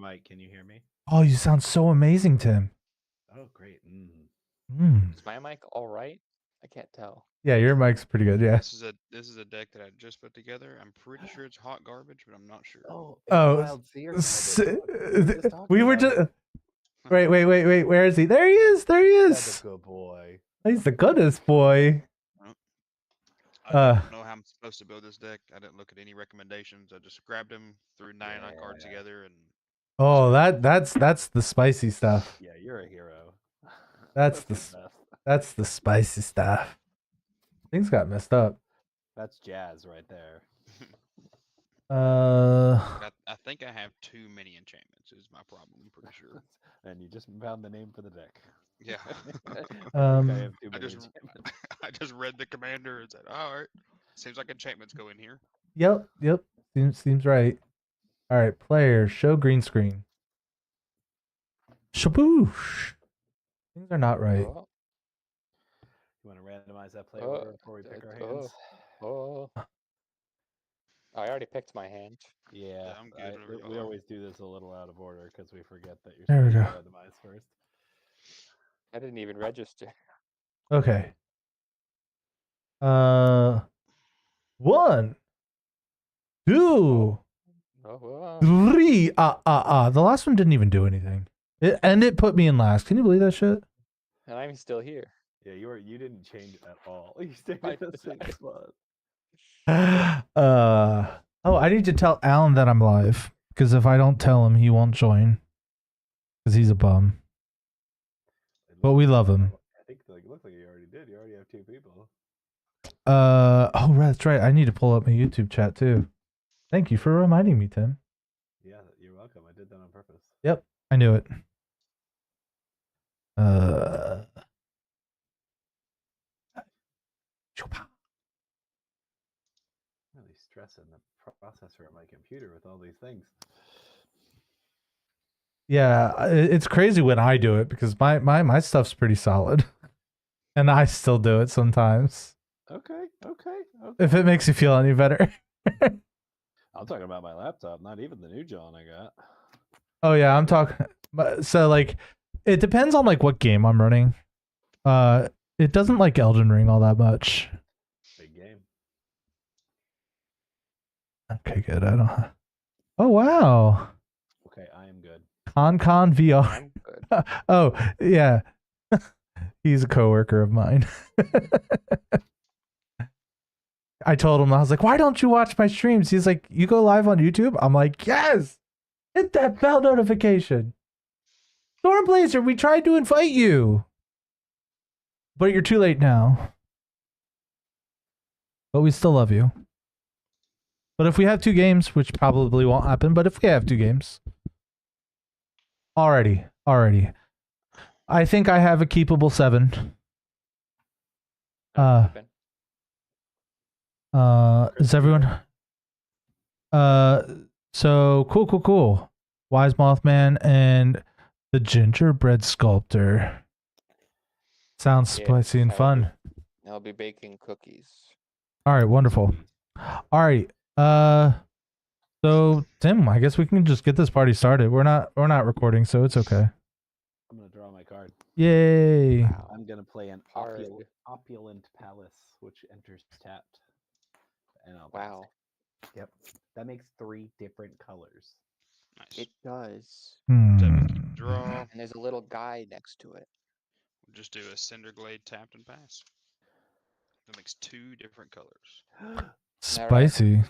mic. Can you hear me? Oh, you sound so amazing, Tim. Oh, great. Is my mic all right? I can't tell. Yeah, your mic's pretty good. Yeah. This is a deck that I just put together. I'm pretty sure it's hot garbage, but I'm not sure. Oh, it's wild seer garbage. We were just. Wait. Where is he? There he is. That's a good boy. He's the goodest boy. I don't know how I'm supposed to build this deck. I didn't look at any recommendations. I just grabbed them, threw 99 cards together, and. Oh, that's the spicy stuff. Yeah, you're a hero. That's the spicy stuff. Things got messed up. That's jazz right there. I think I have too many enchantments. Is my problem. I'm pretty sure. And you just found the name for the deck. Yeah. I just read the commander and said, "All right, seems like enchantments go in here." Yep. Seems right. All right, players, show green screen. Shaboosh. Things are not right. You want to randomize that play order before we pick our hands? I already picked my hand. Yeah, I'm good. we always do this a little out of order because we forget that you're supposed to randomize first. I didn't even register. Okay. 1, 2, 3. The last one didn't even do anything. It put me in last. Can you believe that shit? And I'm still here. Yeah, you didn't change at all. You stayed in the same spot. I need to tell Alan that I'm live, because if I don't tell him, he won't join, because he's a bum. But we love him. I think it looks like you already did. You already have 2 people. Oh, that's right. I need to pull up my YouTube chat too. Thank you for reminding me, Tim. Yeah, you're welcome. I did that on purpose. Yep, I knew it. Really stressing the processor of my computer with all these things. Yeah, it's crazy when I do it because my stuff's pretty solid, and I still do it sometimes. Okay. If it makes you feel any better. I'm talking about my laptop, not even the new John I got. Oh yeah, I'm talking. So like, it depends on like what game I'm running. It doesn't like Elden Ring all that much. Big game. Okay, good. I don't. Oh wow. Okay, I am good. Con VR. I'm good. Oh yeah, he's a coworker of mine. I told him, I was like, "Why don't you watch my streams?" He's like, "You go live on YouTube?" I'm like, "Yes, hit that bell notification." Stormblazer, we tried to invite you, but you're too late now. But we still love you. But if we have 2 games, which probably won't happen, but if we have 2 games. Already. I think I have a keepable 7. Is everyone? So cool. Wise Mothman and the Gingerbread Sculptor. Sounds spicy and fun. I'll be baking cookies. All right, wonderful. All right. So Tim, I guess we can just get this party started. We're not recording, so it's okay. I'm gonna draw my card. Yay! Wow. I'm gonna play an opulent palace, which enters tapped. Wow. Yep. That makes 3 different colors. Nice. It does. Draw. And there's a little guy next to it. We'll just do a Cinderglade tapped and pass. That makes 2 different colors. Spicy. Right.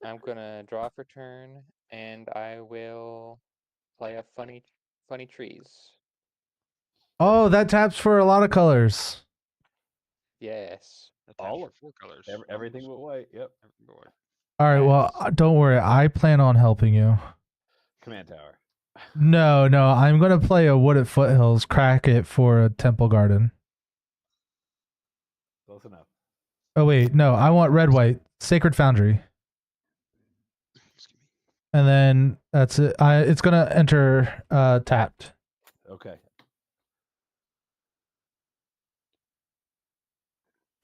I'm gonna draw for turn, and I will play a funny trees. Oh, that taps for a lot of colors. Yes. All of 4 colors. Everything but white. Yep. Everything but white. All right. Well, don't worry. I plan on helping you. Command tower. No. I'm gonna play a Wooded Foothills. Crack it for a Temple Garden. Close enough. Oh wait, no. I want red white Sacred Foundry. And then that's it. It's gonna enter tapped. Okay.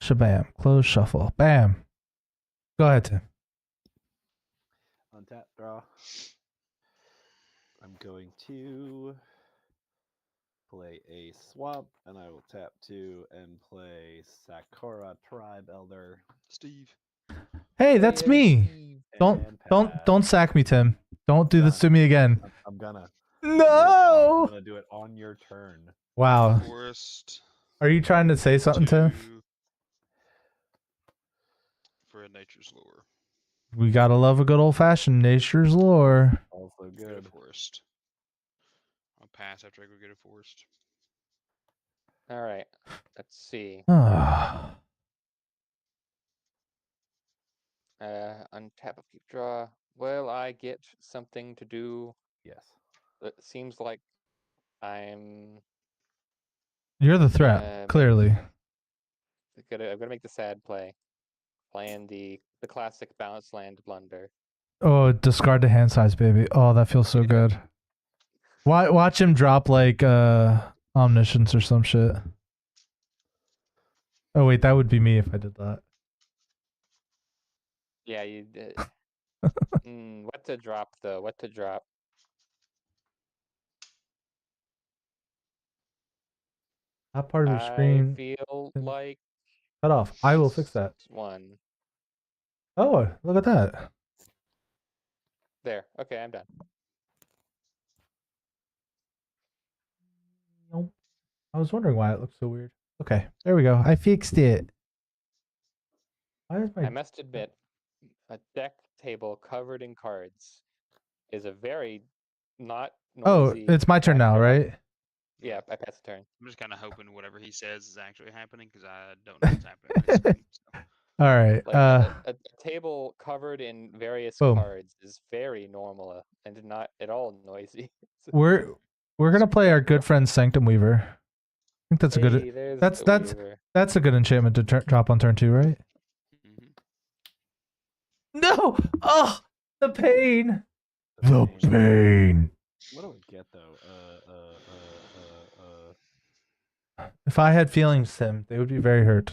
Shabam. Close shuffle. Bam. Go ahead, Tim. Untap, draw. I'm going to play a swamp, and I will tap 2 and play Sakura Tribe Elder. Steve. Hey, that's me. Don't sack me, Tim. Don't do this to me again. I'm gonna. No. I'm gonna do it on your turn. Wow. Forest. Are you trying to say something, Tim? For a nature's lore. We gotta love a good old fashioned nature's lore. Also Go to good. forest. I'll pass after I go get a forest. All right. Let's see. Ah. Untap, upkeep, draw. Will I get something to do? Yes. It seems like I'm You're the threat, clearly. I'm gonna make the sad play. Playing the classic bounce land blunder. Oh, discard the hand size, baby. Oh, that feels so good. Watch him drop like omniscience or some shit. Oh wait, that would be me if I did that. Yeah, you did. What to drop though? What to drop? That part of your I screen feel like cut off. I will fix that. one. Oh, look at that. There. Okay, I'm done. Nope. I was wondering why it looked so weird. Okay, there we go. I fixed it. Why is I must admit, a deck table covered in cards is a very not noisy. Oh, it's my turn now, right? Yeah, I pass the turn. I'm just kind of hoping whatever he says is actually happening because I don't know what's happening. On his screen, so. All right. Like a table covered in various boom. cards is very normal and not at all noisy. We're gonna play our good friend Sanctum Weaver. I think that's a good. That's a good enchantment to drop on turn 2, right? Mm-hmm. No! Oh, the pain. The pain. What do we get though? If I had feelings, Tim, they would be very hurt.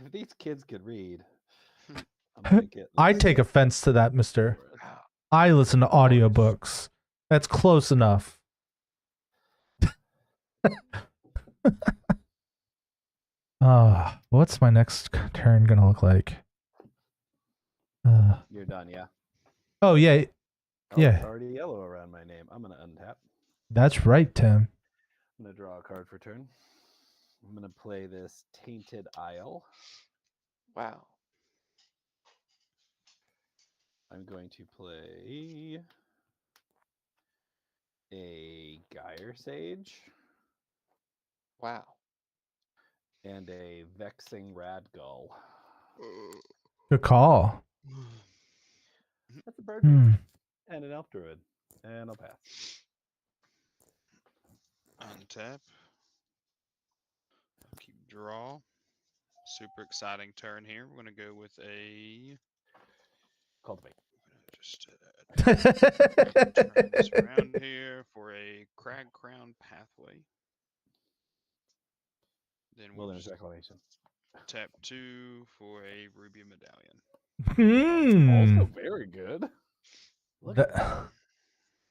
If these kids could read, I'm gonna get I take offense to that, mister. I listen to audiobooks. That's close enough. What's my next turn gonna look like? You're done, yeah. Oh yeah, yeah. It's already yellow around my name. I'm gonna untap. That's right, Tim. I'm gonna draw a card for turn. I'm gonna play this Tainted Isle. Wow. I'm going to play a Gyre Sage. Wow. And a Vexing Radgull. Good call. That's a bird and an elf druid. And I'll pass. Untap. Keep draw. Super exciting turn here. We're going to go with a... Cultivate. Just turn this around here for a Crag Crown Pathway. Then we'll Wilderness Reclamation. Tap 2 for a Ruby Medallion. Also very good. Look at that.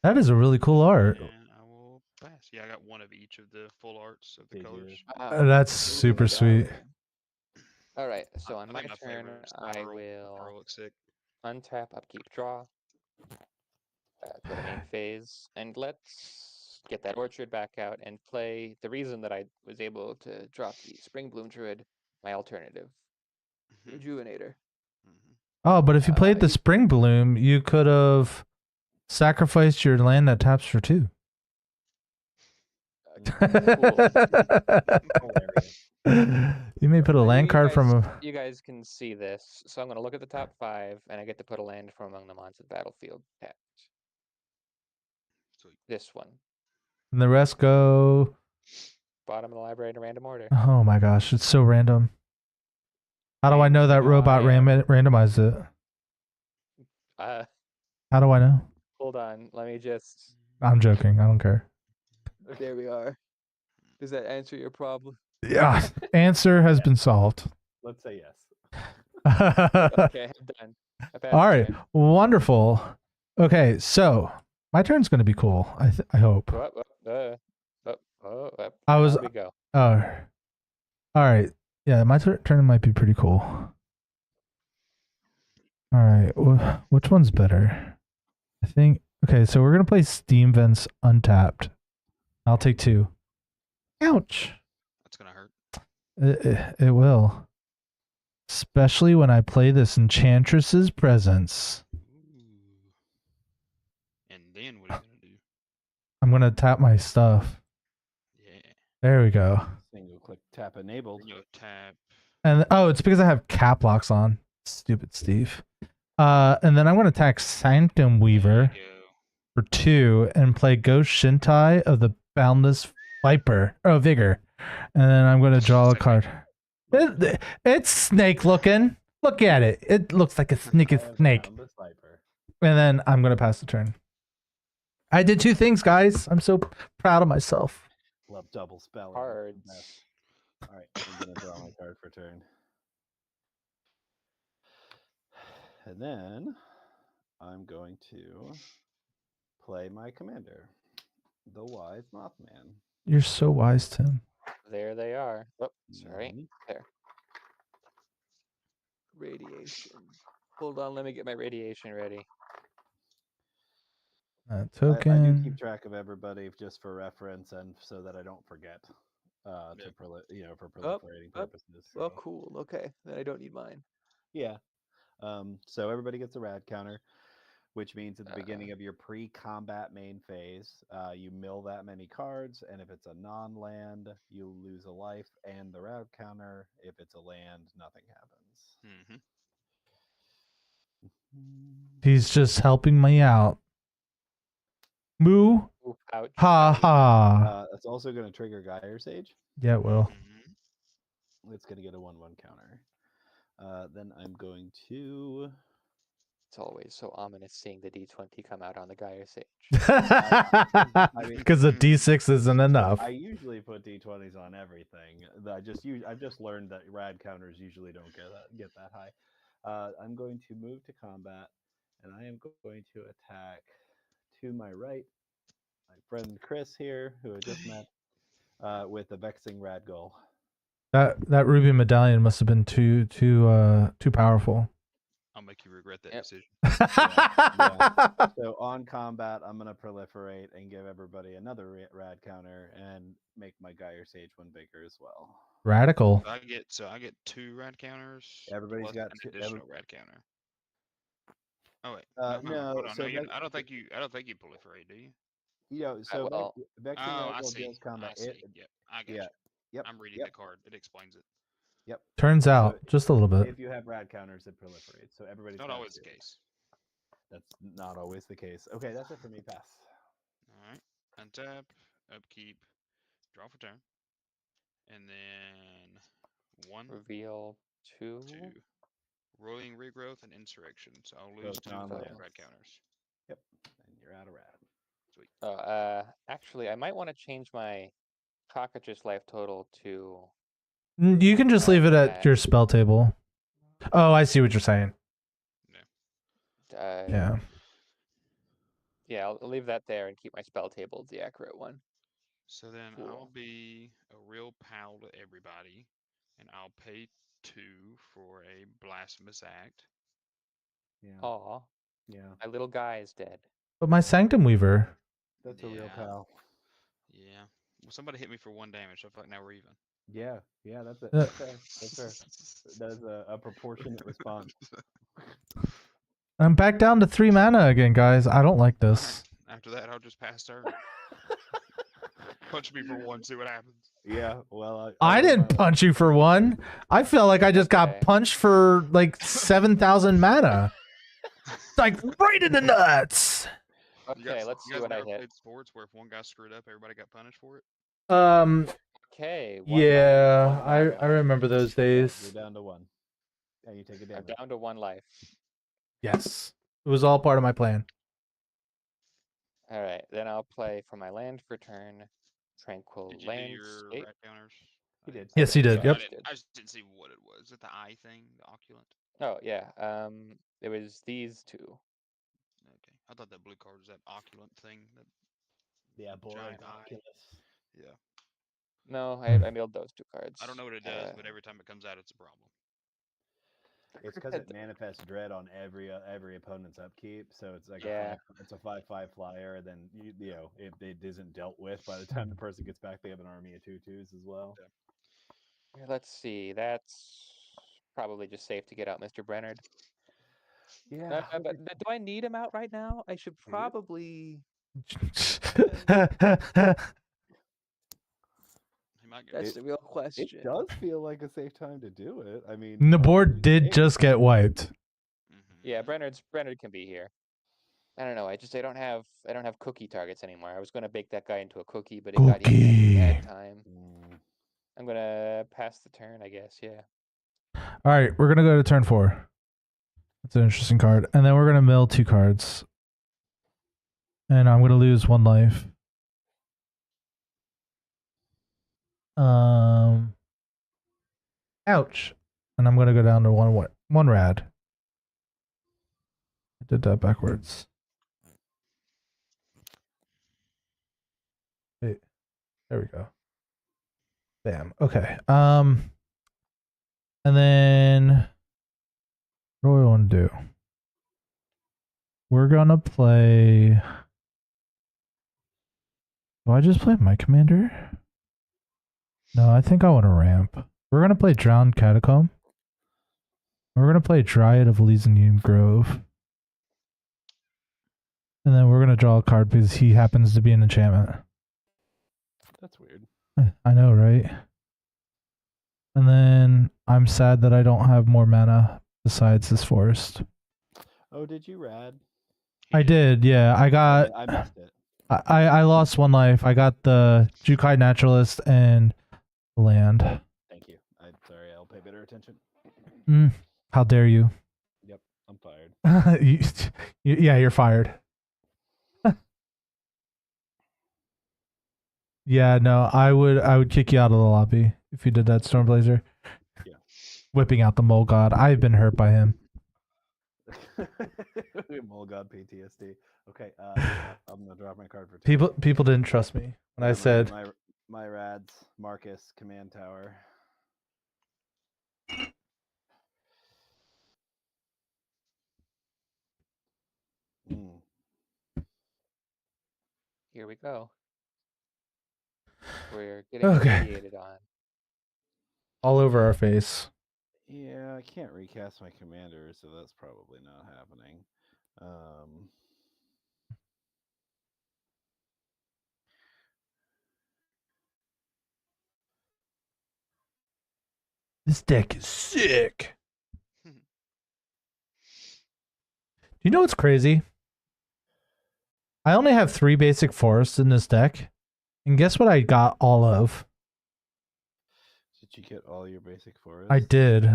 That is a really cool art. And I will pass. Yeah, I got one of each of the full arts of the colors. Wow. That's super sweet. All right, so on I my think my turn, favorite is I Pearl. will Pearl looks sick. untap, upkeep, draw. Go to main phase, and let's get that orchard back out and play the reason that I was able to drop the Spring Bloom Druid, my alternative, Rejuvenator. Oh, but if you played the Spring Bloom, you could have sacrificed your land that taps for 2. You may put a land card from a... You guys can see this, so I'm going to look at the top 5, and I get to put a land from among them onto the battlefield tapped. Sweet. This one. And the rest go... Bottom of the library in a random order. Oh my gosh, it's so random. How do I know that robot randomized it? How do I know? Hold on, let me just... I'm joking, I don't care. There we are. Does that answer your problem? Yeah, answer has been solved. Let's say yes. Okay, I'm done. All right, wonderful. Okay, so My turn's gonna be cool. I hope. I was. There we go. All right. Yeah, my turn might be pretty cool. All right. Which one's better? I think. Okay, so we're gonna play Steam Vents Untapped. I'll take 2. Ouch. That's gonna hurt. It will. Especially when I play this Enchantress's Presence. Ooh. And then what are you gonna do? I'm gonna tap my stuff. Yeah. There we go. Single click tap enabled. Then you'll tap. And it's because I have cap locks on. Stupid Steve. And then I'm gonna attack Sanctum Weaver There you go. for 2 and play Ghost Shintai of the Boundless Vigor. And then I'm gonna draw a card. It's snake looking. Look at it. It looks like a sneaky snake. Found the sniper. And then I'm gonna pass the turn. I did 2 things, guys. I'm so proud of myself. Love double spelling. Cards. All right, I'm gonna draw my card for turn. And then I'm going to play my commander, the Wise Mothman. You're so wise, Tim. There they are. Oh, sorry. Mhm. There. Radiation. Hold on, let me get my radiation ready. That I do token. keep track of everybody just for reference and so that I don't forget Yeah. for proliferating purposes. Oh, So, cool. Okay, then I don't need mine. yeah. So everybody gets a rad counter, which means at the beginning of your pre-combat main phase, you mill that many cards, and if it's a non-land, you lose a life and the rad counter. If it's a land, nothing happens. Mm-hmm. He's just helping me out. Moo. Ooh, ouch. Ha ha. It's also going to trigger Gyre Sage. Yeah, it will. Mm-hmm. It's going to get a 1/1 counter. Then I'm going to. It's always so ominous seeing the D20 come out on the Gyre Sage. Because the D6 isn't enough. I usually put D20s on everything. I've just learned that rad counters usually don't get that high. I'm going to move to combat, and I am going to attack to my right, my friend Chris here, who I just met, with the Vexing Radgull. That ruby medallion must have been too powerful. I'll make you regret that Yep. decision. Yeah. So on combat, I'm gonna proliferate and give everybody another rad counter and make my Gyre Sage one bigger as well. Radical. So I get 2 rad counters. Everybody's plus got an two- additional rad counter. Oh wait, no, hold on. so No, I don't think you proliferate, do you? So well, Vexing Oh, I Radgull see. does combat. I see. Yep, I got you. Yep. I'm reading Yep. the card. It explains it. Yep. Turns out, just a little bit. If you have rad counters, it proliferates. So everybody's Not got always the 2. case. That's not always the case. Okay, that's it for me. Pass. All right. Untap, upkeep, draw for turn, and then 1, reveal 2. 2, rolling regrowth and insurrection. So I'll lose Both 2 non-lands. rad counters. Yep. And you're out of rad. Sweet. Actually, I might want to change my cockatrice life total to. You can just leave it at your spell table. Oh, I see what you're saying. Yeah. Yeah, I'll leave that there and keep my spell table the accurate one. So then Cool. I'll be a real pal to everybody, and I'll pay 2 for a blasphemous act. Yeah. Aw, Yeah. my little guy is dead. But my Sanctum Weaver. That's a real Yeah. pal. Yeah. Well, somebody hit me for 1 damage. So I feel like now we're even. Yeah. Yeah. That's it. Yeah. That's fair. That's fair. That is a proportionate response. I'm back down to 3 mana again, guys. I don't like this. After that, I'll just pass turn. Punch me for 1, see what happens. Yeah. Well, I didn't punch you for 1. I feel like I just got Okay. punched for like 7,000 mana. Like right in the nuts. Okay, let's see what I never hit. played sports where if one guy screwed up, everybody got punished for it? Okay. one Yeah, life, one life. I remember those days. You're down to 1, and you take a I'm damage. down to 1 life. Yes. It was all part of my plan. All right, then I'll play for my land for turn. Tranquil Did you do your landscape. rat counters? He did. Yes, he did. Yeah, Yep. I I just didn't see what it was. Is it the eye thing, the opulent? Oh yeah. It was these 2. Okay. I thought that blue card was that opulent thing. That Yeah, Borg giant eye. Oculus. Yeah. No, Hmm. I milled those 2 cards. I don't know what it does, but every time it comes out, it's a problem. It's because it manifests dread on every opponent's upkeep, so it's like Yeah. it's a 5/5 flyer. Then you know if it isn't dealt with by the time the person gets back, they have an army of 2/2s as well. Here, let's see. That's probably just safe to get out Mr. Brennard. Yeah, But do I need him out right now? I should you? probably. He might get That's It- the real question. it does feel like a safe time to do it. I mean, The board probably did safe. just get wiped. Yeah, Brennard can be here. I don't know. I don't have cookie targets anymore. I was gonna bake that guy into a cookie, but it got eaten at bad time. I'm gonna pass the turn, I guess. Yeah. All right, we're gonna go to turn 4. That's an interesting card, and then we're gonna mill 2 cards, and I'm gonna lose 1 life. Ouch, and I'm gonna go down to one rad. I did that backwards. Wait, there we go. Bam. Okay. And then what do I want to do? We're gonna play. Do I just play my commander? No, I think I want to ramp. We're gonna play Drowned Catacomb. We're gonna play Dryad of Elysian Grove. And then we're gonna draw a card because he happens to be an enchantment. That's weird. I know, right? And then I'm sad that I don't have more mana besides this forest. Oh, did you rad? I did, yeah. I got. I missed it. I lost 1 life. I got the Jukai Naturalist and land. Thank you. I'm sorry. I'll pay better attention. How dare you? Yep, I'm fired. Yeah, you're fired. Yeah, no, I would kick you out of the lobby if you did that, Stormblazer. Yeah. Whipping out the Mole God. I've been hurt by him. Mole God PTSD. Okay, I'm gonna drop my card for 2. People didn't trust me when I said my rads, Marcus, command tower. Here we go. We're getting Okay. radiated on. all over our face. Yeah, I can't recast my commander, so that's probably not happening. This deck is sick. Do you know what's crazy? I only have 3 basic forests in this deck. And guess what I got all of? Did you get all your basic forests? I did.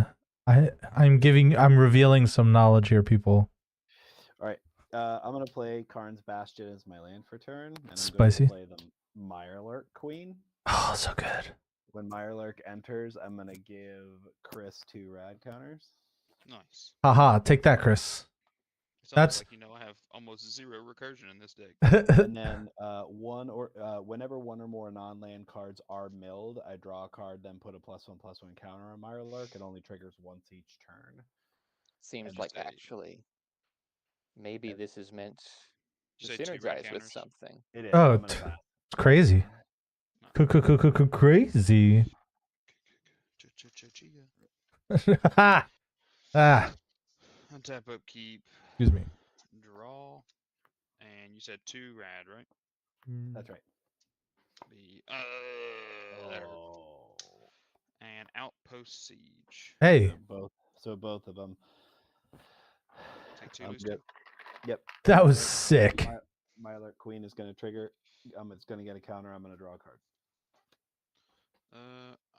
I'm revealing some knowledge here, people. All right. I'm gonna play Karn's Bastion as my land for turn, and I'm Spicy. going to play the Mirelurk Queen. Oh, so good. When Mirelurk enters, I'm gonna give Chris 2 rad counters. Nice. Haha, take that, Chris. It's That's- almost like I have almost 0 recursion in this deck. And then whenever 1 or more non-land cards are milled, I draw a card, then put a +1/+1 counter on Mirelurk. It only triggers once each turn. Seems And like say- actually, maybe this is meant You to say 2 red synergize with counters? something. It is. Oh, I'm gonna pass. it's crazy. Crazy. Ah, Untap upkeep, excuse me. draw, and you said 2 rad, right? That's right. That hurt. Oh. And Outpost Siege. Hey, So both of them. Take 2, Um, lose yep. 2. Yep. that was sick. Mirelurk Queen is going to trigger. It's going to get a counter. I'm going to draw a card.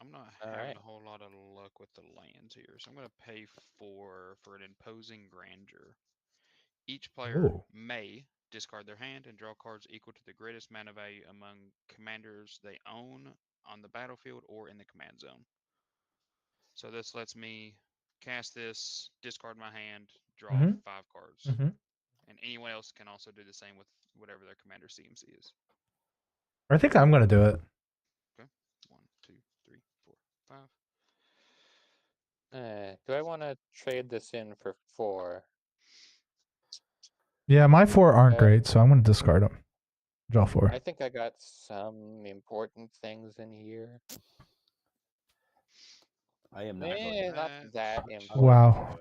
I'm not All having right. a whole lot of luck with the lands here, so I'm going to pay 4 for an Imposing Grandeur. Each player Oh. may discard their hand and draw cards equal to the greatest mana value among commanders they own on the battlefield or in the command zone. So this lets me cast this, discard my hand, draw Mhm. 5 cards. Mhm. And anyone else can also do the same with whatever their commander CMC is. I think I'm gonna do it. Okay. 1, 2, 3, 4, 5. Do I want to trade this in for 4? Yeah, my 4 aren't Uh, great, so I'm gonna discard them. Draw 4. I think I got some important things in here. I am not going to. Not that Ouch. important. Wow.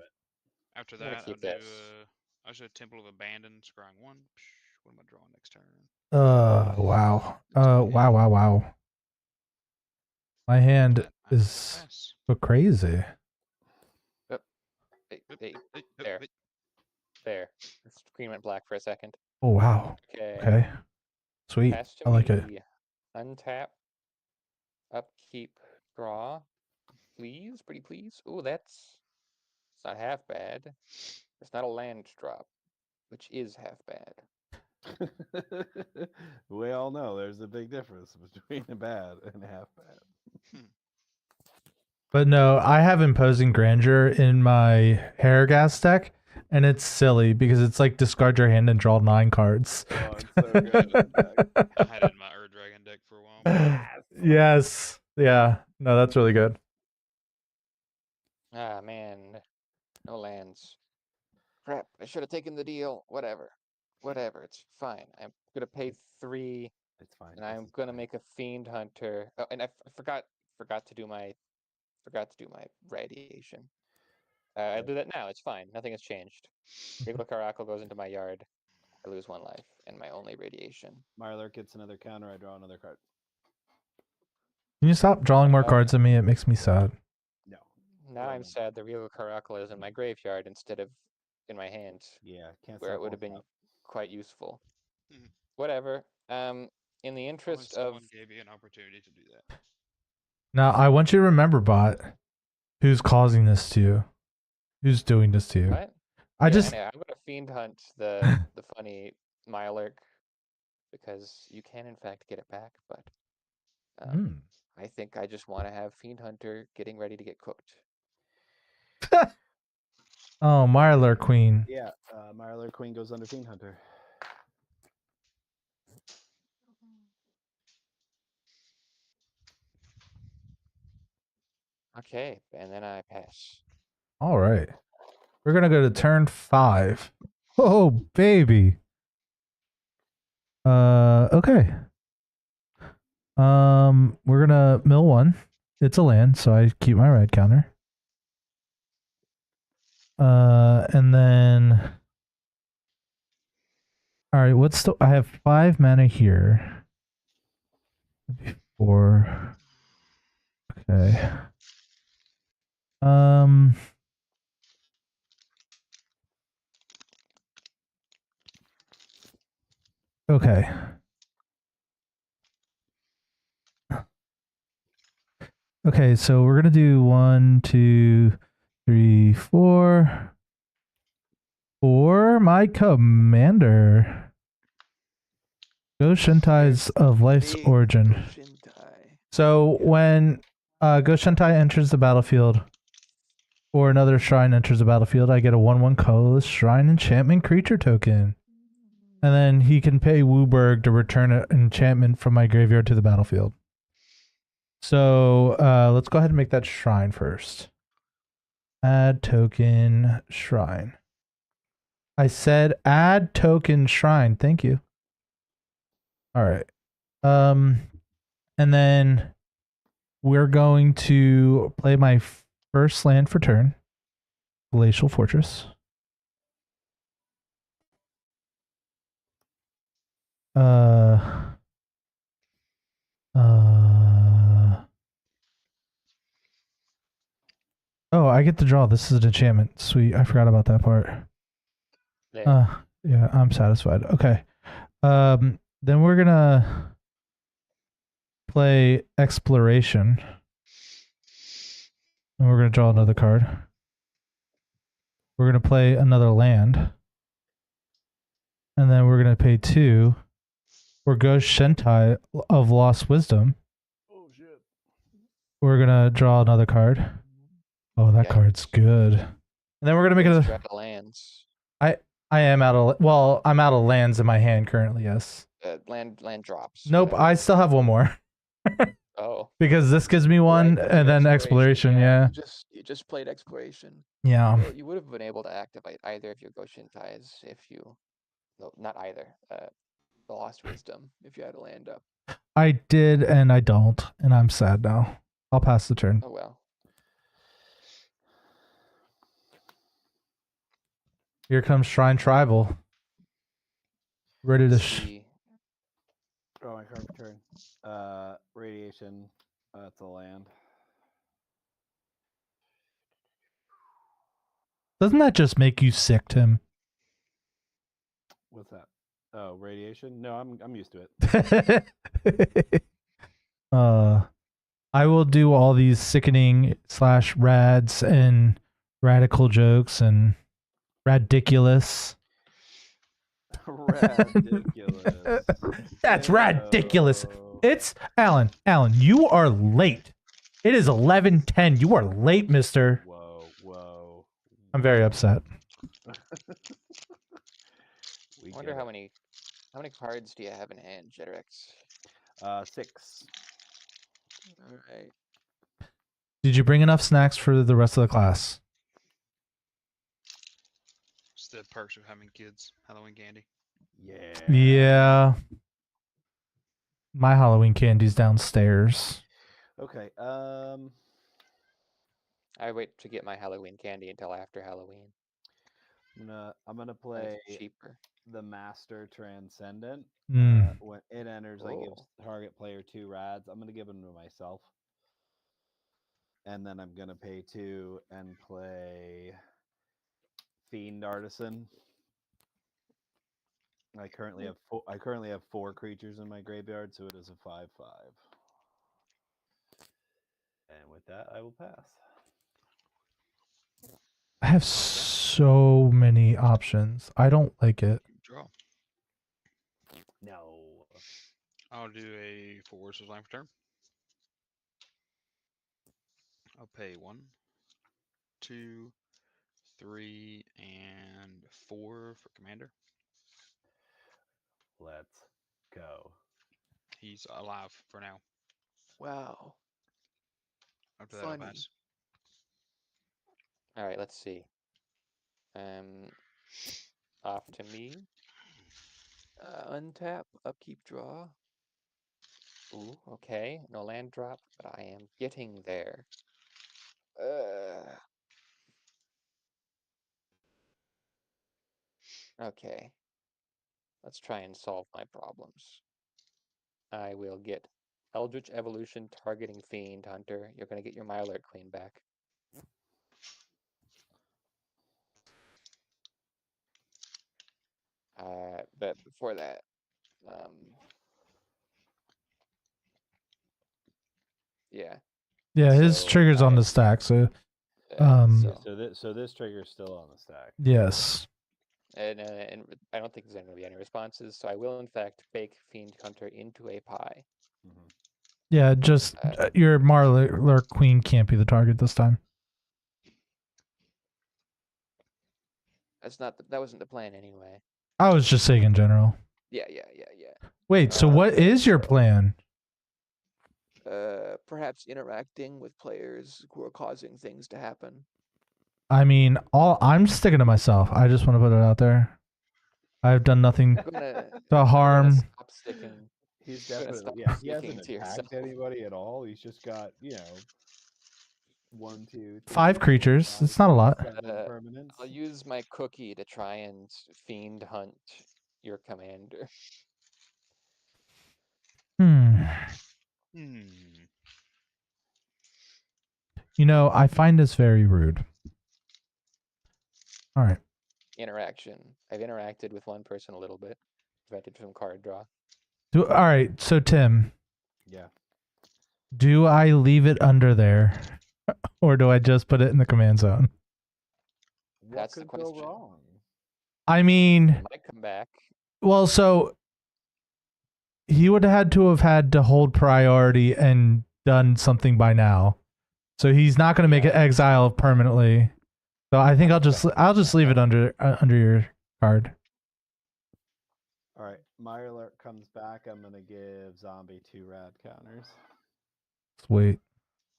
After I'm gonna that, I'll keep do this. I'll do a Temple of Abandon, scrying 1. What am I drawing next turn? Wow. Wow. My hand That is pass. so crazy. There. There. The screen went black for a second. Oh wow. Okay. Okay. Sweet. Pass to I like it. me. Untap. Upkeep. Draw. Please. Pretty please. Ooh, it's not half bad. It's not a land drop, which is half bad. We all know there's a big difference between a bad and half bad. But no, I have Imposing Grandeur in my Hair Gas deck, and it's silly because it's like discard your hand and draw 9 cards. Oh, it's so good. I had it in my Ur Dragon deck for a while. Yes. Yeah. No, that's really good. Ah, man. No lands. Crap. I should have taken the deal. Whatever. It's fine. I'm going to pay 3, It's fine. and I'm going to make a Fiend Hunter. Oh, and I forgot to do my radiation. I'll do that now. It's fine. Nothing has changed. Regal Caracal goes into my yard. I lose 1 life, and my only radiation. Mirelurk gets another counter. I draw another card. Can you stop drawing more cards than me? It makes me sad. No. Now I'm sad the Regal Caracal is in my graveyard instead of in my hand, Yeah, can't. where it stop, would have won't been stop. quite useful. Mhm. Whatever. In the Only interest someone of gave you an opportunity to do that. Now, I want you to remember, bot, who's causing this to you? Who's doing this to you? what? I just I'm gonna Fiend Hunt the funny Mirelurk because you can in fact get it back, but I think I just want to have Fiend Hunter getting ready to get cooked. Oh, Mirelurk Queen. Yeah, Mirelurk Queen goes under Fiend Hunter. Okay, and then I pass. All right. We're going to go to turn 5. Oh, baby. Okay. We're going to mill 1. It's a land, so I keep my red counter. And then all right, what's the I have 5 mana here. 4. Okay. Okay. Okay, so we're gonna do 1, 2, 3, 4. For my commander. Ghost Shentai's of Life's Origin. So when Ghost Shentai enters the battlefield, or another shrine enters the battlefield, I get a 1/1 colorless shrine enchantment creature token. And then he can pay Wooburg to return an enchantment from my graveyard to the battlefield. So let's go ahead and make that shrine first. Add token shrine. I said add token shrine. Thank you. All right. And then we're going to play my first land for turn. Glacial Fortress. Oh, I get to draw. This is an enchantment. Sweet. I forgot about that part. Yeah, I'm satisfied. Okay. Then we're gonna play Exploration. And we're gonna draw another card. We're gonna play another land. And then we're gonna pay 2 for Ghost Shentai of Lost Wisdom. Oh shit. We're gonna draw another card. Oh, that card's good. And then we're gonna make another Lands. I am out of. Well, I'm out of lands in my hand currently. Yes. Land drops. Nope. whatever. I still have one more Oh. because this gives me one, Right, and then exploration. Yeah. You just played exploration. Yeah. Well, you would have been able to activate either of your Goshen ties if you. No, not either. The Lost Wisdom if you had a land up. I did, and I don't, and I'm sad now. I'll pass the turn. Oh well. Here comes Shrine Tribal. Ready to. See. Draw my card for turn. Radiation. That's a land. Doesn't that just make you sick, Tim? What's that? Oh, radiation? No, I'm used to it. I will do all these sickening / rads and radical jokes and radiculous. Ridiculous. That's radiculous. It's Alan. Alan, you are late. It is 11:10. You are late, mister. Whoa. I'm very upset. I wonder how many cards do you have in hand, Jedrex? 6. All right. Did you bring enough snacks for the rest of the class? It's the perks of having kids. Halloween candy. Yeah. Yeah. My Halloween candy's downstairs. Okay. I wait to get my Halloween candy until after Halloween. I'm gonna It's play cheaper. the Master Transcendent. Mm. When it enters, I give Oh. target player 2 rads. I'm gonna give them to myself, and then I'm gonna pay 2 and play Fiend Artisan. I currently have 4 creatures in my graveyard, so it is a 5/5. And with that, I will pass. I have so many options. I don't like it. Draw. No. I'll do a force line for turn. I'll pay 1, 2, 3, and 4 for commander. Let's go. He's alive for now. Wow. After that, I'll Funny. pass. All right, let's see. Off to me. Untap, upkeep, draw. Ooh, okay. No land drop, but I am getting there. Okay. Let's try and solve my problems. I will get Eldritch Evolution targeting Fiend Hunter. You're going to get your Myalert Queen back. But before that, yeah. Yeah, his So, trigger's on the stack, so So this trigger is still on the stack. yes. And I don't think there's going to be any responses, so I will in fact bake Fiend Hunter into a pie. Mm-hmm. Yeah, just your Marler Queen can't be the target this time. That wasn't the plan anyway. I was just saying in general. Yeah. Wait, so what is your plan? Perhaps interacting with players who are causing things to happen. I mean, I'm sticking to myself. I just want to put it out there. I've done nothing to harm. Stop sticking. He's Stop definitely he speaking hasn't to yourself. attacked anybody at all. He's just got 1, 2, 3, 5 creatures. 5, It's not a lot. 7 permanents. I'll use my cookie to try and fiend hunt your commander. You know, I find this very rude. All right. Interaction. I've interacted with one person a little bit. Prevented from card draw. All right. So Tim. Yeah. Do I leave it under there, or do I just put it in the command zone? That's the question. Go wrong? I mean, It might come back. well, so he would have had to hold priority and done something by now. So he's not going to make it exile permanently. So I think I'll just leave it under your card. All right, Mirelurk comes back. I'm gonna give Zombie 2 rad counters. Sweet.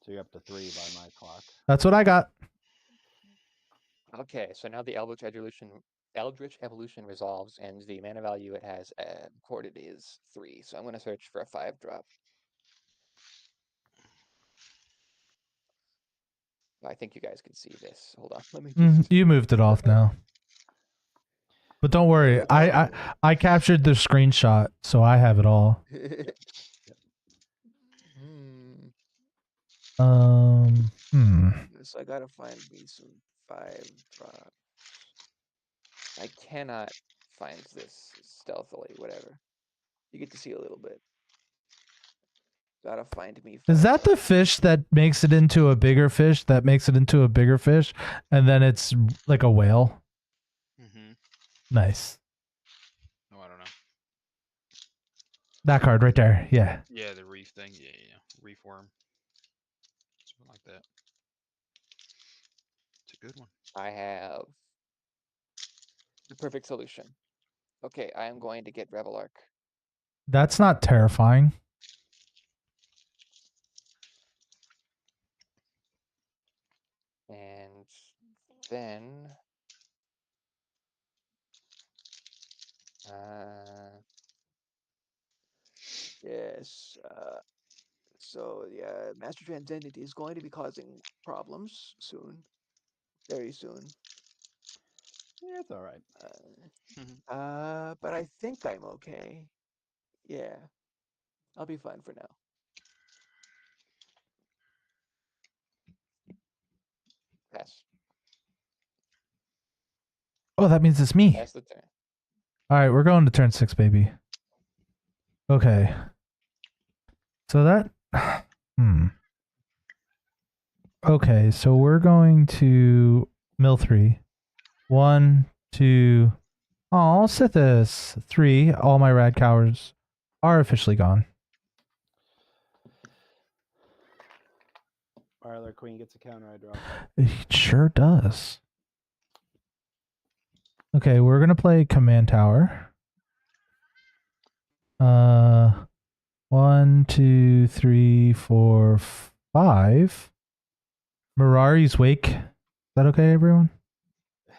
So you're up to 3 by my clock. That's what I got. Okay, so now the Eldritch Evolution resolves, and the mana value it has recorded is 3. So I'm going to search for a 5-drop. I think you guys can see this. Hold on, let me just. You moved it off now. But don't worry, I captured the screenshot, so I have it all. So I gotta find me some 5-drop. I cannot find this stealthily. Whatever. You get to see a little bit. Gotta find me. Is that the fish that makes it into a bigger fish that makes it into a bigger fish, and then it's like a whale? Mm-hmm. Nice. Oh, I don't know. That card right there. Yeah. Yeah, the reef thing. Yeah. Reef worm. Something like that. It's a good one. I have the perfect solution. Okay, I am going to get Revelark. That's not terrifying. And then yes, so yeah, Master Transcendent is going to be causing problems soon, very soon. Yeah, it's all right. But I think I'm okay. Yeah, I'll be fine for now. Pass. Oh, that means it's me. Pass the turn. All right, we're going to turn 6, baby. Okay. So that... Okay, so we're going to mill 3. 1, 2... Oh, Sithis. 3. All my rad cowards are officially gone. Mirelurk Queen gets a counter. I drop. It sure does. Okay, we're gonna play Command Tower. 1, 2, 3, 4, 5. Mirari's Wake. Is that okay, everyone?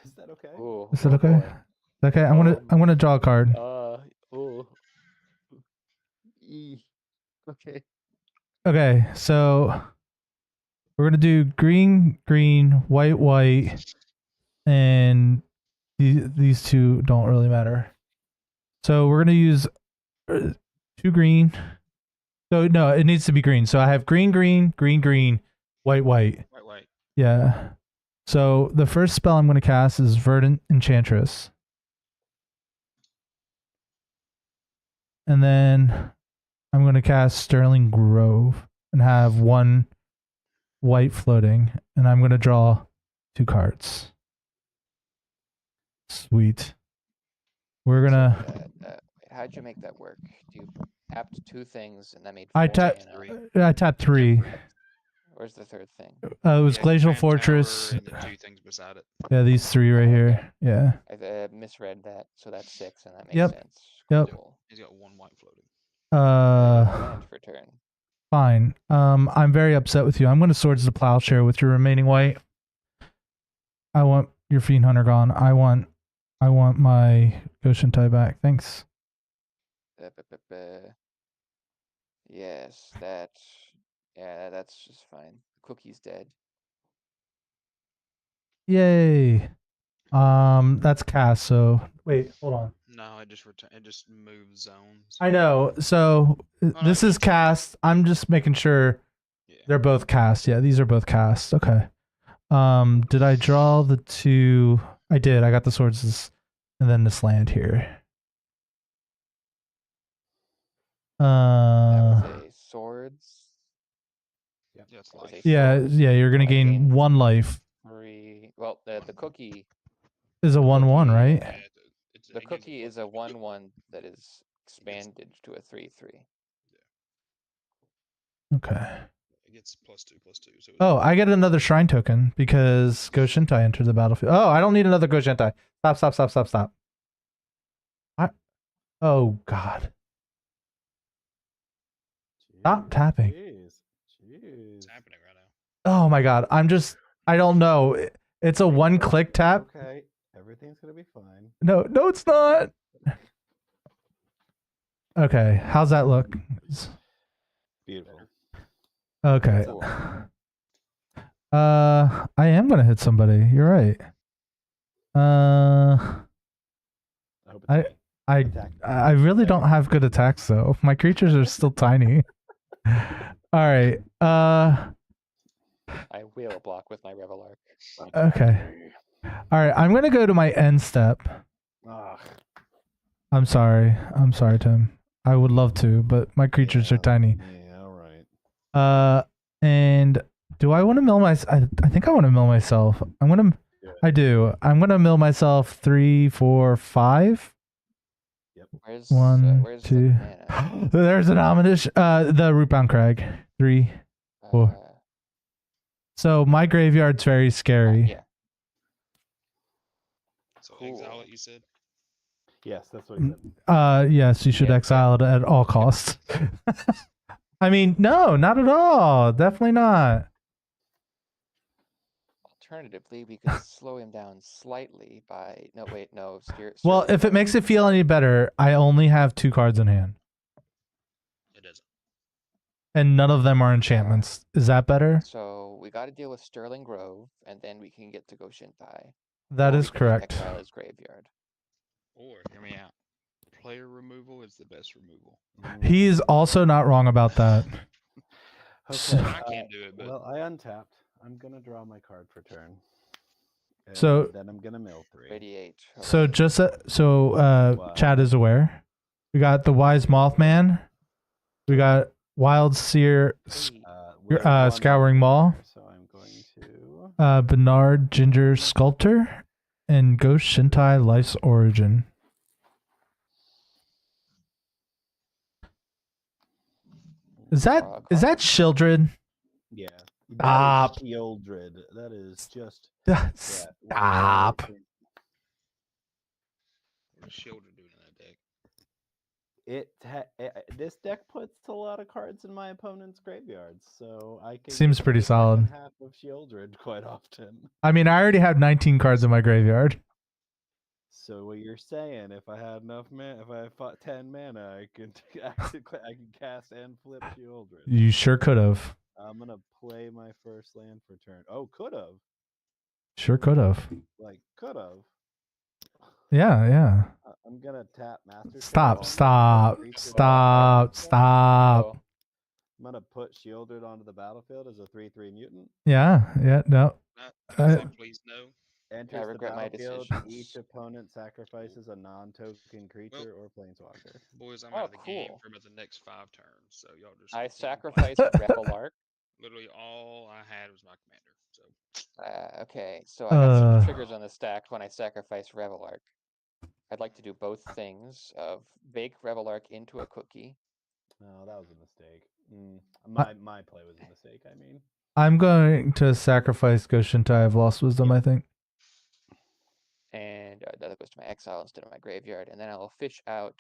Is that okay? Ooh, Is that okay? Okay, I'm gonna draw a card. Okay. Okay, so we're gonna do green, green, white, white, and these two don't really matter. So we're gonna use 2 green. So no, it needs to be green. So I have green, green, green, green, white, white. White. Yeah. So the first spell I'm gonna cast is Verdant Enchantress. And then I'm going to cast Sterling Grove and have 1 white floating. And I'm going to draw 2 cards. Sweet. We're going to... How'd you make that work? You tapped 2 things and that made 4 I tapped 3. Where's the 3rd thing? It was Glacial Fortress. And the 2 things beside it. Yeah, these 3 right here. Yeah. I misread that, so that's 6, and that makes Yep. sense. Yep. Cool. He's got 1 white floating. Land for turn. Fine. I'm very upset with you. I'm going to Swords to Plowshare with your remaining white. I want your Fiend Hunter gone. I want my Goshentai back. Thanks. Yes, that's just fine. Cookie's dead. Yay. That's cast, so wait, hold on. No, it just moves zones. I know. So this is cast. I'm just making sure they're both cast. Yeah, these are both cast. Okay. Did I draw the 2? I did. I got the swords and then this land here. That was a swords. Yeah, it's life. Yeah, you're gonna gain 1 life. 3. Well, the cookie Is a 1/1, right? Yeah, the cookie is a 1/1 that is expanded to a 3/3. Okay. It gets +2/+2. So Oh, I get another shrine token because Goshentai entered the battlefield. Oh, I don't need another Goshentai. Stop. Oh God. Stop tapping. Jeez. It's happening right now. Oh my God. I don't know. It's a one click tap. Okay, everything's gonna be fine. No, it's not. Okay. How's that look? Beautiful. Okay. Cool. I am gonna hit somebody. You're right. I hope it's I- me. I Attack. I really don't have good attacks though. My creatures are still tiny. All right. I will block with my Revelark. Okay. All right. I'm gonna go to my end step. Ugh. I'm sorry, Tim. I would love to, but my creatures are tiny. Yeah, all right. And do I want to mill I think I want to mill myself. Yeah. I do. I'm gonna mill myself 3, 4, 5. Where's 1, where's 2. the mana? There's an ominous. The Rootbound Crag. 3. Four. So my graveyard's very scary. Yeah. So Cool. exile it, you said? Yes, that's what he said. Yes, you should Yeah. exile it at all costs. I mean, no, not at all. Definitely not. Alternatively, we could slow him down slightly by Well, if it makes it feel any better, I only have 2 cards in hand, It doesn't. and none of them are enchantments. Is that better? So we got to deal with Sterling Grove, and then we can get to Go Shintai. That Or is we can just correct. Exile his graveyard. Or, hear me out. Player removal is the best removal. He's also not wrong about that. Okay, I can't do it, but well, I untapped. I'm gonna draw my card for turn. And So- then I'm gonna mill 3. Radiate. So hooray. just Wow. Chad is aware. We got the Wise Mothman. We got Wild Seer, Hey, We have one Scouring Maw. here, so I'm going to. Bernard Ginger Sculptor, and Ghost Shintai Life's Origin. Is that Shieldred? Yeah. Stop. Shieldred. That is just. Stop. what is Shielder doing in that deck? This deck puts a lot of cards in my opponent's graveyards, so I can. Seems get pretty the second solid. Half of Shieldred quite often. I mean, I already have 19 cards in my graveyard. So what you're saying? If I had enough mana, if I fought 10 mana, I can I can cast and flip Shieldred. You sure could have. I'm gonna play my first land for turn. Oh, could have. Sure could have. Like could have. Yeah. I'm gonna tap Master. Stop. Oh, I'm gonna put Shieldred onto the battlefield as a 3/3 mutant. Yeah. No. Please no. Enters the regret my battlefield. decisions. Each opponent sacrifices a non-token creature or planeswalker. Boys, I'm Oh, out of the game cool. for about the next 5 turns, so y'all just. I keep playing. sacrificed Revelark. Literally all I had was my commander. So Okay, so I got some triggers on the stack when I sacrifice Revelark. I'd like to do both things of bake Revelark into a cookie. No, that was a mistake. My play was a mistake. I mean, I'm going to sacrifice Ghost Shintai of Lost Wisdom, I think. And that goes to my exile instead of my graveyard. And then I'll fish out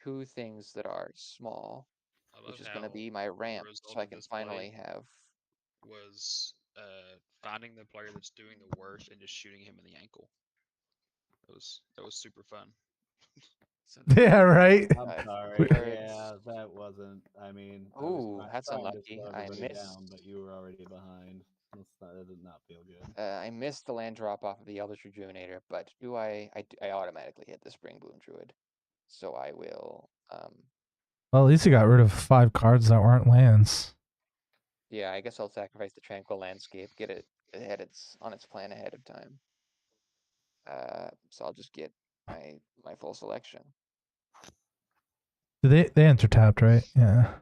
2 things that are small, I love which is going to how be my ramp, result so I of can this play finally have. was finding the player that's doing the worst and just shooting him in the ankle. That was super fun. Yeah, right. I'm sorry. Whereas- Yeah, that wasn't. I mean, I Ooh, was that's trying to unlucky. slow I everybody missed. down, but you were already behind. That did not feel good. I missed the land drop off of the Eldritch Rejuvenator, but I automatically hit the Spring Bloom Druid, so I will. Well, at least you got rid of 5 cards that weren't lands. Yeah, I guess I'll sacrifice the Tranquil Landscape, get it on its plan ahead of time. So I'll just get my full selection. They enter tapped, right? Yeah.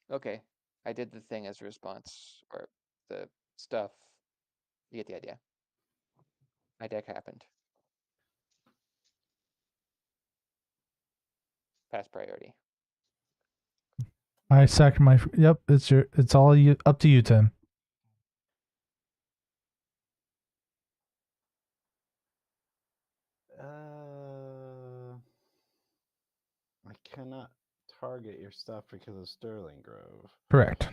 Okay, I did the thing as a response, or the stuff. You get the idea. My deck happened. Pass priority. I sack my. Yep, it's all you. Up to you, Tim. cannot target your stuff because of Sterling Grove. Correct.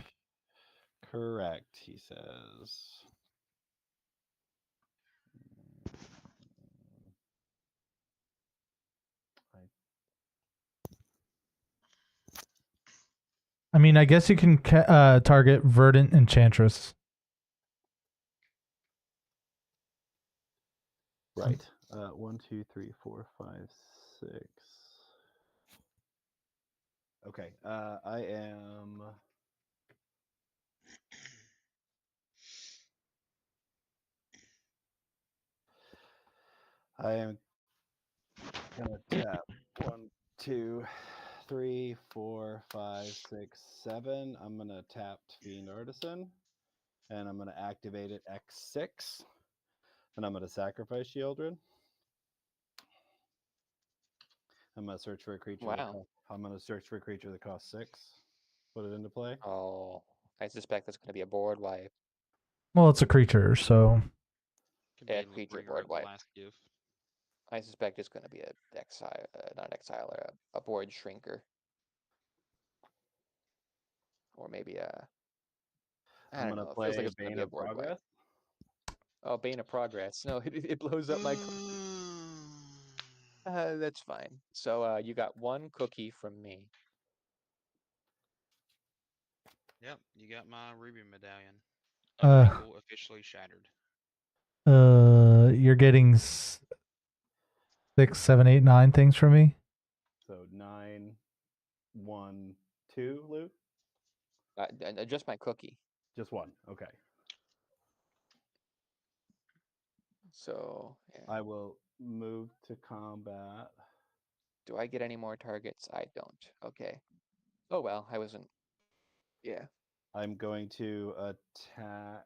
Correct, he says. I mean, I guess you can target Verdant Enchantress. Right. 1, 2, 3, 4, 5, 6. Okay. I am. Gonna tap 1, 2, 3, 4, 5, 6, 7. I'm gonna tap Fiend Artisan, and I'm gonna activate it X6, and I'm gonna sacrifice Shieldred. I'm gonna search for a creature. Wow. I'm gonna search for a creature that costs 6. Put it into play. Oh, I suspect that's going to be a board wipe. Well, it's a creature, so Could Yeah, be creature Rigor board of the wipe. Last Gift. I suspect it's going to be a exile, not an exiler, a board shrinker, or maybe a. I I'm don't gonna know. It feels like play it's going to Bane be a of board wipe. Progress. Oh, Bane of Progress. No, it blows up my cookie. That's fine. So you got one cookie from me. Yep, you got my ruby medallion. Uh. Unwrinkle officially shattered. You're getting 6, 7, 8, 9 things from me. So 9, 1, 2, Luke? Just my cookie. Just one. Okay. So yeah. I will move to combat. Do I get any more targets? I don't. Okay. Oh well, I wasn't. Yeah. I'm going to attack.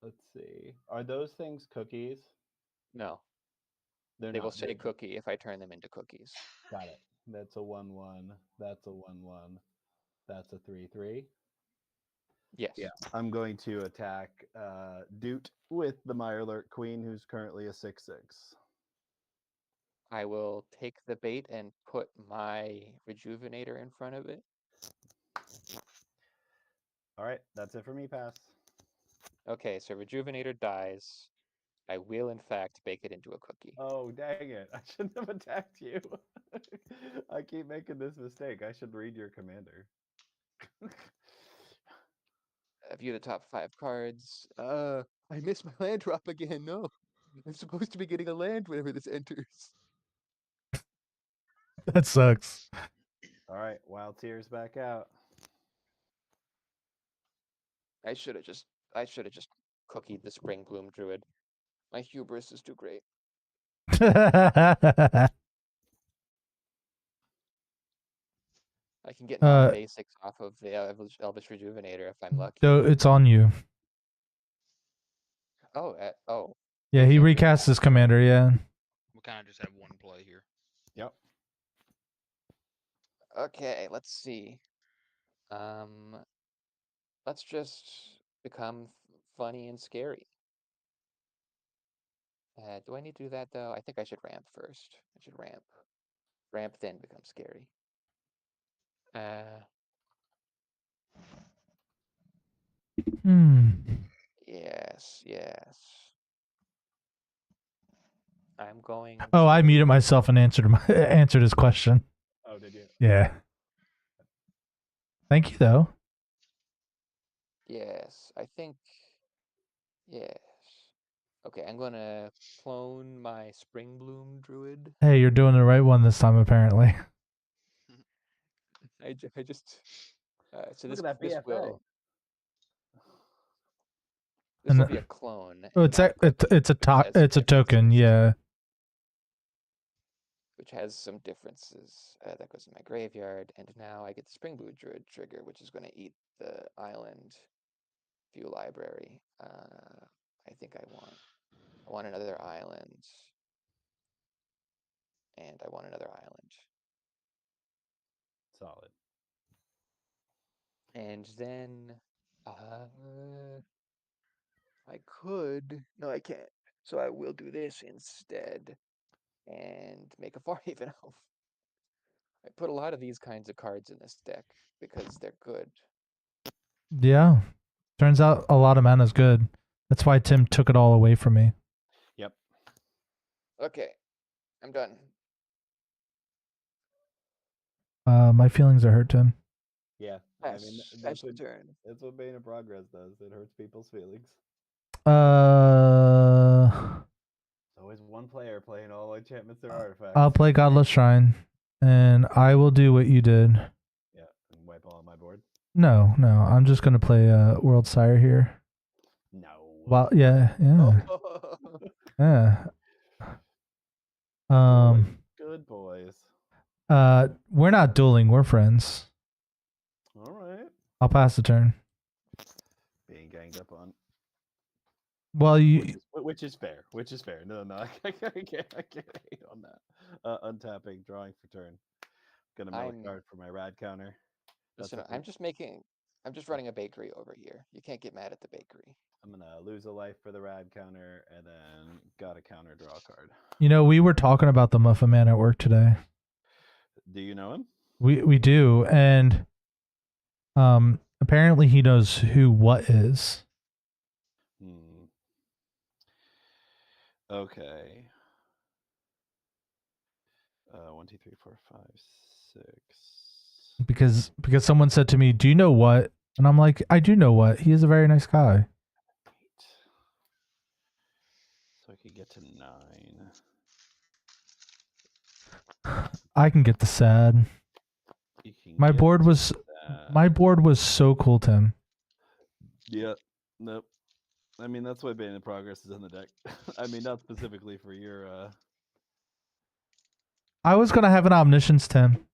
Let's see. Are those things cookies? No. They're They will not. say cookie if I turn them into cookies. Got it. That's a 1, 1. That's a 1, 1. That's a 3, 3. Yes. Yeah. I'm going to attack Doot with the Mirelurk Queen, who's currently a 6, 6. I will take the bait and put my rejuvenator in front of it. All right. That's it for me, pass. Okay, so rejuvenator dies. I will in fact bake it into a cookie. Oh, dang it. I shouldn't have attacked you. I keep making this mistake. I should read your commander. View the top 5 cards. I missed my land drop again. No. I'm supposed to be getting a land whenever this enters. That sucks. All right. Wild Tears back out. I should have just cookied the Spring Bloom Druid. My hubris is too great. I can get non-basics off of the Elvish Rejuvenator if I'm lucky. So it's on you. Oh, Yeah, he recast his commander. Yeah. We kind of just have one play here. Yep. Okay, let's see. Let's just become funny and scary. Do I need to do that though? I think I should ramp first. I should ramp. Ramp, then become scary. Yes, yes. I'm going. Oh, I muted myself and answered his question. Oh, did you? Yeah. Thank you, though. Yes, I think. Yes. Okay, I'm gonna clone my Spring Bloom Druid. Hey, you're doing the right one this time, apparently. I just. So Look this at that this BFA. will. This And will the- be a clone. Oh, and not a cookie, it's a which has some it's a token, differences. yeah. Which has some differences. That goes in my graveyard, and now I get the Spring Bloom Druid trigger, which is going to eat the island view library. I think I want another island, and I want another island, Solid. and then I could. No, I can't. So I will do this instead. and make a Farhaven Elf. I put a lot of these kinds of cards in this deck because they're good. Yeah. Turns out a lot of mana's good. That's why Tim took it all away from me. Yep. Okay, I'm done. My feelings are hurt, Tim. Yeah. Pass, I mean, pass your turn. that's what Bane of Progress does. It hurts people's feelings. There's always one player playing all enchantments or artifacts. I'll play Godless Shrine, and I will do what you did. Yeah, and wipe all on my board. No, I'm just gonna play World Sire here. No. Well, yeah. Yeah. Good boys. We're not dueling. We're friends. All right. I'll pass the turn. Being ganged up on. Well, Which is fair. Which is fair. No, I can't hate on that. Untapping, drawing for turn. Gonna mill a card for my rad counter. Listen, I'm just running a bakery over here. You can't get mad at the bakery. I'm gonna lose a life for the rad counter, and then got a counter draw card. We were talking about the Muffin Man at work today. Do you know him? We do, and apparently he knows who what is. Okay. 1, 2, 3, 4, 5, 6. Because someone said to me, "Do you know what?" And I'm like, "I do know what. He is a very nice guy." 8. So I could get to 9. I can get the sad. My board was so cool, Tim. Yeah. Nope. I mean, that's why Bane of Progress is in the deck. I mean, not specifically for your I was gonna have an Omniscience, Tim.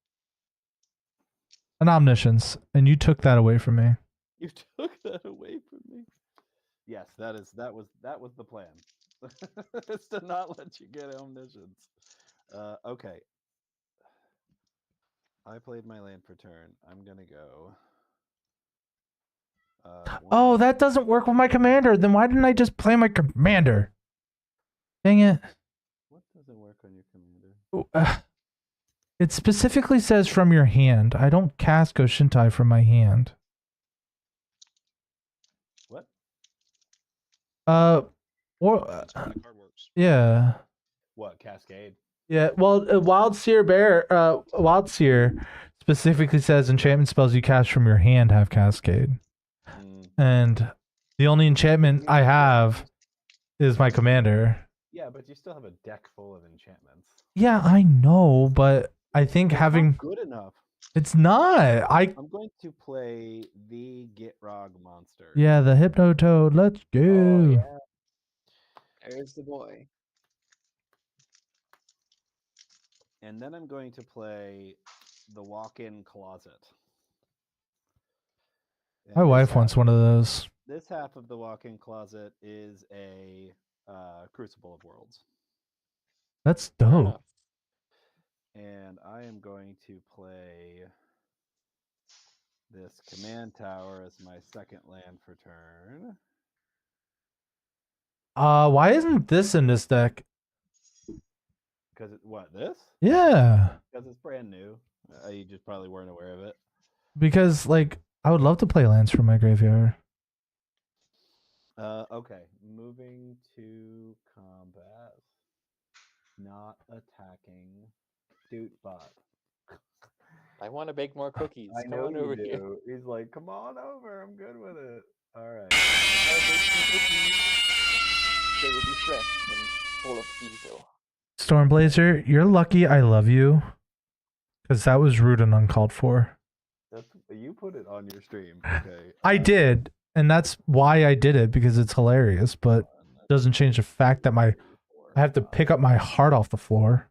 An Omniscience, and you took that away from me. You took that away from me. Yes, that was the plan. It's to not let you get Omniscience. Okay. I played my land for turn. I'm gonna go. Oh, that doesn't work with my commander. Then why didn't I just play my commander? Dang it. What doesn't work on your commander? It specifically says from your hand. I don't cast Goshintai from my hand. What? That's how the card works. Yeah. What, Cascade? Yeah, well, Wild Seer specifically says enchantment spells you cast from your hand have Cascade. And the only enchantment I have is my commander. Yeah, but you still have a deck full of enchantments. Yeah, I know, but I think It's having not good enough. It's not. I'm going to play the Gitrog monster. Yeah, the Hypno Toad. Let's go. Oh, yeah. There's the boy. And then I'm going to play the Walk-in Closet. And My wife wants one of those. This half of the Walk-in Closet is a Crucible of Worlds. That's dope. And I am going to play this Command Tower as my second land for turn. Why isn't this in this deck? Because what, this? Yeah. Because it's brand new. You just probably weren't aware of it. Because, like, I would love to play lands from my graveyard. Okay. Moving to combat. Not attacking. Dude, bot. I want to bake more cookies. I Come know on you over do. here. He's like, come on over. I'm good with it. All right. They will be fresh and full of evil. Stormblazer, you're lucky I love you. Because that was rude and uncalled for. You put it on your stream. Okay. I did. And that's why I did it, because it's hilarious. But doesn't change the fact that I have to pick up my heart off the floor.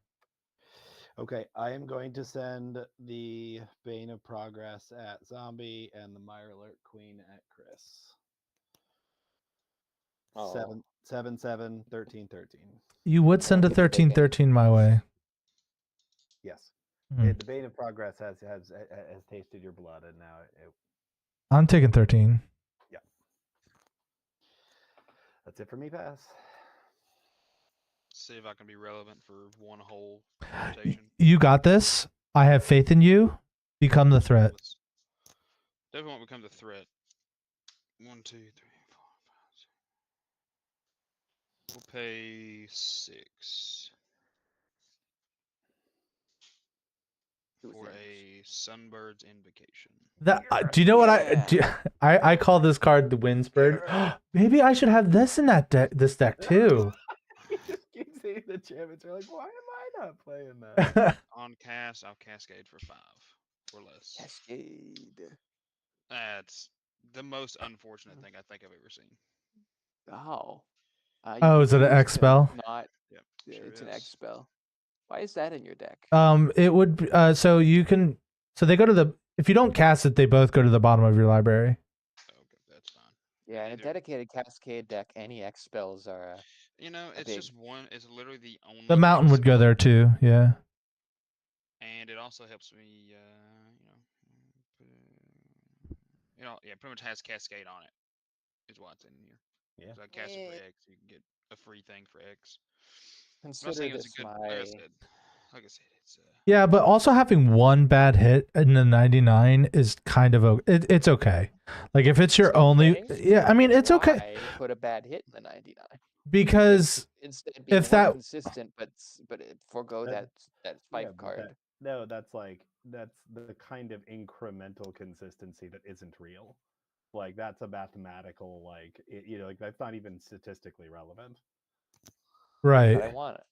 Okay, I am going to send the Bane of Progress at Zombie and the Mirelurk Queen at Chris. Oh. 7, 7, 13, 13. You would send a 13-13 my way. Yes. Hmm. The Bane of Progress has tasted your blood, and now I'm taking 13. Yeah. That's it for me, pass. See if I can be relevant for one whole rotation. You got this. I have faith in you. Become the threat. Let's definitely won't become the threat. 1, 2, 3, 4, 5, 6. We'll pay 6 Two for things. a Sunbird's Invocation. That do you know what Yeah. I call this card the Windsbird? Maybe I should have this in that deck. This deck too. You just keep seeing the champions. You're like, why am I not playing that? On cast, I'll Cascade for 5 or less. Cascade. That's the most unfortunate thing I think I've ever seen. Oh. Oh, you is it an used X to spell? Not. Yep, Yeah, sure it's an is. X spell. Why is that in your deck? It would so you can so they go to the if you don't cast it, they both go to the bottom of your library. Okay, that's fine. Yeah, in a either- dedicated Cascade deck, any X spells are. You know, a it's big- just one. It's literally the only. The mountain X would go spell, there too. Yeah. and it also helps me. Yeah, pretty much has Cascade on it. Is why it's in here. Yeah. So I cast it for Eh. X. You can get a free thing for X. I'm not Consider saying it's a this good. my. Like I said, it's. Yeah, but also having one bad hit in the 99 is kind of it's okay. Like if it's your It's only okay? yeah, I mean it's okay Why put a bad hit in the 99? because Instead, be if more that- consistent, but forego That- that fight but card. no, that's the kind of incremental consistency that isn't real. Like that's a mathematical like that's not even statistically relevant. But I right. want it.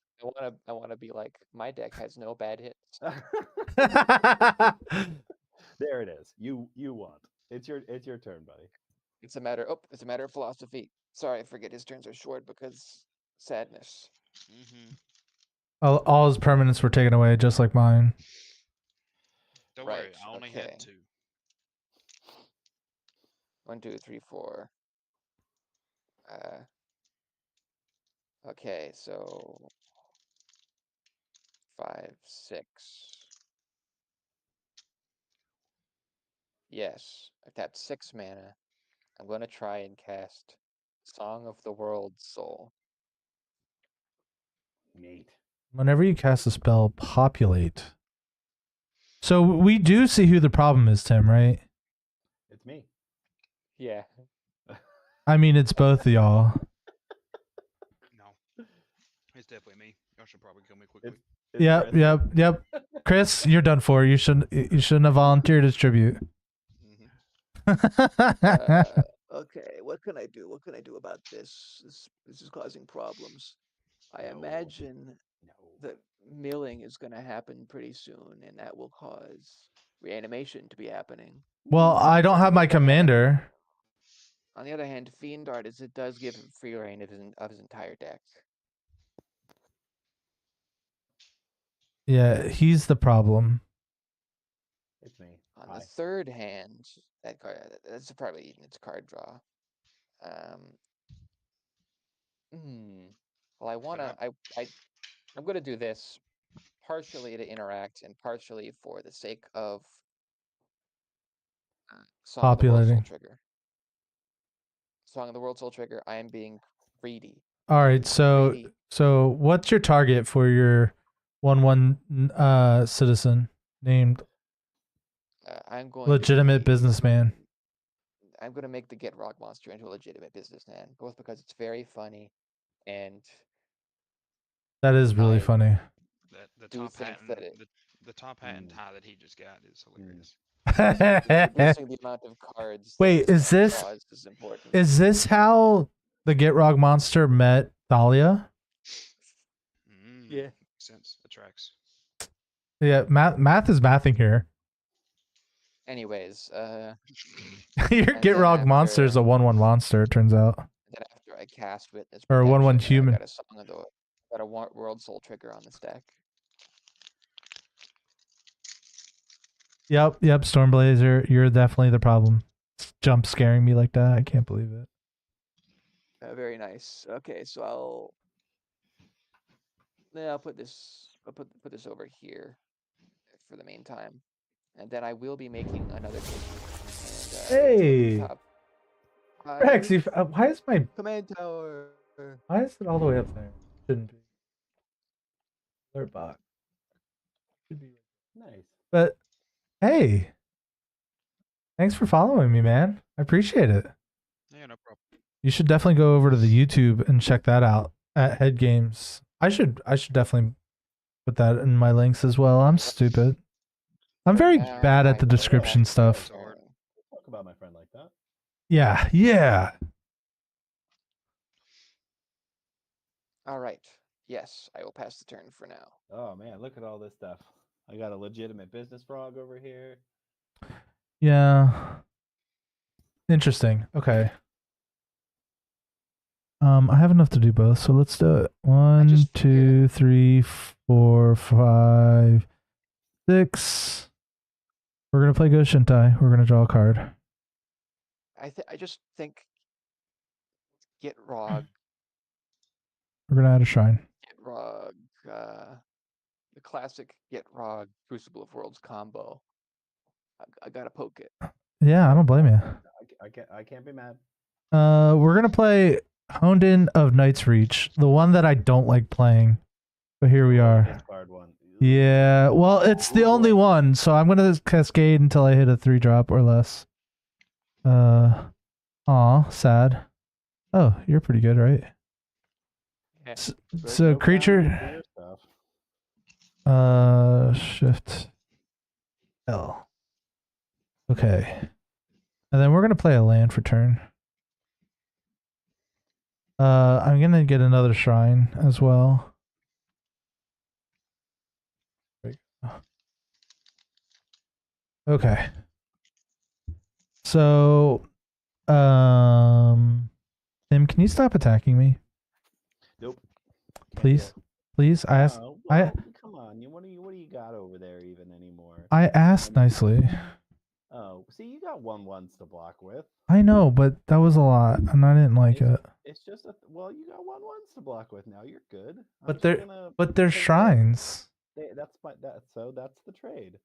I want to be like my deck has no bad hits. There it is. You won. It's your turn, buddy. It's a matter. Oh, it's a matter of philosophy. Sorry, I forget his turns are short because sadness. All his permanents were taken away just like mine. Don't worry, Right, I only okay. had 2. 1, 2, 3, 4. Okay, so 5, 6. Yes, I've tapped 6 mana. I'm gonna try and cast Song of the World Soul. Neat. Whenever you cast a spell, populate. So we do see who the problem is, Tim, right? It's me. Yeah. I mean, it's both of y'all. No, it's definitely me. Y'all should probably kill me quickly. It's Yep, Chris. yep. Chris, you're done for. You shouldn't have volunteered as tribute. Okay, what can I do? What can I do about this? This is causing problems. I No. imagine No. that milling is going to happen pretty soon, and that will cause reanimation to be happening. Well, I don't have my commander. On the other hand, Fiend Art it does give him free reign of his entire deck. Yeah, he's the problem. It's me. On Hi. the third hand, that card that's probably eating its card draw. Well, I'm gonna do this partially to interact and partially for the sake of Song of the World Soul Populating. Trigger. Song of the World Soul Trigger. I am being greedy. All right, so Greedy. what's your target for your 1/1 citizen named I'm going to legitimate be- businessman? I'm going to make the Get Rock monster into a legitimate businessman, both because it's very funny and That is really I- funny. The do top think hat and that it- the top hat and tie that he just got is hilarious. reducing the amount of cards. that Wait, this is deck this- draws is important. Is this how the Get Rog monster met Thalia? Yeah. Makes sense. That tracks. Yeah, math is mathing here. Anyways, Your And Get then Rog monster is a after- 1/1 monster, it turns out. then after I cast Witness Or a 1/1 Protection, I human. got a Song of the got a World Soul Trigger on this deck. Yep, Stormblazer, you're definitely the problem. Jump scaring me like that. I can't believe it. Very nice. Okay, so I'll put this put this over here for the meantime, and then I will be making another minion. Hey! top Rex, five why is command tower. it all the way up there? Shouldn't be. Alert box. Should be. Nice. But hey, thanks for following me, man. I appreciate it. Yeah, no problem. You should definitely go over to the YouTube and check that out at Head Games. I should definitely put that in my links as well. I'm stupid. I'm very Now bad at I the know description exactly stuff. what's hard. Talk about my friend like that. Yeah, yeah. All right. Yes, I will pass the turn for now. Oh man, look at all this stuff. I got a legitimate business frog over here. Yeah. Interesting. Okay. I have enough to do both, so let's do it. 1, just 2, 3, 4, 5, 6. We're gonna play Ghost Shintai. We're gonna draw a card. I just think get Rog, We're gonna add a shrine. the classic get Rog Crucible of Worlds combo. I gotta poke it. Yeah, I don't blame you. I can't be mad. We're gonna play Honed In of Night's Reach, the one that I don't like playing. But here we are. Discard one. Yeah, well, it's the only one, so I'm gonna cascade until I hit a 3-drop or less. Aw, sad. Oh, you're pretty good, right? Yeah. So No creature, counters for your stuff. shift L. Okay. And then we're gonna play a land for turn. I'm gonna get another shrine as well. Okay. So, Tim, can you stop attacking me, Nope. Can't please? do it. Please, I asked. Oh, I well, come on. What do you got over there even anymore? I asked nicely. Oh, see, you got 1/1s to block with. I know, but that was a lot, and I didn't like it. It's just well, you got 1/1s to block with now. You're good. But they're take shrines. that's the trade.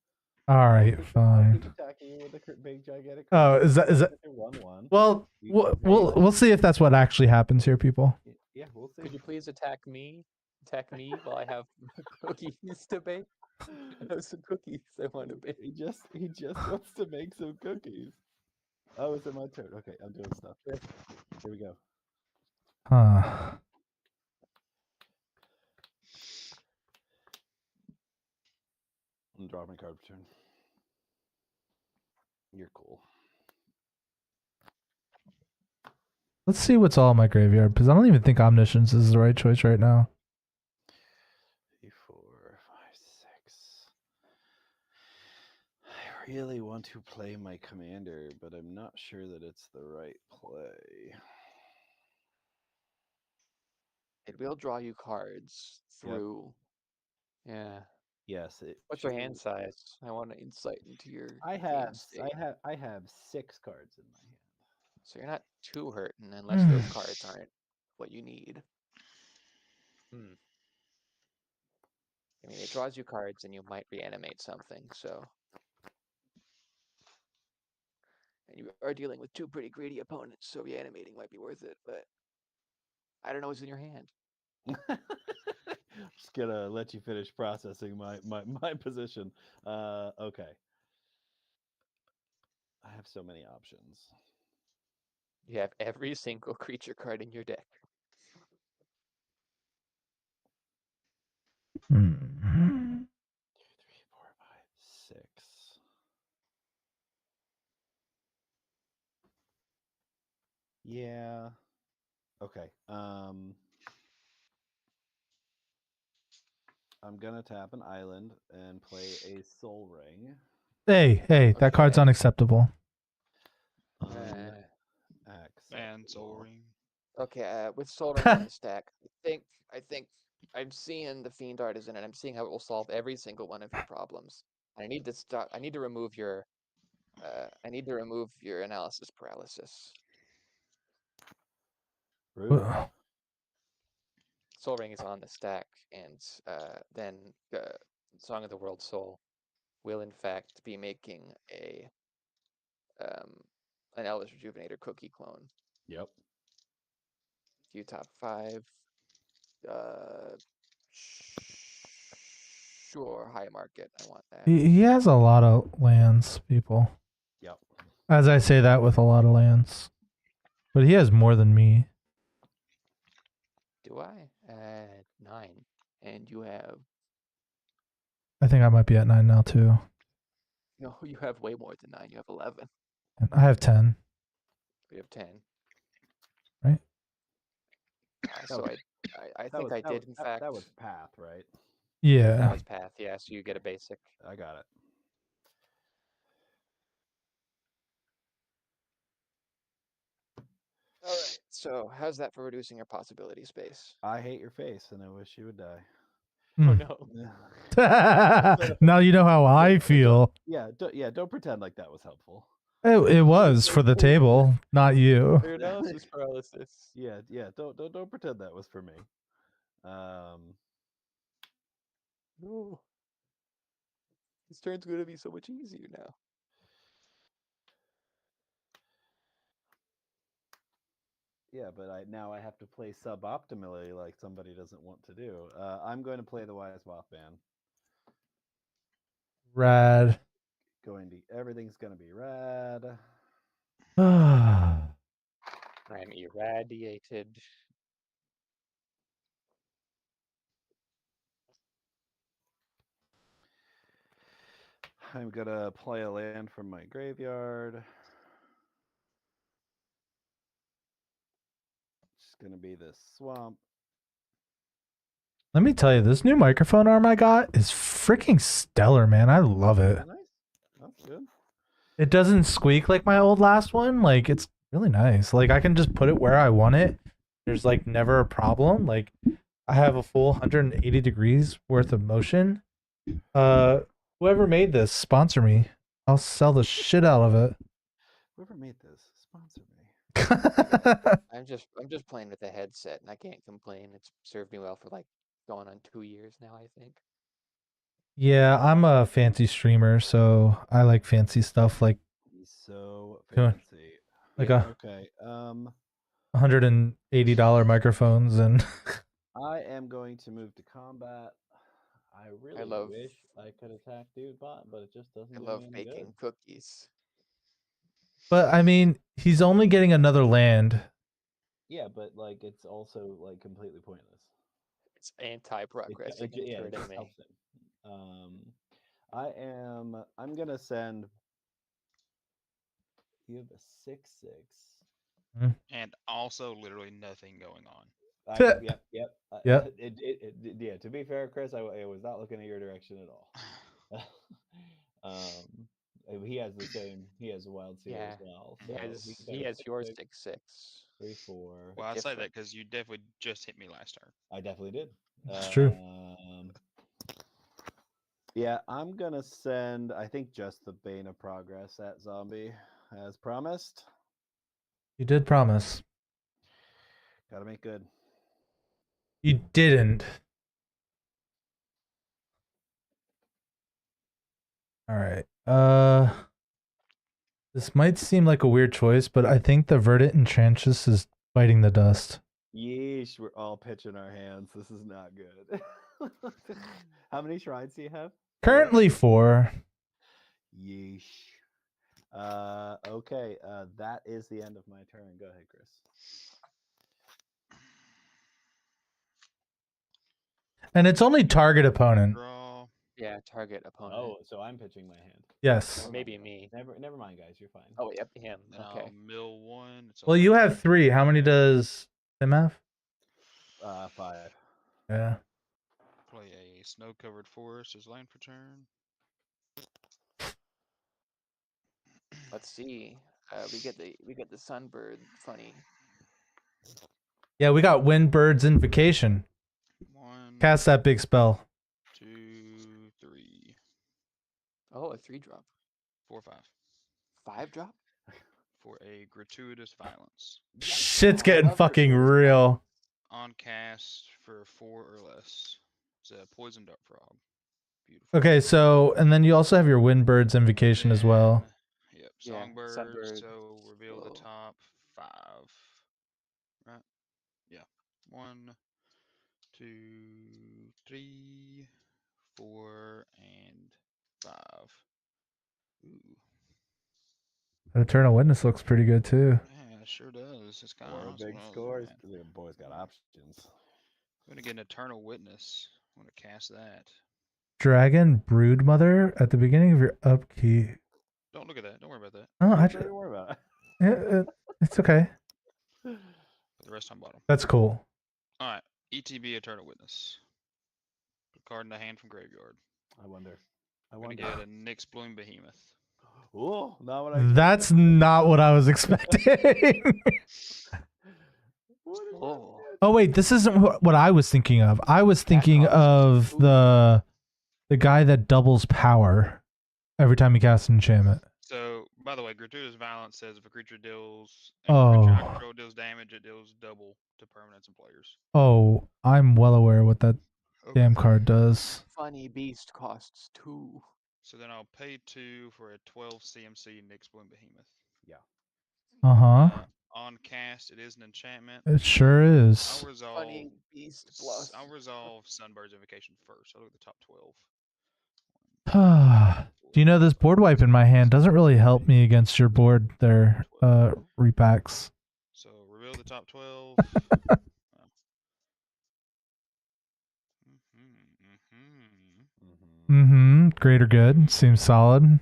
All right, I'll fine. keep attacking you with a big gigantic. Oh, is that? 1/1? Well, we'll see if that's what actually happens here, people. Yeah, we'll see. Could you please attack me? Attack me while I have cookies to bake. I have some cookies I want to bake. He just wants to make some cookies. Oh, is it my turn? Okay, I'm doing stuff. Here we go. Huh. I'm gonna draw my card for turn. You're cool. Let's see what's all in my graveyard, because I don't even think Omniscience is the right choice right now. 3, 4, 5, 6. I really want to play my commander, but I'm not sure that it's the right play. It will draw you cards through. Yeah. Yes. What's your hand size? I want an insight into your. I have 6 cards in my hand. So you're not too hurting unless those cards aren't what you need. I mean, it draws you cards and you might reanimate something, so. And you are dealing with 2 pretty greedy opponents, so reanimating might be worth it, but I don't know what's in your hand. Just gonna let you finish processing my position. Okay. I have so many options. You have every single creature card in your deck. 2, 3, 4, 5, 6. Yeah. Okay. I'm gonna tap an island and play a Soul Ring. Hey, that card's Okay. unacceptable. And Soul Ring. Okay, with Soul Ring on the stack, I think I'm seeing the Fiend Artisan, and I'm seeing how it will solve every single one of your problems. I need to stop. I need to remove your. I need to remove your analysis paralysis. Rude. Soul Ring is on the stack, and then Song of the World Soul will in fact be making an Eldritch Rejuvenator cookie clone. Yep. You top 5. Sure, high market. I want that. He has a lot of lands, people. Yep. As I say that with a lot of lands. But he has more than me. Do I? 9. And you have... I think I might be at 9 now too. No, you have way more than 9. You have 11. And I have 10. We have 10. Right? So was- I think I did, in fact. That was path, right? Yeah. That was path, yeah, so you get a basic. I got it. All right. So how's that for reducing your possibility space? I hate your face, and I wish you would die. Oh Mm. no. Now you know how I feel. Yeah, don't pretend like that was helpful. It was for the table, not you. Analysis paralysis. Yeah, don't pretend that was for me. No. This turn's gonna be so much easier now. Yeah, but now I have to play suboptimally like somebody doesn't want to do. I'm going to play the Wise Mothman. Rad. Everything's gonna be rad. I'm irradiated. I'm gonna play a land from my graveyard. It's gonna be this swamp. Let me tell you, this new microphone arm I got is freaking stellar, man. I love it. Nice. That's good. It doesn't squeak like my old last one. Like, it's really nice. Like, I can just put it where I want it. There's like never a problem. Like, I have a full 180 degrees worth of motion. Whoever made this, sponsor me. I'll sell the shit out of it. Whoever made this, sponsor me. I'm just playing with the headset, and I can't complain. It's served me well for like going on 2 years now, I think. Yeah, I'm a fancy streamer, so I like fancy stuff like He's so Come on. fancy. Like Yeah, a- okay. $180 microphones and I am going to move to combat. I really love- wish I could attack dude bot, but it just doesn't I do love me any baking good. cookies. but I mean, he's only getting another land. Yeah, but like it's also like completely pointless. It's anti-progress against It hurting just me. helps him. I'm gonna send. You have a 6/6. And also literally nothing going on. Yep. Yep. Yeah. To be fair, Chris, I was not looking at your direction at all. He has the same. He has a wild seer Yeah, as well. He So has got he a has your 6/6, 6/6. 3/4. Well, I say that different. because you definitely just hit me last turn. I definitely did. It's true. Yeah, I'm gonna send. I think just the Bane of Progress at zombie, as promised. You did promise. Gotta make good. You didn't. All right. This might seem like a weird choice, but I think the Verdant Enchantress is biting the dust. Yeesh, we're all pitching our hands. This is not good. How many shrines do you have? Currently 4. Yeesh. Okay. That is the end of my turn. Go ahead, Chris. And it's only target opponent. Draw. Yeah, target opponent. Oh, so I'm pitching my hand. Yes. Or maybe me. Never mind, guys. You're fine. Oh, yep, him. Then Okay. I'll mill 1. It's Well, you 11. have 3. How many does Tim have? 5. Yeah. Play a snow-covered forest as land for turn. Let's see. We get the sunbird funny. Yeah, we got Windbird's Invocation. 1, Cast that big spell. 2, 3, Oh, a 3-drop. 4, 5. 5-drop? For a gratuitous violence. Shit's I getting love fucking gratuitous real. On cast for 4 or less. It's a poison dart frog. Beautiful. Okay, so and then you also have your Windbird's Invocation as well. Then, Yep, Yeah, songbird. sunbird. So reveal the Whoa. top 5. Right? Yeah. 1, 2, 3, 4 and 5. Ooh. That Eternal Witness looks pretty good too. Yeah, it sure does. It's kind of Four awesome. big scores. The boy's got options. I'm gonna get an Eternal Witness. I'm gonna cast that. Dragon Broodmother at the beginning of your upkeep. Don't look at that. Don't worry about that. Oh, I Don't worry about it. it's okay. Put the rest on bottom. That's cool. All right. ETB Eternal Witness. Put a card in the hand from graveyard. I wonder. I'm gonna get a Nyx Bloom Behemoth. Oh, not what I. That's not what I was expecting. What is Oh. Oh wait, this isn't what I was thinking of. I was thinking of the guy that doubles power every time he casts an enchantment. So, by the way, Gratuitous Violence says if a creature deals, control deals damage, it deals double to permanents and players. Oh, I'm well aware what that damn card does. Funny Beast costs 2. So then I'll pay 2 for a 12 CMC Nyx Bloom Behemoth. Uh-huh. On cast, it is an enchantment. It sure is. I'll resolve. Funny Beast plus. I'll resolve Sunbird's Invocation first. I'll look at the top 12. Do you know this board wipe in my hand doesn't really help me against your board there, repacks. So reveal the top 12. Great or good. Seems solid.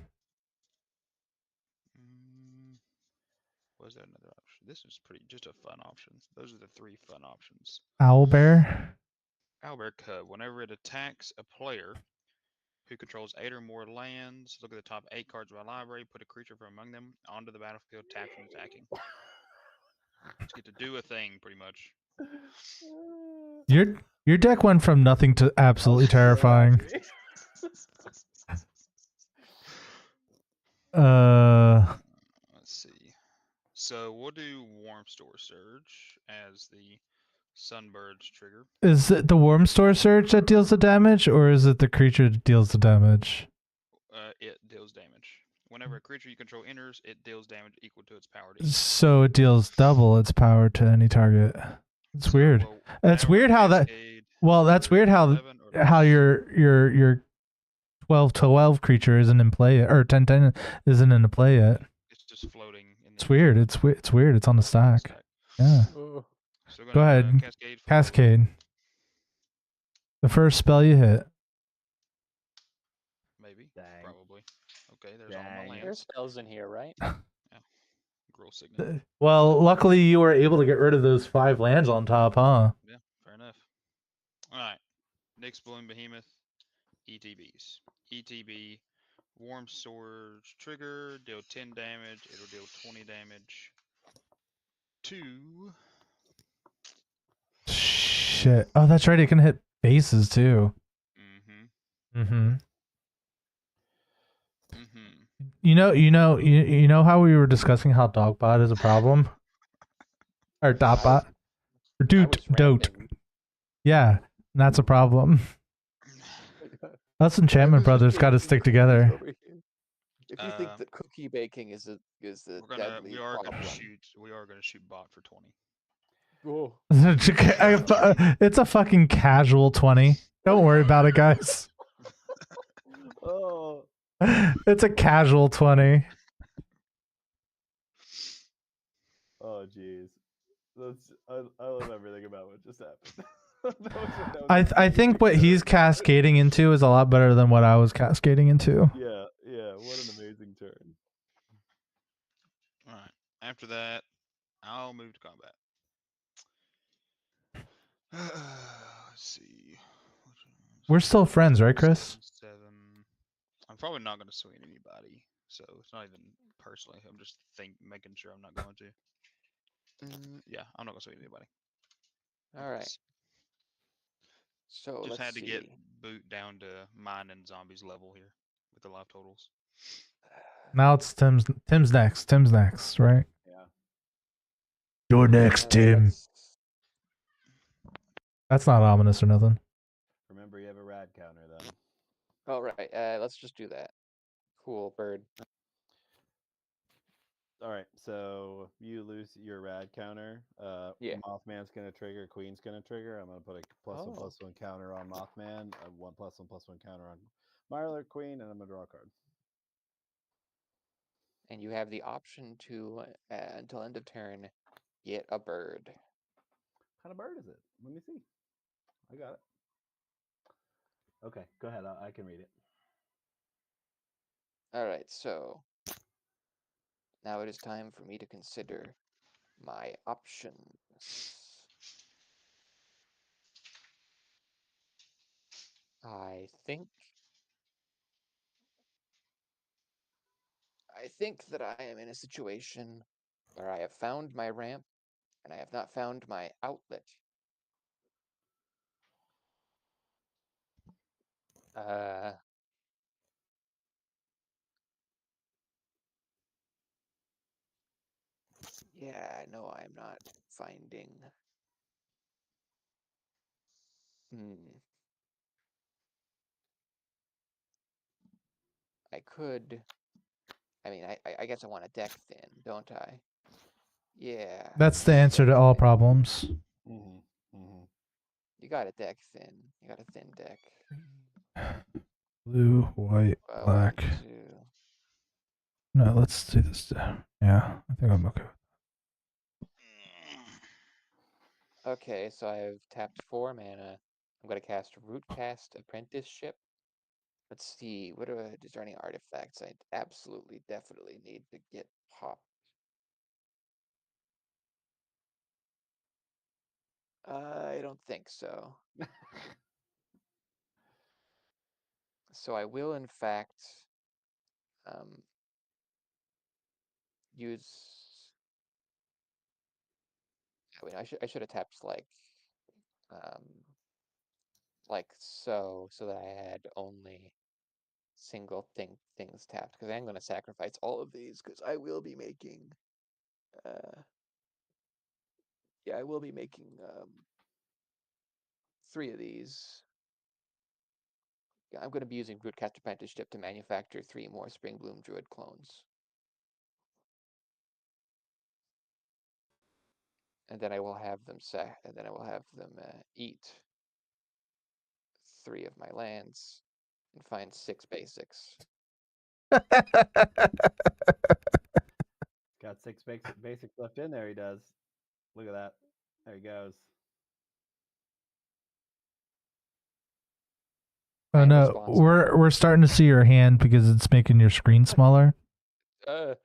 Was there another option? This is just a fun option. Those are the 3 fun options. Owlbear. Owlbear Cub. Whenever it attacks a player who controls 8 or more lands, look at the top 8 cards of our library, put a creature from among them onto the battlefield, tapped and attacking. Just get to do a thing, pretty much. Your deck went from nothing to absolutely terrifying. Let's see. So we'll do Warm Store Surge as the Sunbird's trigger. Is it the Warm Store Surge that deals the damage, or is it the creature that deals the damage? It deals damage. Whenever a creature you control enters, it deals damage equal to its power. So it deals double its power to any target. It's weird. Well, That's weird how that. Well, that's weird how your 12/12 creature isn't in play yet, or 10/10 isn't in the play yet. It's just floating. It's weird. It's weird. It's on the stack. Yeah. So Go ahead. Cascade. The first spell you hit. Maybe. Dang. Probably. Okay, there's all my There's lands. spells in here, right? Gruul Signet. Well, luckily you were able to get rid of those 5 lands on top, huh? Yeah, fair enough. Alright. Nyx Bloom Behemoth. ETBs. ETB. Warm Surge trigger. Deal 10 damage. It'll deal 20 damage. 2. Shit. Oh, that's right. It can hit bases too. You know how we were discussing how Dogbot is a problem? Or Dotbot? Or Dote. Yeah, that's a problem. Us Enchantment Brothers got to stick together. If you think that cookie baking is the deadly We are problem. gonna shoot bot for 20. Oh. It's a fucking casual 20. Don't worry about it, guys. Oh. It's a casual 20. Oh, jeez. I love everything about what just happened. I think what he's cascading into is a lot better than what I was cascading into. Yeah. What an amazing turn. All right. After that, I'll move to combat. Let's see. We're still friends, right, Chris? 7. I'm probably not going to swing anybody, so it's not even personally. I'm just making sure I'm not going to. Yeah, I'm not going to swing anybody. All right. So Just let's had to see. get boot down to mine and zombies level here with the live totals. Now it's Tim's next. Tim's next, right? Yeah. You're next, Tim. That's not ominous or nothing. Remember, you have a rad counter, though. All right. Let's just do that. Cool bird. All right, so you lose your rad counter. Yeah. Mothman's gonna trigger. Queen's gonna trigger. I'm gonna put a +1/+1 counter on Mothman. A 1+1/+1 counter on Marler Queen, and I'm gonna draw a card. And you have the option to, until end of turn, get a bird. What kind of bird is it? Let me see. I got it. Okay, go ahead. I can read it. All right, so now it is time for me to consider my options. I think that I am in a situation where I have found my ramp and I have not found my outlet. Yeah, no, I'm not finding. I could. I mean, I guess I want a deck thin, don't I? Yeah. That's the answer to all problems. You got a deck thin. You got a thin deck. Blue, white, black. No, let's do this. Yeah, I think I'm okay. Okay, so I've tapped 4 mana. I'm gonna cast Rootcast Apprenticeship. Let's see, is there any artifacts I absolutely definitely need to get popped? I don't think so. So I will, in fact, use. I mean, I should have tapped like so that I had only single things tapped, because I'm going to sacrifice all of these because I will be making I will be making 3 of these. Yeah, I'm going to be using Rootcast Apprenticeship to manufacture 3 more Springbloom Druid clones. And then I will have them eat 3 of my lands and find 6 basics. Got 6 basics left in there. He does. Look at that. There he goes. Oh no, we're starting to see your hand because it's making your screen smaller. Oh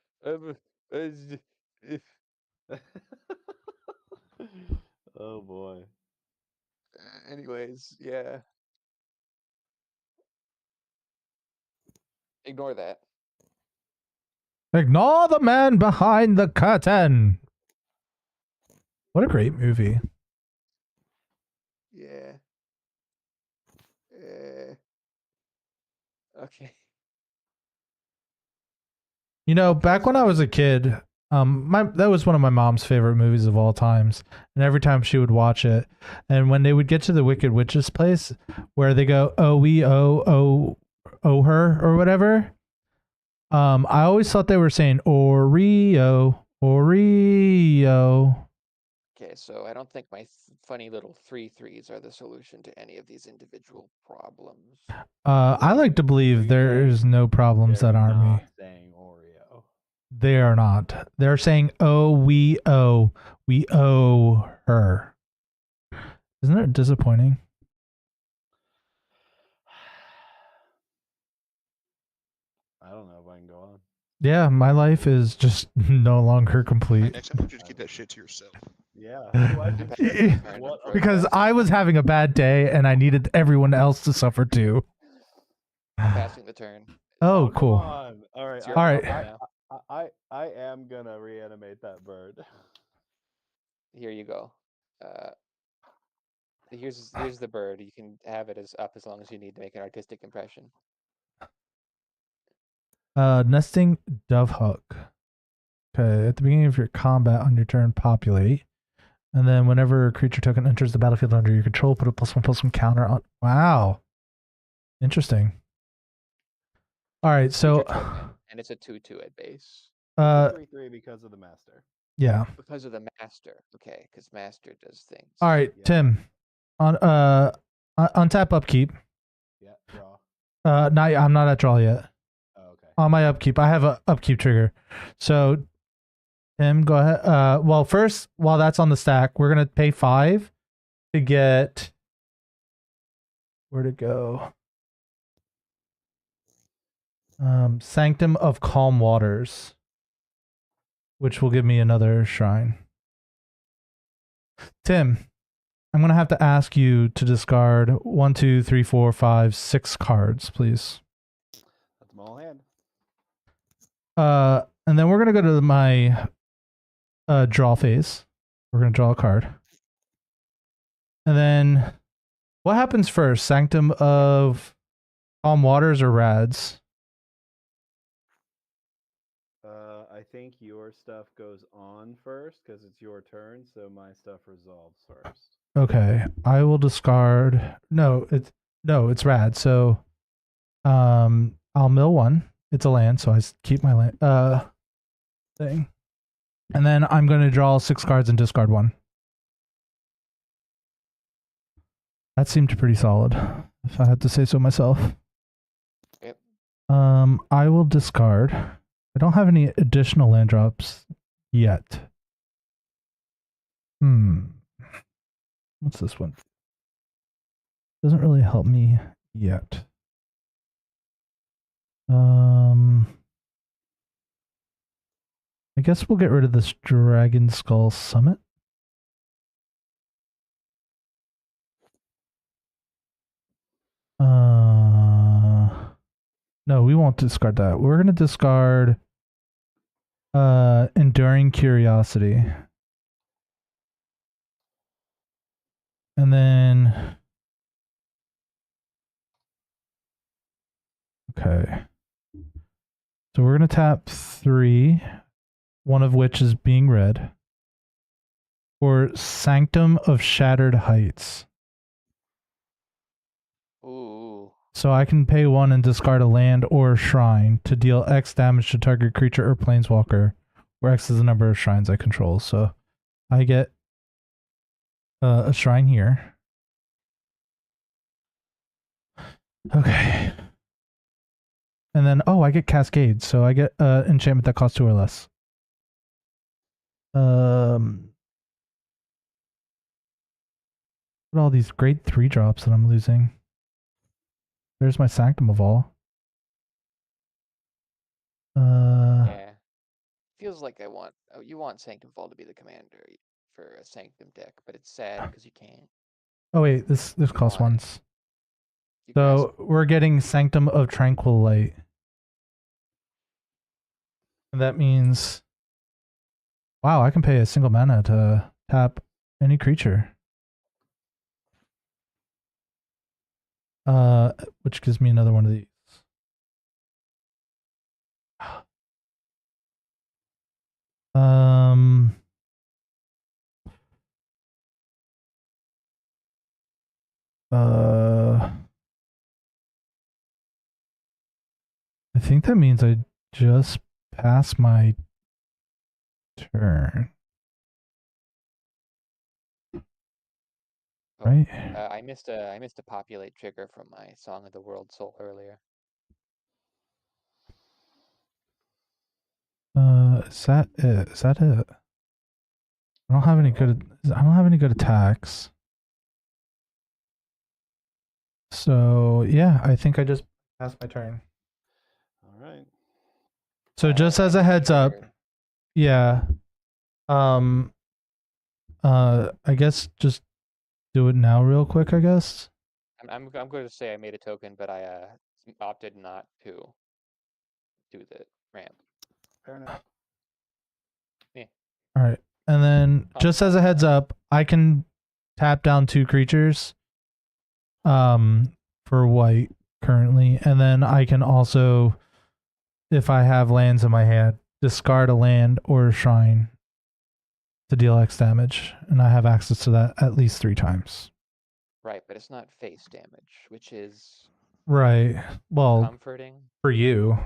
boy. Anyways, yeah. Ignore that. Ignore the man behind the curtain. What a great movie. Yeah. Okay. You know, back when I was a kid, that was one of my mom's favorite movies of all times. And every time she would watch it, and when they would get to the Wicked Witch's place, where they go, "Oh, we owe her" or whatever, I always thought they were saying Oreo. Okay, so I don't think my funny little 3/3s are the solution to any of these individual problems. I like to believe there's no problems that aren't me. Saying Oreo. They are not. They're saying, "Oh, we owe her." Isn't it disappointing? I don't know if I can go on. Yeah, my life is just no longer complete. Next time, I want you to keep that shit to yourself. Yeah. Because I was having a bad day and I needed everyone else to suffer too. Passing the turn. Oh, cool. All right. All right. I am gonna reanimate that bird. Here you go. Here's the bird. You can have it up as long as you need to make an artistic impression. Nesting Dovehook. Okay, at the beginning of your combat on your turn, populate. And then whenever a creature token enters the battlefield under your control, put a +1/+1 counter on. Wow. Interesting. All right, so. And it's a 2/2 at base. 3/3 because of the master. Yeah. Because of the master. Okay, because master does things. All right, Yeah. Tim. Untap upkeep. Yeah, draw. I'm not at draw yet. Oh, okay. On my upkeep, I have a upkeep trigger. So, Tim, go ahead. Well, first, while that's on the stack, we're gonna pay 5 to get. Where to go? Sanctum of Calm Waters, which will give me another shrine. Tim, I'm gonna have to ask you to discard 1, 2, 3, 4, 5, 6 cards, please. That's them all in hand. And then we're gonna go to my draw phase. We're gonna draw a card. And then what happens first? Sanctum of Calm Waters or Rads? I think your stuff goes on first because it's your turn, so my stuff resolves first. Okay, I will discard. No, it's Rad. So, I'll mill 1. It's a land, so I keep my land thing, and then I'm going to draw 6 cards and discard 1. That seemed pretty solid, if I had to say so myself. Yep. I will discard. I don't have any additional land drops yet. What's this one? Doesn't really help me yet. I guess we'll get rid of this Dragon Skull Summit. No, we won't discard that. We're gonna discard Enduring Curiosity. And then okay. So we're gonna tap 3, one of which is being red, for Sanctum of Shattered Heights. Ooh. So I can pay 1 and discard a land or a shrine to deal X damage to target creature or planeswalker, where X is the number of shrines I control. So I get a shrine here. Okay. And then, oh, I get Cascade, so I get enchantment that costs 2 or less. Look at all these great 3 drops that I'm losing. There's my Sanctum of All. Yeah. Feels like you want Sanctum Fall to be the commander for a Sanctum deck, but it's sad because you can't. Oh wait, this costs Why? once. You So we're getting Sanctum of Tranquil Light. And that means, wow, I can pay a single mana to tap any creature. Which gives me another one of these. I think that means I just pass my turn. Right? I missed a populate trigger from my Song of the World Soul earlier. Is that it? Is that it? I don't have any good attacks. So yeah, I think I just passed my turn. All right. So just as a heads up, yeah. I guess just do it now real quick, I guess. I'm going to say I made a token, but I opted not to do the ramp. Fair enough. Yeah. All right. And then just as a heads up, I can tap down 2 creatures for white currently, and then I can also, if I have lands in my hand, discard a land or a shrine to deal X damage, and I have access to that at least 3 times. Right, but it's not face damage, which is right. Well, comforting. for you.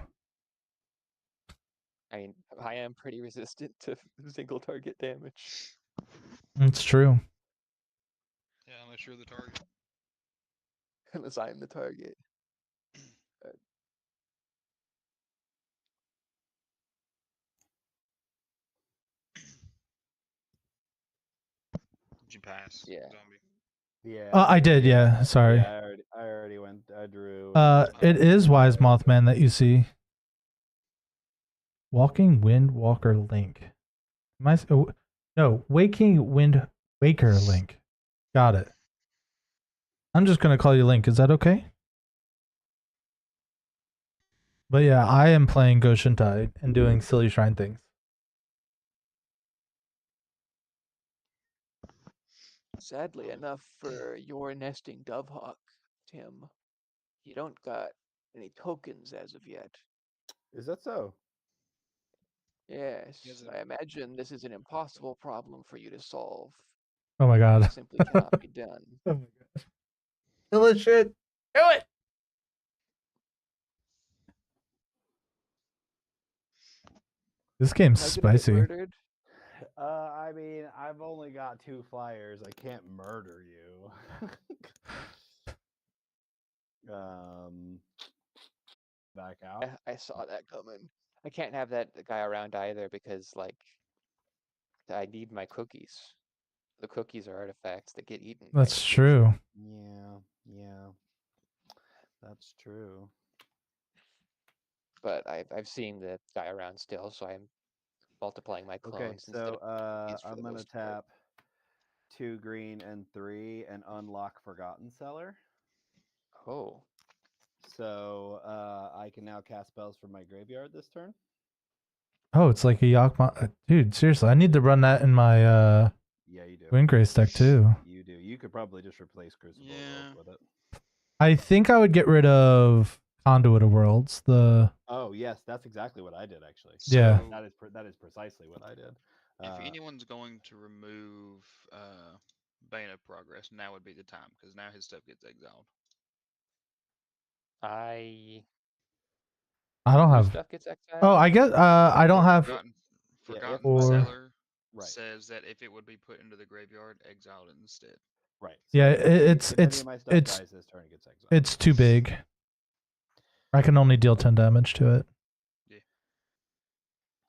I am pretty resistant to single target damage. It's true. Yeah, unless you're the target. Unless I'm the target. Did you pass? Yeah. Zombie. Yeah. I did. Yeah. Sorry. Yeah, I already went. I drew. It is Wise Mothman that you see. Walking Windwalker Link. No, Waking Wind Waker Link. Got it. I'm just gonna call you Link. Is that okay? But yeah, I am playing Goshintai and doing silly shrine things. Sadly enough for your nesting dovehawk, Tim, you don't got any tokens as of yet. Is that so? Yes, Yes, I imagine this is an impossible problem for you to solve. Oh my god. It simply cannot be done. Oh my god. Kill this shit. Do it. This game's Am I gonna get spicy. murdered? I mean, I've only got 2 flyers. I can't murder you. Back out. I saw that coming. I can't have that guy around either because, like, I need my cookies. The cookies are artifacts that get eaten. by That's extinction. true. Yeah. That's true. But I've seen the guy around still, so I'm multiplying my clones Okay, instead so of cookies for I'm the gonna most part. tap 2 green and 3 and unlock Forgotten Cellar. Oh, So I can now cast spells from my graveyard this turn. Oh, it's like a Yakma. Dude, seriously, I need to run that in my Yeah, you do. Windgrace deck too. You do. You could probably just replace Crucible of Yeah. Worlds with it. I think I would get rid of Conduit of Worlds. Oh yes, that's exactly what I did actually. Yeah. So That is precisely what I did. if anyone's going to remove Bane of Progress, now would be the time because now his stuff gets exiled. I don't whose have. stuff gets exiled. Oh, I guess I don't have. Forgotten Or- Cellar Right. says that if it would be put into the graveyard, exile it instead. Right. Yeah, if any of it's my stuff it's dies this turn, it gets exiled. it's too big. I can only deal 10 damage to it.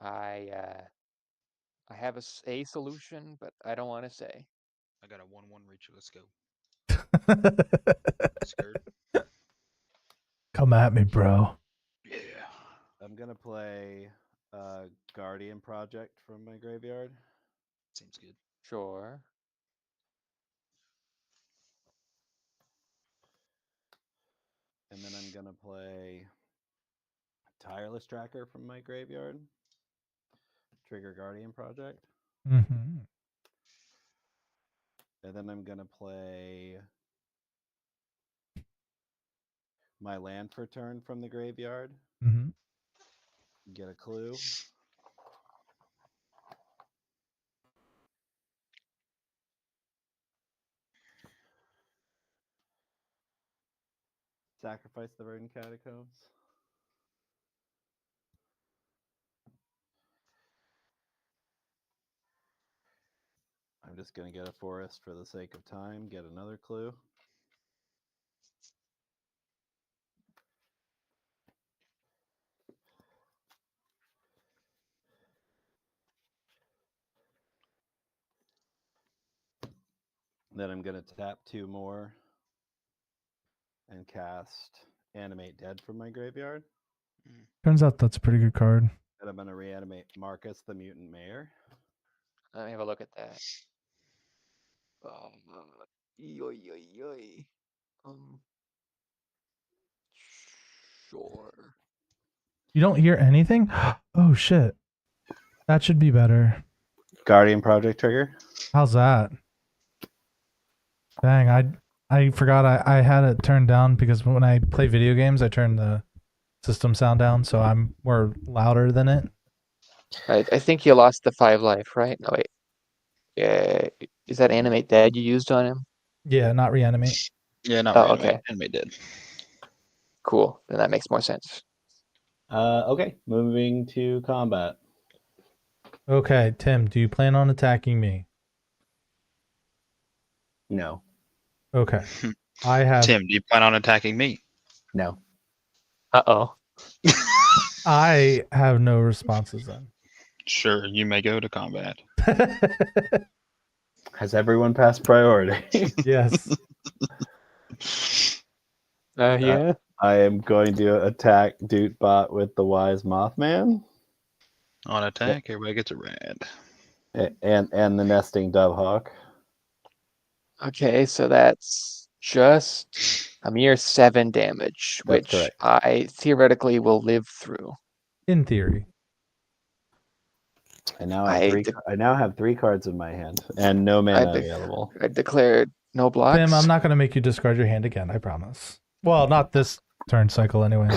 I have a solution, but I don't want to say. I got a 1/1 reach. Let's go. Scared? Come at me, bro. Yeah. I'm gonna play Guardian Project from my graveyard. Seems good. Sure. And then I'm gonna play Tireless Tracker from my graveyard. Trigger Guardian Project. Mm-hmm. And then I'm gonna play my land for turn from the graveyard. Mm-hmm. Get a clue. Sacrifice the Verdant Catacombs. I'm just going to get a forest for the sake of time, get another clue. Then I'm going to tap 2 more and cast Animate Dead from my graveyard. Turns out that's a pretty good card. And I'm going to reanimate Marcus the Mutant Mayor. Let me have a look at that. Yoy, yoy, yoy. Sure. You don't hear anything? Oh shit. That should be better. Guardian Project trigger. How's that? Dang, I forgot I had it turned down because when I play video games, I turn the system sound down, so I'm more louder than it. I think you lost the 5 life, right? No, wait. Yeah, is that Animate Dead you used on him? Yeah, not reanimate. Yeah, not Oh, reanimate. okay. Animate dead. Cool. Then that makes more sense. Okay, moving to combat. Okay, Tim, do you plan on attacking me? No. Okay. I have Tim, do you plan on attacking me? No. Uh-oh. I have no responses then. Sure, you may go to combat. Has everyone passed priority? Yes. Yeah. I am going to attack Dootbot with the Wise Mothman On attack, everybody gets a rad. and the Nesting Dovehawk. Okay, so that's just a mere 7 damage, That's which correct. I theoretically will live through. In theory. I now have three cards in my hand and no mana available. I declared no blocks. Tim, I'm not going to make you discard your hand again, I promise. Well, not this turn cycle anyway.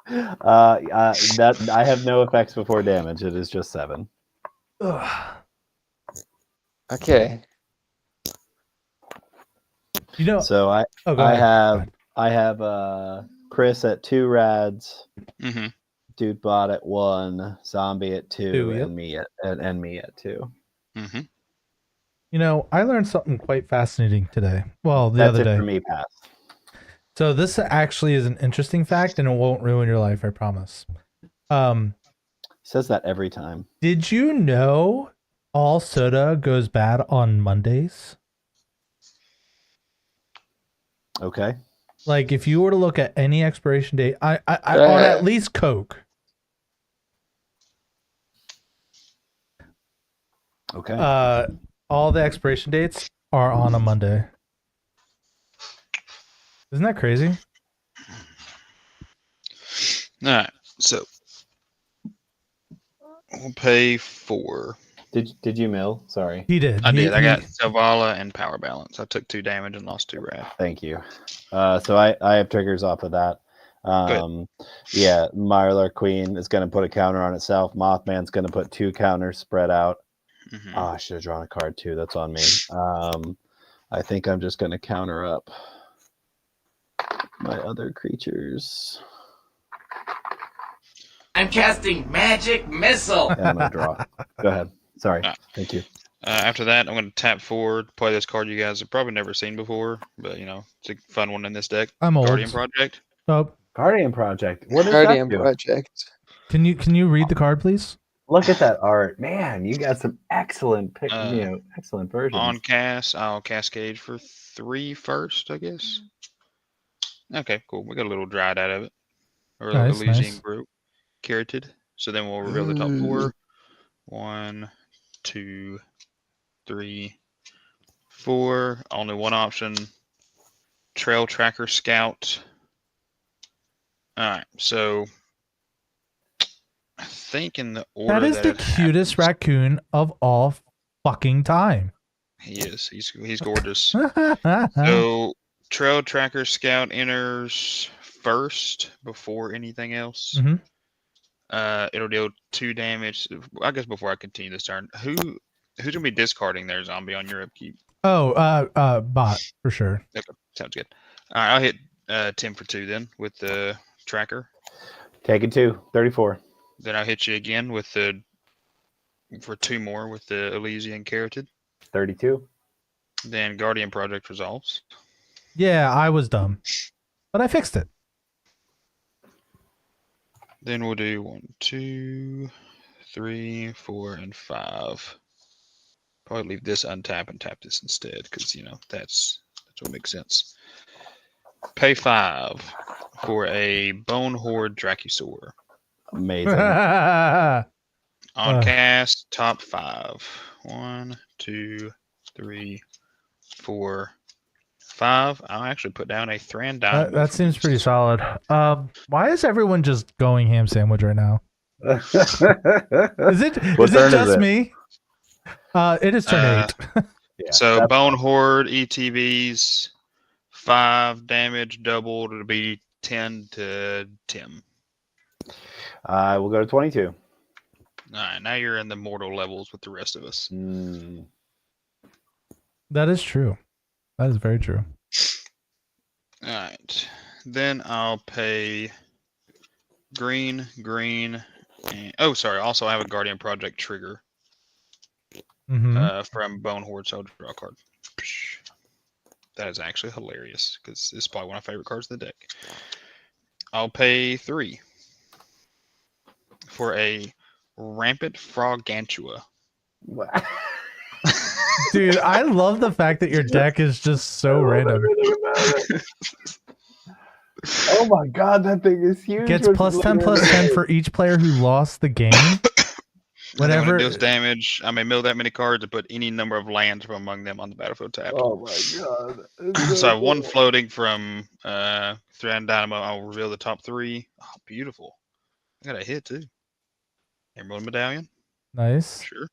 That I have no effects before damage. It is just 7. Ugh. Okay. You know, So go I ahead. have Chris at 2 rads, Mm-hmm. Dootbot at 1, Zombie at 2, 2, yep. and me at 2. Mm-hmm. You know, I learned something quite fascinating today. Well, the That's other it day. for me, pass. So this actually is an interesting fact, and it won't ruin your life, I promise. Says that every time. Did you know all soda goes bad on Mondays? Okay. Like if you were to look at any expiration date, I on at least Coke. Okay. All the expiration dates are on a Monday. Isn't that crazy? All right, so we'll pay 4. Did you mill? Sorry. He did. I did. I got Zavala and Power Balance. I took 2 damage and lost 2 rad. Thank you. So I have triggers off of that. Yeah, Mirelurk Queen is going to put a counter on itself. Mothman's going to put 2 counters spread out. Mm-hmm. I should have drawn a card too. That's on me. I think I'm just going to counter up my other creatures. I'm casting Magic Missile. And I'm going to draw. Go ahead. Sorry. Thank you. After that, I'm going to tap forward, play this card you guys have probably never seen before, but you know, it's a fun one in this deck. I'm old. Guardian Project. Oh, Guardian Project. What does Guardian that do? Project. can you read the card, please? Look at that art, man! You got some excellent excellent versions. On cast, I'll cascade for 3 first, I guess. Okay, cool. We got a little dried out of it, or a Nice, Elysian nice. group, carroted. So then we'll reveal the top 4. 1, 2, 3, 4. Only one option. Trail Tracker Scout. Alright, so I think in the order That is the cutest raccoon of all fucking time. He is. He's gorgeous. So Trail Tracker Scout enters first before anything else. Mhm. It'll deal 2 damage. I guess before I continue this turn, who's gonna be discarding their zombie on your upkeep? Oh, bot for sure. Okay, sounds good. All right, I'll hit Tim for 2 then with the tracker. Taking 2, 34. Then I'll hit you again with for 2 more with the Elysian carroted. 32. Then Guardian Project resolves. Yeah, I was dumb, but I fixed it. Then we'll do 1, 2, 3, 4, and 5. Probably leave this untap and tap this instead, because you know that's what makes sense. Pay 5 for a Bone Horde Dracusaur. Amazing. On cast, top 5. 1, 2, 3, 4, 5. I'll actually put down a Thranduil. That seems pretty solid. Why is everyone just going ham sandwich right now? Is it just me? It is turn 8. Yeah, so Bone Horde ETBs, 5 damage doubled. It'll be 10 to Tim. We'll go to 22. All right, now you're in the mortal levels with the rest of us. That is true. That is very true. All right, then I'll pay green, green. And, oh, sorry. Also, I have a Guardian Project trigger from Bone Horde, so I'll draw a card. That is actually hilarious because it's probably one of my favorite cards in the deck. I'll pay 3 for a Rampant Frogantua. Dude, I love the fact that your deck is just so random. Oh my god, that thing is huge. Gets plus 10 plus 10 for each player who lost the game. Whenever Whenever it deals damage, I may mill that many cards to put any number of lands from among them on the battlefield tab. Oh my god. So I have 1 floating from Thran Dynamo. I'll reveal the top 3. Oh, beautiful. I got a hit too. Emerald Medallion. Nice. Sure.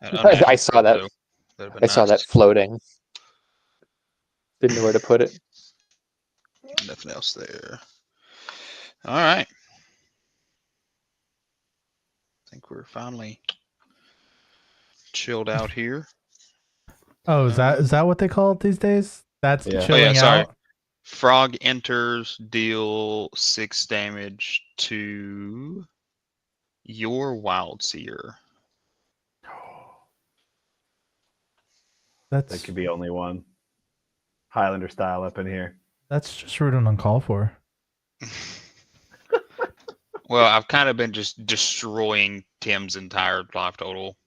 I saw that. I saw that floating. Didn't know where to put it. Nothing else there. All right. I think we're finally chilled out here. Oh, is that what they call it these days? That's Yeah. chilling sorry. out. Frog enters, deal 6 damage to your Wild Seer. That's That could be only one. Highlander style up in here. that's just rude and uncalled for. Well, I've kind of been just destroying Tim's entire life total.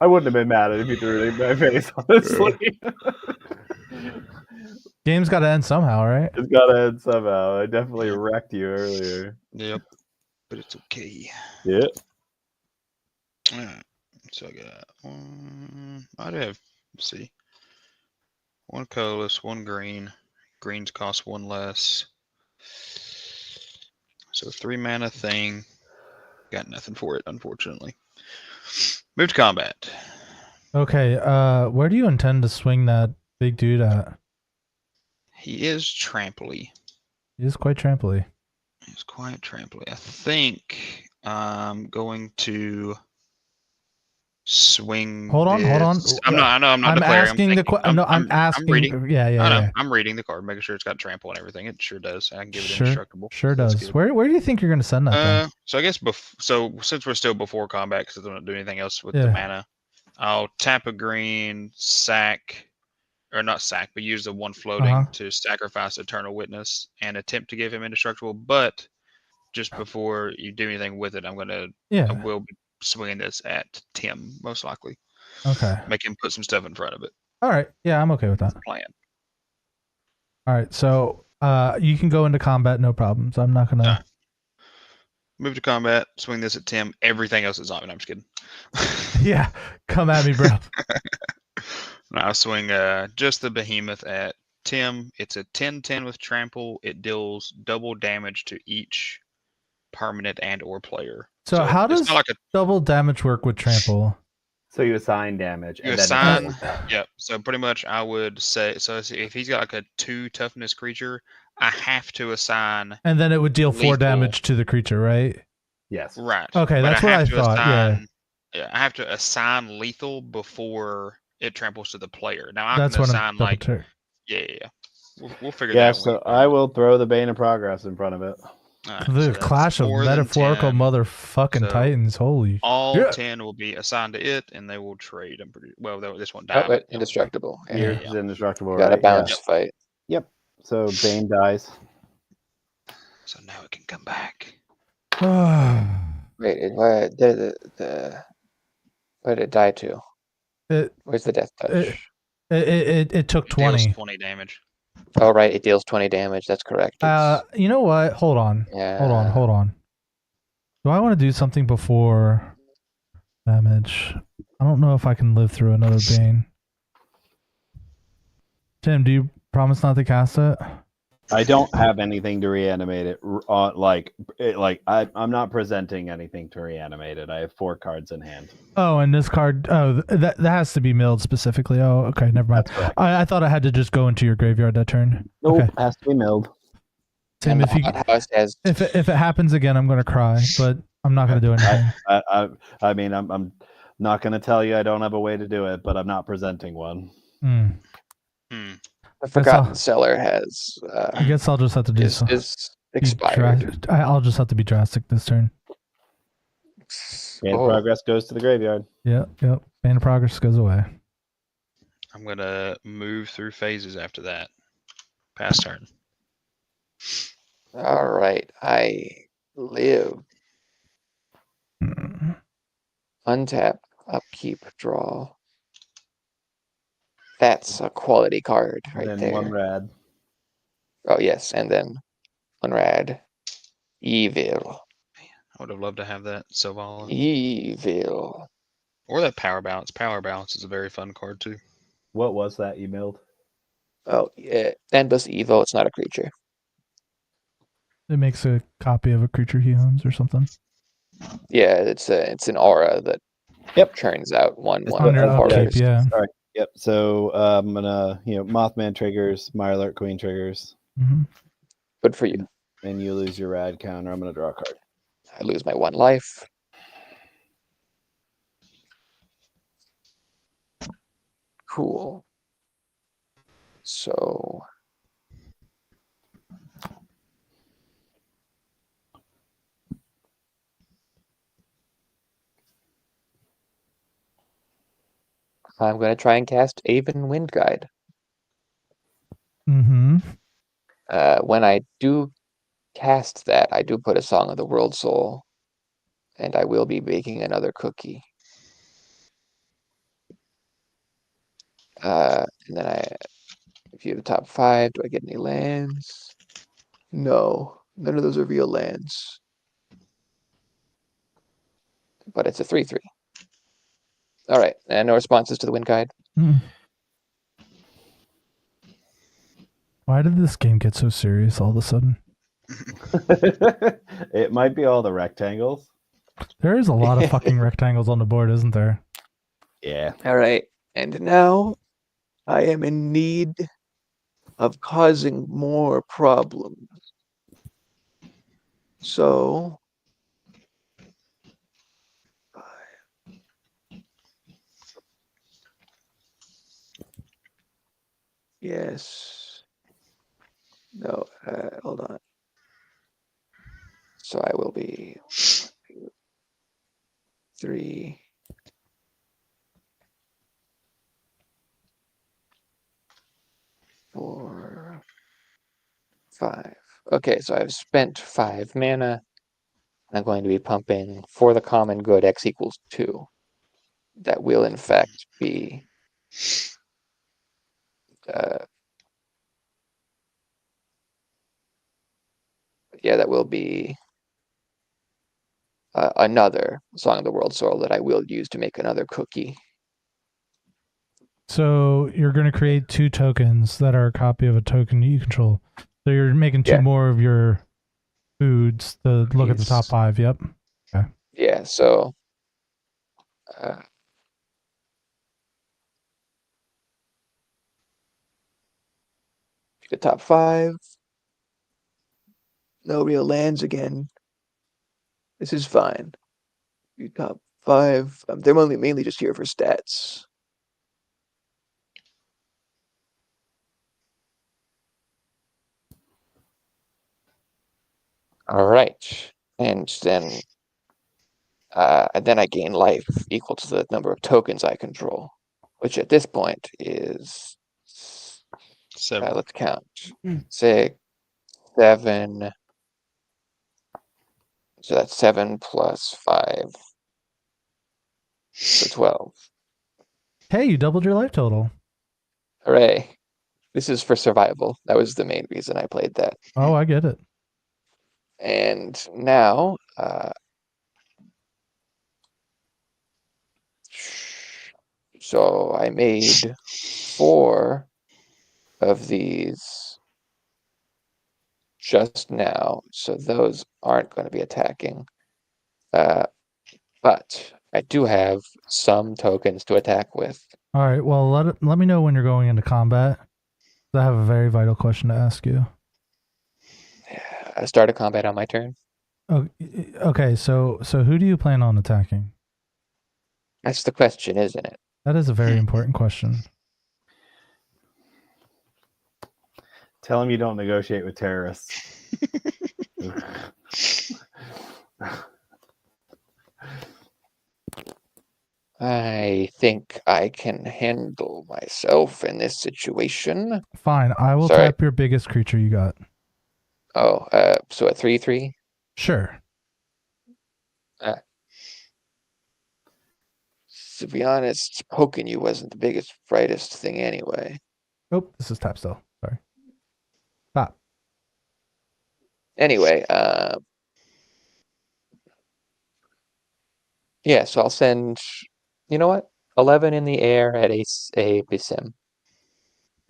I wouldn't have been mad if you threw it in my face, honestly. Game's got to end somehow, right? It's gotta end somehow. I definitely wrecked you earlier. Yep. But it's okay. Yeah. Alright. So I got one. I'd have, let's see. 1 colorless, 1 green. Greens cost 1 less. So 3 mana thing. Got nothing for it, unfortunately. Move to combat. Okay, where do you intend to swing that big dude at? He is tramply. He is quite tramply. He's quite tramply. I think I'm going to swing. Hold on. I'm not I'm declaring. asking the question. No, I'm asking. I'm reading. Yeah. I'm reading the card, making sure it's got trample and everything. It sure does. I can give it Sure, indestructible. Sure That's does. good. Where do you think you're going to send that thing? So I guess since we're still before combat, because I don't do anything else with the Yeah. mana, I'll tap a green, sack, or not sack, but use the 1 floating to sacrifice Eternal Witness and attempt to give him indestructible. But just before you do anything with it, I will be swinging this at Tim, most likely. Okay. Make him put some stuff in front of it. All right. Yeah, I'm okay with that. Plan. All right. So you can go into combat, no problems. I'm not going to. Move to combat, swing this at Tim. Everything else is on. I'm just kidding. Yeah. Come at me, bro. I'll swing just the behemoth at Tim. It's a 10/10 with trample. It deals double damage to each permanent and or player. So how does like double damage work with trample? So you assign damage. You assign. Yep. So pretty much, I would say. So if he's got like a 2 toughness creature, I have to assign. And then it would deal 4 lethal. Damage to the creature, right? Yes. Right. Okay, that's what I thought. Yeah, I have to assign lethal before it tramples to the player. Now I That's can what assign I'm yeah. We'll figure Yeah, that out. so I will throw the Bane of Progress in front of it. Right, The so that's clash of more than metaphorical 10. motherfucking So titans. Holy. All Yeah. 10 will be assigned to it, and they will trade. I'm pretty well. This won't Oh, die. wait, indestructible. Yeah. Yours is indestructible, Got a right? bounce fight. Yep. So Bane dies. So now it can come back. Wait, what did it die to? Where's the death touch? It took It deals 20. 20 damage. Oh, right, it deals 20 damage. That's correct. You know what? Hold on. Yeah. Hold on. Do I want to do something before damage? I don't know if I can live through another Bane. Tim, do you promise not to cast it? I don't have anything to reanimate it. I'm not presenting anything to reanimate it. I have 4 cards in hand. Oh, and this card. Oh, that has to be milled specifically. Oh, okay, never mind. That's correct. I thought I had to just go into your graveyard that turn. Nope, Okay, has to be milled. Tim, if it happens again, I'm gonna cry, but I'm not gonna do anything. I mean, I'm not gonna tell you I don't have a way to do it, but I'm not presenting one. The Forgotten Cellar has I guess I'll just have to do so. is expired. I'll just have to be drastic this turn. And Oh, progress goes to the graveyard. Yep. Bane of Progress goes away. I'm gonna move through phases after that. Pass turn. all right. I live. Hmm. Untap, upkeep, draw. That's a quality card right then there. one rad. Oh yes, and then one rad. Evil. I would have loved to have that Sylvala. Evil. Or that Power Balance. Power Balance is a very fun card too. What was that you milled? Oh yeah. Endless evil, it's not a creature. It makes a copy of a creature he owns or something. Yeah, it's an aura that churns out one It's Under of upkeep, horrors. yeah. Sorry. Yep. So I'm gonna, Mothman triggers, Mirelurk Queen triggers, Hmm. Good for you. and you lose your rad counter. I'm gonna draw a card. I lose my one life. Cool. So I'm gonna try and cast Aven Wind Guide. Hmm. When I do cast that, I do put a Song of the World Soul, and I will be baking another cookie. And then I review the top 5. Do I get any lands? No, none of those are real lands. But it's a 3/3. All right, and no responses to the Wind Guide. Why did this game get so serious all of a sudden? It might be all the rectangles. There is a lot of fucking rectangles on the board, isn't there? Yeah. All right, and now I am in need of causing more problems. So yes. No, hold on. So I will be 3, 4, 5. Okay, so I've spent 5 mana. I'm going to be pumping for the common good x equals 2. That will in fact be that will be another Song of the World Soul that I will use to make another cookie. So you're going to create 2 tokens that are a copy of a token you control. So you're making 2 Yeah. more of your foods to look at the top These- 5. Yep. Yeah, so the top 5. No real lands again. This is fine. The top 5. They're mainly just here for stats. All right, and then I gain life equal to the number of tokens I control, which at this point is 7. let's count 6, 7. So that's 7 plus 5, so 12. Hey, you doubled your life total. Hooray! This is for survival. That was the main reason I played that. Oh, I get it. And now, so I made 4 of these just now, so those aren't going to be attacking. But I do have some tokens to attack with. All right. Well, let me know when you're going into combat. I have a very vital question to ask you. I start a combat on my turn. Oh, okay. So who do you plan on attacking? That's the question, isn't it? That is a very important question. Tell him you don't negotiate with terrorists. I think I can handle myself in this situation. Fine, I will Sorry. tap your biggest creature you got. Oh, so a 3/3. Sure. To be honest, poking you wasn't the biggest, brightest thing anyway. Oh, this is tap still. Sorry. Stop. Anyway, yeah, so I'll send, you know what? 11 in the air at a Bisim.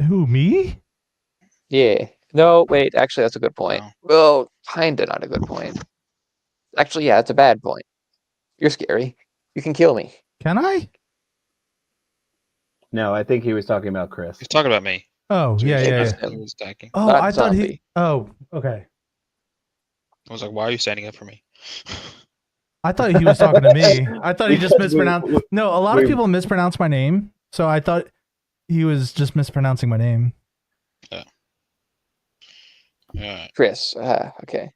Who, me? Yeah. No, wait, actually, that's a good point. Wow. Well, kinda not a good point. Actually, yeah, it's a bad point. You're scary. You can kill me. Can I? No, I think he was talking about Chris. He's talking about me. Oh, So yeah, he's- yeah, just yeah. him. He was attacking. Oh, Not I thought he. zombie. Oh, okay. I was like, why are you standing up for me? I thought he was talking to me. I thought he just Because we- mispronounced. No, a lot of we- people mispronounce my name, so I thought he was just mispronouncing my name. Chris, okay.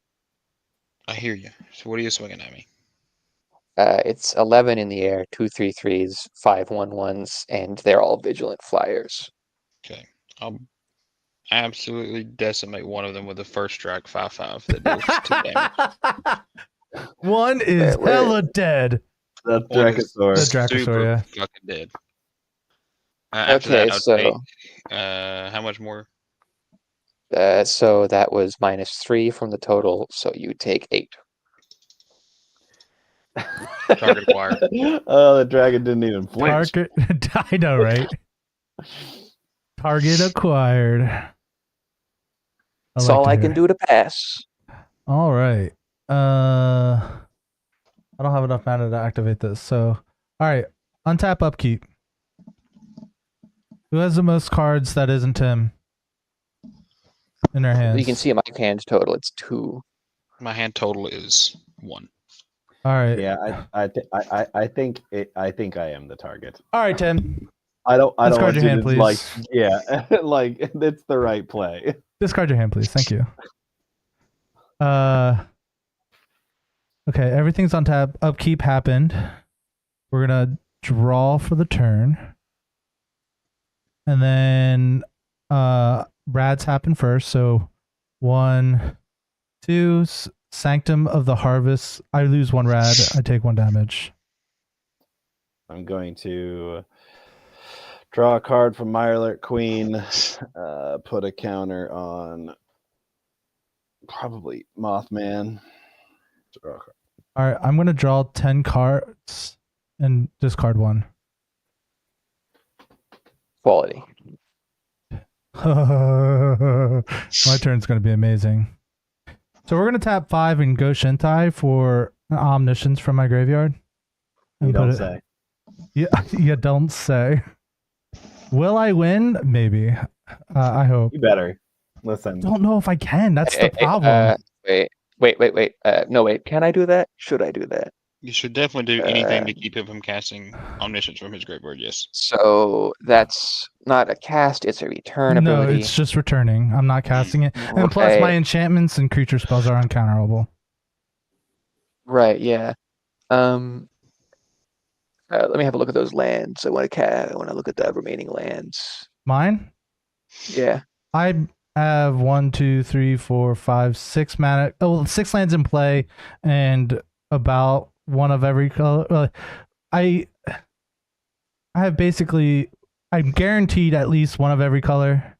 I hear you. So what are you swinging at me? It's 11 in the air, 2 3/3s, 5 1/1s, and they're all vigilant flyers. Okay. I'll absolutely decimate one of them with a first strike 5/5 that deals 2 damage. One is Where- hella dead. That's One is Dracosaur. The Dracosaur, super yeah. fucking dead. After Okay, that, I'll so take, how much more? so that was -3 from the total, so you take 8. Target acquired. Oh, the dragon didn't even flinch. Target. I know, right? Target acquired. That's like all to I hear can it. do to pass. All right. I don't have enough mana to activate this. So, all right. Untap upkeep. Who has the most cards that isn't Tim in their hands? You can see in my hand total, it's 2. My hand total is 1. All right. Yeah, I think I am the target. All right, Tim. I don't Discard want your you hand, to, please. like, yeah, like it's the right play. Discard your hand, please. Thank you. Okay, everything's on tab. Upkeep happened. We're gonna draw for the turn. And then Rads happen first. So 1, 2, Sanctum of the Harvest. I lose 1 Rad. I take 1 damage. I'm going to draw a card from Mirelurk Queen, put a counter on probably Mothman. Draw a card. All right, I'm gonna draw 10 cards and discard 1. Quality. My turn's gonna be amazing. So we're gonna tap 5 and go Shintai for Omniscience from my graveyard. You And don't put it- say. Yeah, you don't say. Will I win? Maybe. I hope. You better. Listen. Don't know if I can. That's the problem. Wait. No, wait. Can I do that? Should I do that? You should definitely do anything to keep him from casting Omniscience from his graveyard, yes. So that's not a cast, it's a return No, ability. it's just returning. I'm not casting it. And plus, my Right. enchantments and creature spells are uncounterable. Right, yeah. Let me have a look at those lands. I want to look at the remaining lands. Mine? Yeah. I have 1, 2, 3, 4, 5, 6 mana. Oh, 6 lands in play, and about 1 of every color. I have basically. I'm guaranteed at least 1 of every color.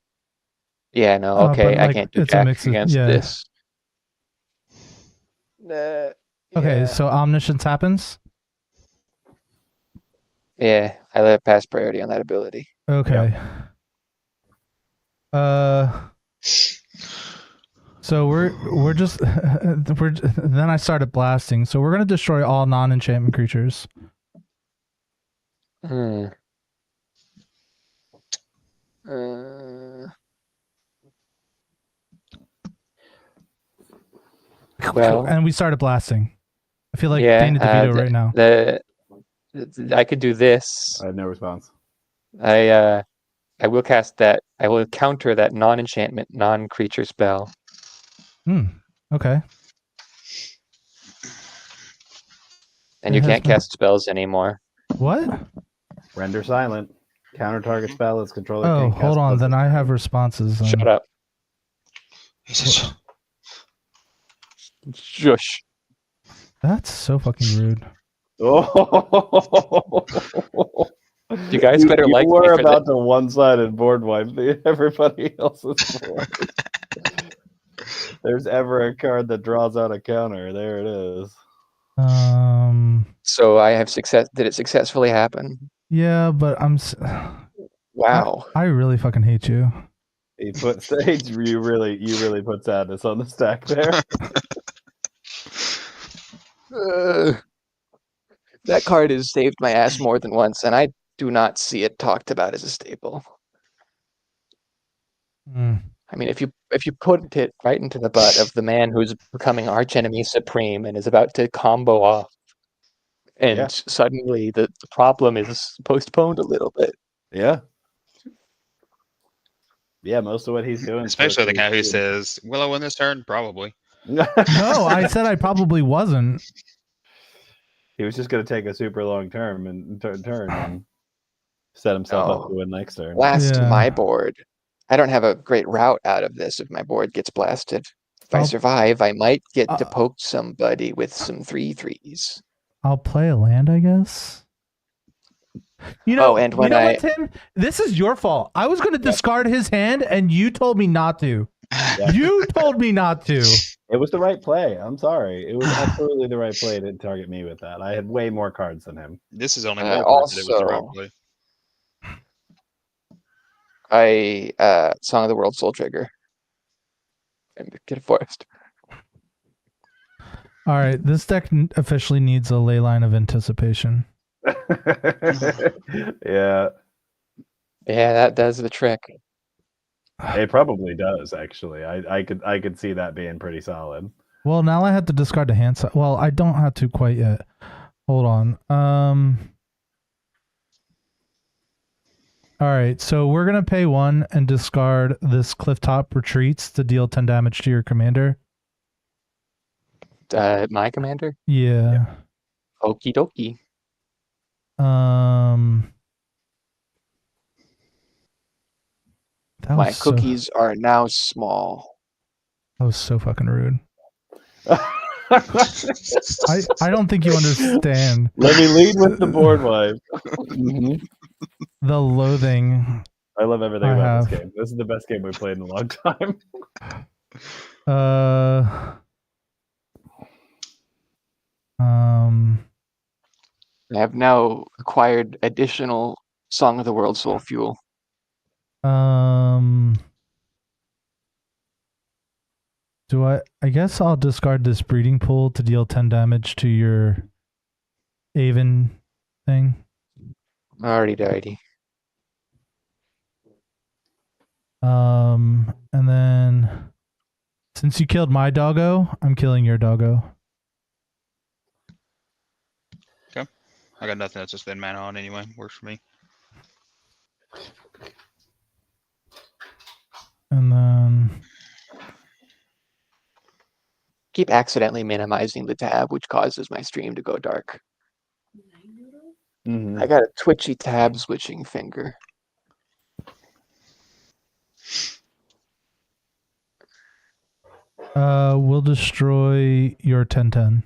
Yeah, no, but, okay. I like, can't do it's a jack mix of- against yeah. this. Okay, Yeah. so Omniscience happens. Yeah, I let pass priority on that ability. Okay. So we're just then I started blasting. So we're gonna destroy all non-enchantment creatures. Hmm. Well, And we started blasting. I feel like yeah, Dana DeVito right now. I could do this. I have no response. I will cast that. I will counter that non-enchantment, non-creature spell. Okay. And It you has can't been- cast spells anymore. What? Render silent. Counter target spell is controller. Oh, can't cast hold on. spells Then this I turn. have responses. Then. Shut up. He says, Shush. That's so fucking rude. Oh. You guys better you like me were for about to one-sided board wipe everybody else's board. There's ever a card that draws out a counter. There it is. So I have success. Did it successfully happen? Yeah, but Wow. I really fucking hate you. He put stage. You really put sadness on the stack there. That card has saved my ass more than once, and I do not see it talked about as a staple. Mm. I mean, if you put it right into the butt of the man who's becoming archenemy supreme and is about to combo off, and Yeah. suddenly the problem is postponed a little bit. Yeah. Yeah, most of what he's doing. especially the guy who says, "Will I win this turn?" Probably. No, I said I probably wasn't. He was just going to take a super long term and turn and set himself up to win next turn. Blast Yeah. my board. I don't have a great route out of this if my board gets blasted. If I I'll- survive, I might get to Uh, poke somebody with some 3/3s. I'll play a land, I guess. You know, And when what, Tim? This is your fault. I was going to discard his hand, and you told me not to. You told me not to. It was the right play. I'm sorry. It was absolutely the right play to target me with that. I had way more cards than him. This is only more proof that it was the right also- play. Song of the World Soul Trigger. And get a forest. All right, this deck officially needs a ley line of anticipation. Yeah, Yeah, that does the trick. it probably does actually. I could see that being pretty solid. Well, now I have to discard the hand side. Well, I don't have to quite yet. Hold on. All right, so we're gonna pay 1 and discard this Clifftop Retreats to deal 10 damage to your commander. My commander? Yeah. Okie dokie. That My was so, cookies are now small. that was so fucking rude. I don't think you understand Let me lead with the board wipe. the loathing. I love everything I about have. this game. This is the best game we've played in a long time. I have now acquired additional Song of the World Soul Fuel. Do I guess I'll discard this breeding pool to deal 10 damage to your Aven thing. Alrighty. And then since you killed my doggo, I'm killing your doggo. I got nothing that's just been mana on anyway. Works for me. And then Keep accidentally minimizing the tab, which causes my stream to go dark. I got a twitchy tab switching finger. we'll destroy your 10/10.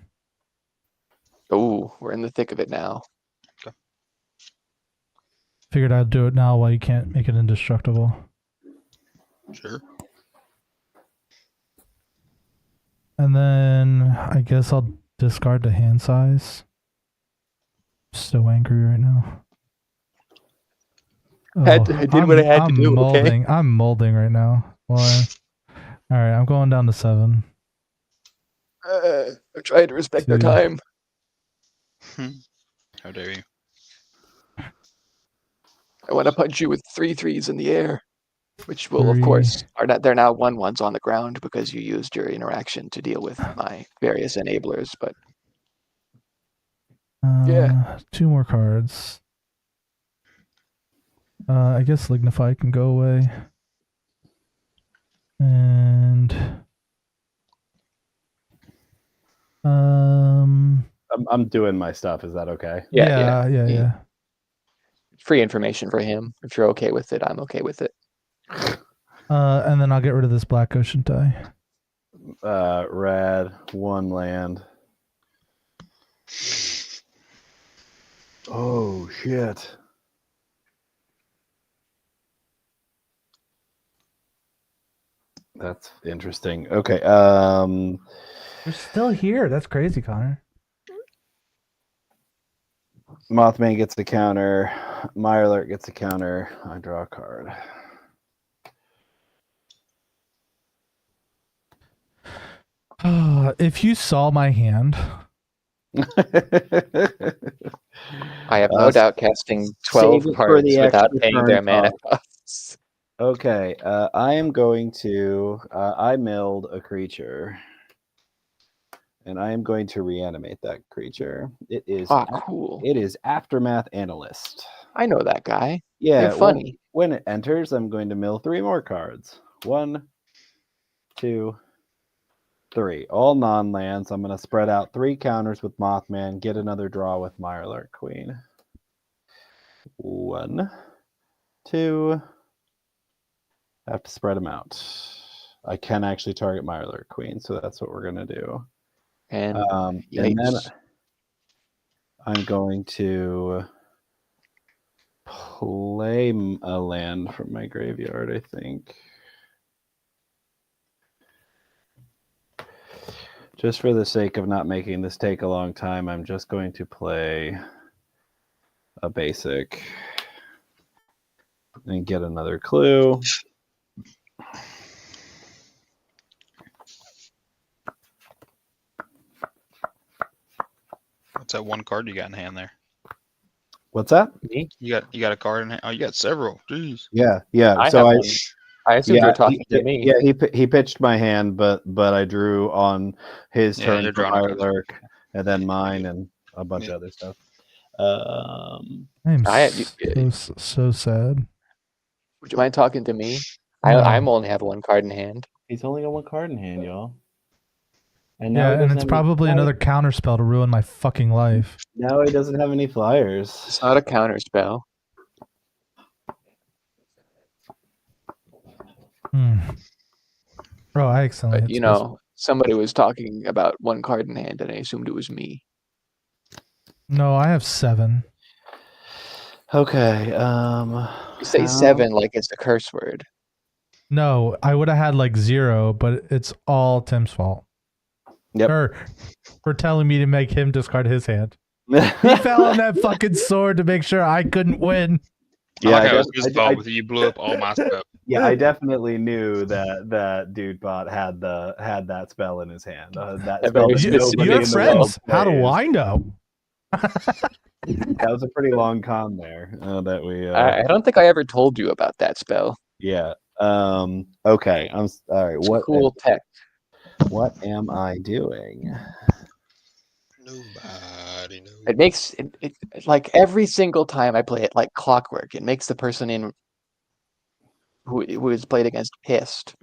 Oh, we're in the thick of it now. Figured I'd do it now while you can't make it indestructible. Sure. And then I guess I'll discard the hand size. So angry right now. I did what I had to do, molding. okay? I'm molding right now. All right, I'm going down to 7. I'm trying to respect their 2. time. How dare you? I want to punch you with 3/3s in the air, which will, of course, they're now 1/1s on the ground because you used your interaction to deal with my various enablers. But yeah, 2 more cards. I guess Lignify can go away. And I'm doing my stuff. Is that okay? Yeah. Free information for him. If you're okay with it, I'm okay with it. And then I'll get rid of this Black Ocean die. Red, 1 land. Oh shit. That's interesting. Okay. You're still here. That's crazy, Connor. Mothman gets a counter. Mirelurk gets a counter. I draw a card. If you saw my hand, I have no doubt casting 12 save it for cards the without extra paying turn their mana cost. costs. Okay, I am going to. I milled a creature, and I am going to reanimate that creature. It is. Ah, cool. It is Aftermath Analyst. I know that guy. Yeah, They're funny. When it enters, I'm going to mill 3 more cards. 1, 2, 3. All non-lands. I'm going to spread out 3 counters with Mothman. Get another draw with Mirelurk Queen. 1, 2. I have to spread them out. I can actually target Mirelurk Queen, so that's what we're going to do. And then I'm going to play a land from my graveyard, I think. Just for the sake of not making this take a long time, I'm just going to play a basic and get another clue. What's that one card you got in hand there? What's that? me? You got a card in hand? Oh, you got several. Jeez. Yeah. I So have one. I assumed you were talking to me. Yeah, he pitched my hand, but I drew on his Yeah, turn you're for drawing a card. Mirelurk, and then mine and a bunch of other stuff. I'm I- so sad. Would you mind talking to me? No. I'm only have one card in hand. He's only got 1 card in hand, y'all. And Yeah, he and doesn't it's have probably any, another counter spell to ruin my fucking life. now he doesn't have any flyers. It's not a counter spell. Bro, I accidentally But hit you space. know, somebody was talking about 1 card in hand, and I assumed it was me. No, I have 7. Okay. You say 7 like it's a curse word. No, I would have had like 0, but it's all Tim's fault. Yep. Or for telling me to make him discard his hand. He fell on that fucking sword to make sure I couldn't win. I like how I it's his fault with you blew up all my stuff. Yeah, I definitely knew that dude bot had that spell in his hand. That A spell very that specific nobody You're in the friends. world How do plays. I know? That was a pretty long con there. That we. I don't think I ever told you about that spell. Yeah. Okay. All right. It's cool tech. What am I doing? Nobody knows. It makes it like every single time I play it like clockwork. It makes the person in who is played against pissed.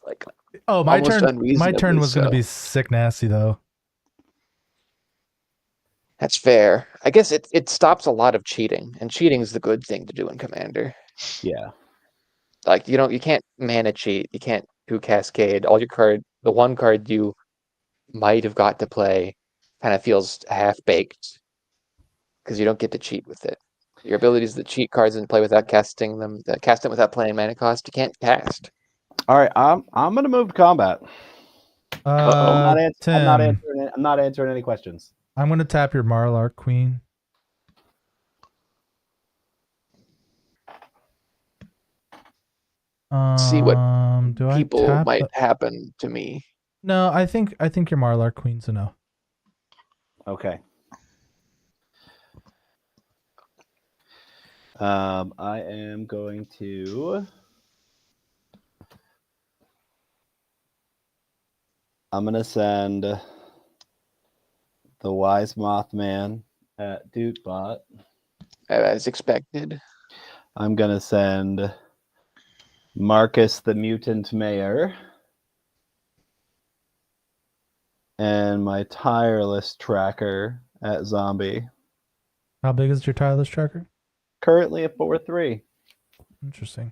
Like Oh, my almost turn. My unreasonably turn was going to so. be sick nasty though. That's fair. I guess it stops a lot of cheating, and cheating is the good thing to do in Commander. Yeah. Like you can't mana cheat. You can't do Cascade. All the 1 card you might have got to play kind of feels half baked because you don't get to cheat with it. Your abilities to cheat cards and play without casting them, cast them without playing mana cost, you can't cast. All right. I'm gonna move to combat. I'm not answering any questions. I'm going to tap your Mirelurk Queen. See what do people I tap might happen to me. No, I think your Mirelurk Queen's a no. Okay. I am going to. I'm gonna send the Wise Mothman at Dutebot. As expected. I'm gonna send Marcus the Mutant Mayor. and my tireless tracker at zombie. How big is your tireless tracker? Currently at 4-3. Interesting.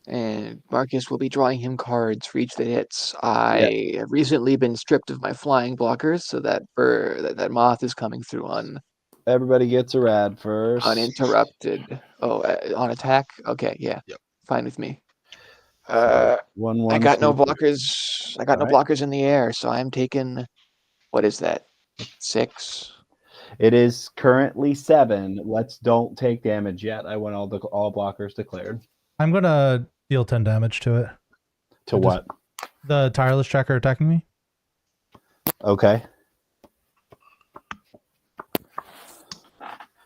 And Marcus will be drawing him cards for each that hits. I have recently been stripped of my flying blockers, so that moth is coming through Everybody gets a rad first. uninterrupted. Oh, on attack? Okay, yeah. Yep. Fine with me. So 1-1 I got no sweep. blockers. I got no Alright. blockers in the air, so I'm taking. What is that? 6. It is currently 7. Let's don't take damage yet. I want all blockers declared. I'm gonna deal 10 damage to it. To what? The tireless tracker attacking me. Okay.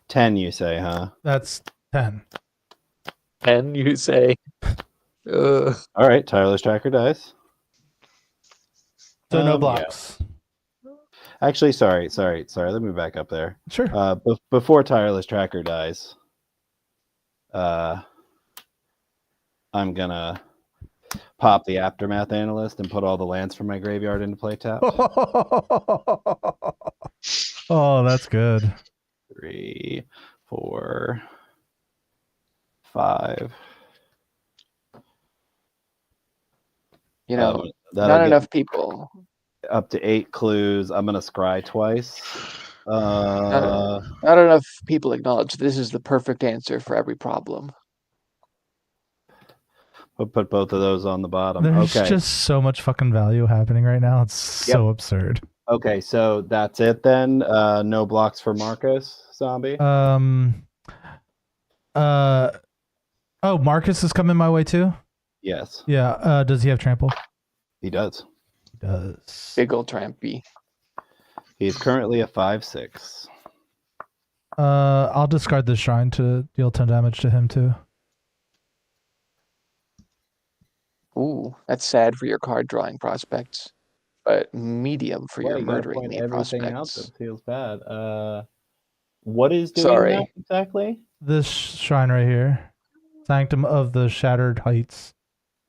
10, you say, huh? That's 10. And you say. All right, tireless tracker dies. So no Yeah. blocks. Actually, sorry. Let me back up there. Sure. Before tireless tracker dies, I'm gonna pop the aftermath analyst and put all the lands from my graveyard into play tap. Oh, that's good. 3, 4, 5. You know, that'll not get enough people. up to 8 clues. I'm gonna scry twice. Not enough people acknowledge this is the perfect answer for every problem. We'll put both of those on the bottom. There's Okay. just so much fucking value happening right now. It's so absurd. Okay, so that's it then. No blocks for Marcus, zombie. Oh, Marcus is coming my way too? Yes, Yeah. Does he have trample? he does. He does. Big old trampy. He's currently a 5/6. I'll discard the shrine to deal 10 damage to him too. Ooh, that's sad for your card drawing prospects, but medium for your You gotta murdering point me everything out prospects. that feels bad. What is doing Sorry. that exactly? This shrine right here. Sanctum of the Shattered Heights.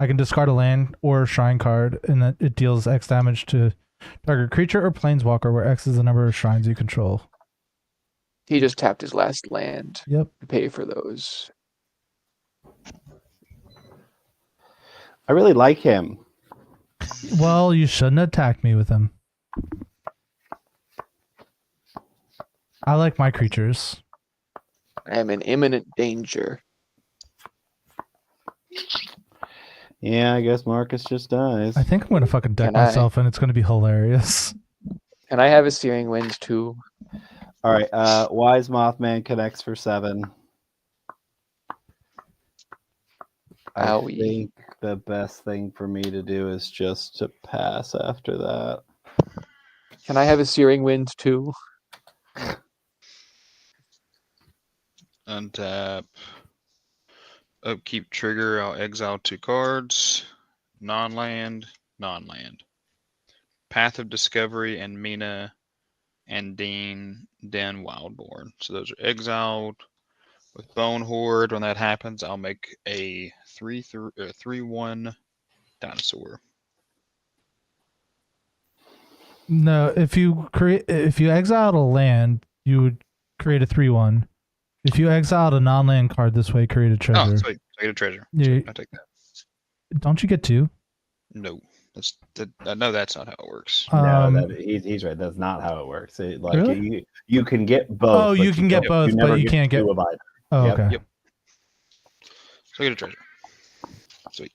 I can discard a land or a shrine card, and that it deals X damage to target creature or planeswalker, where X is the number of shrines you control. He just tapped his last land Yep. to pay for those. I really like him. Well, you shouldn't attack me with him. I like my creatures. I am in imminent danger. Yeah, I guess Marcus just dies. I think I'm going to fucking deck Can I? myself, and it's going to be hilarious. Can I have a Searing Winds too? All right, Wise Mothman connects for 7. I Owie. think the best thing for me to do is just to pass after that. Can I have a Searing Winds too? Untap. Upkeep trigger. I'll exile 2 cards. Non-land. Path of Discovery and Mina and Den Wildborn. So those are exiled. With Bone Horde, when that happens, I'll make a 3/1 dinosaur. No, if you exiled a land, you would create a 3/1. If you exiled a non-land card this way, create a treasure. Oh, sweet. I get a treasure. Yeah. Sweet. I take that. Don't you get 2? No, I know that's not how it works. He's right. That's not how it works. Really? You can get both. Oh, you can get both, never but you can't get. 2 of either. Oh, Yep. okay. Yep. So I get a treasure. Sweet.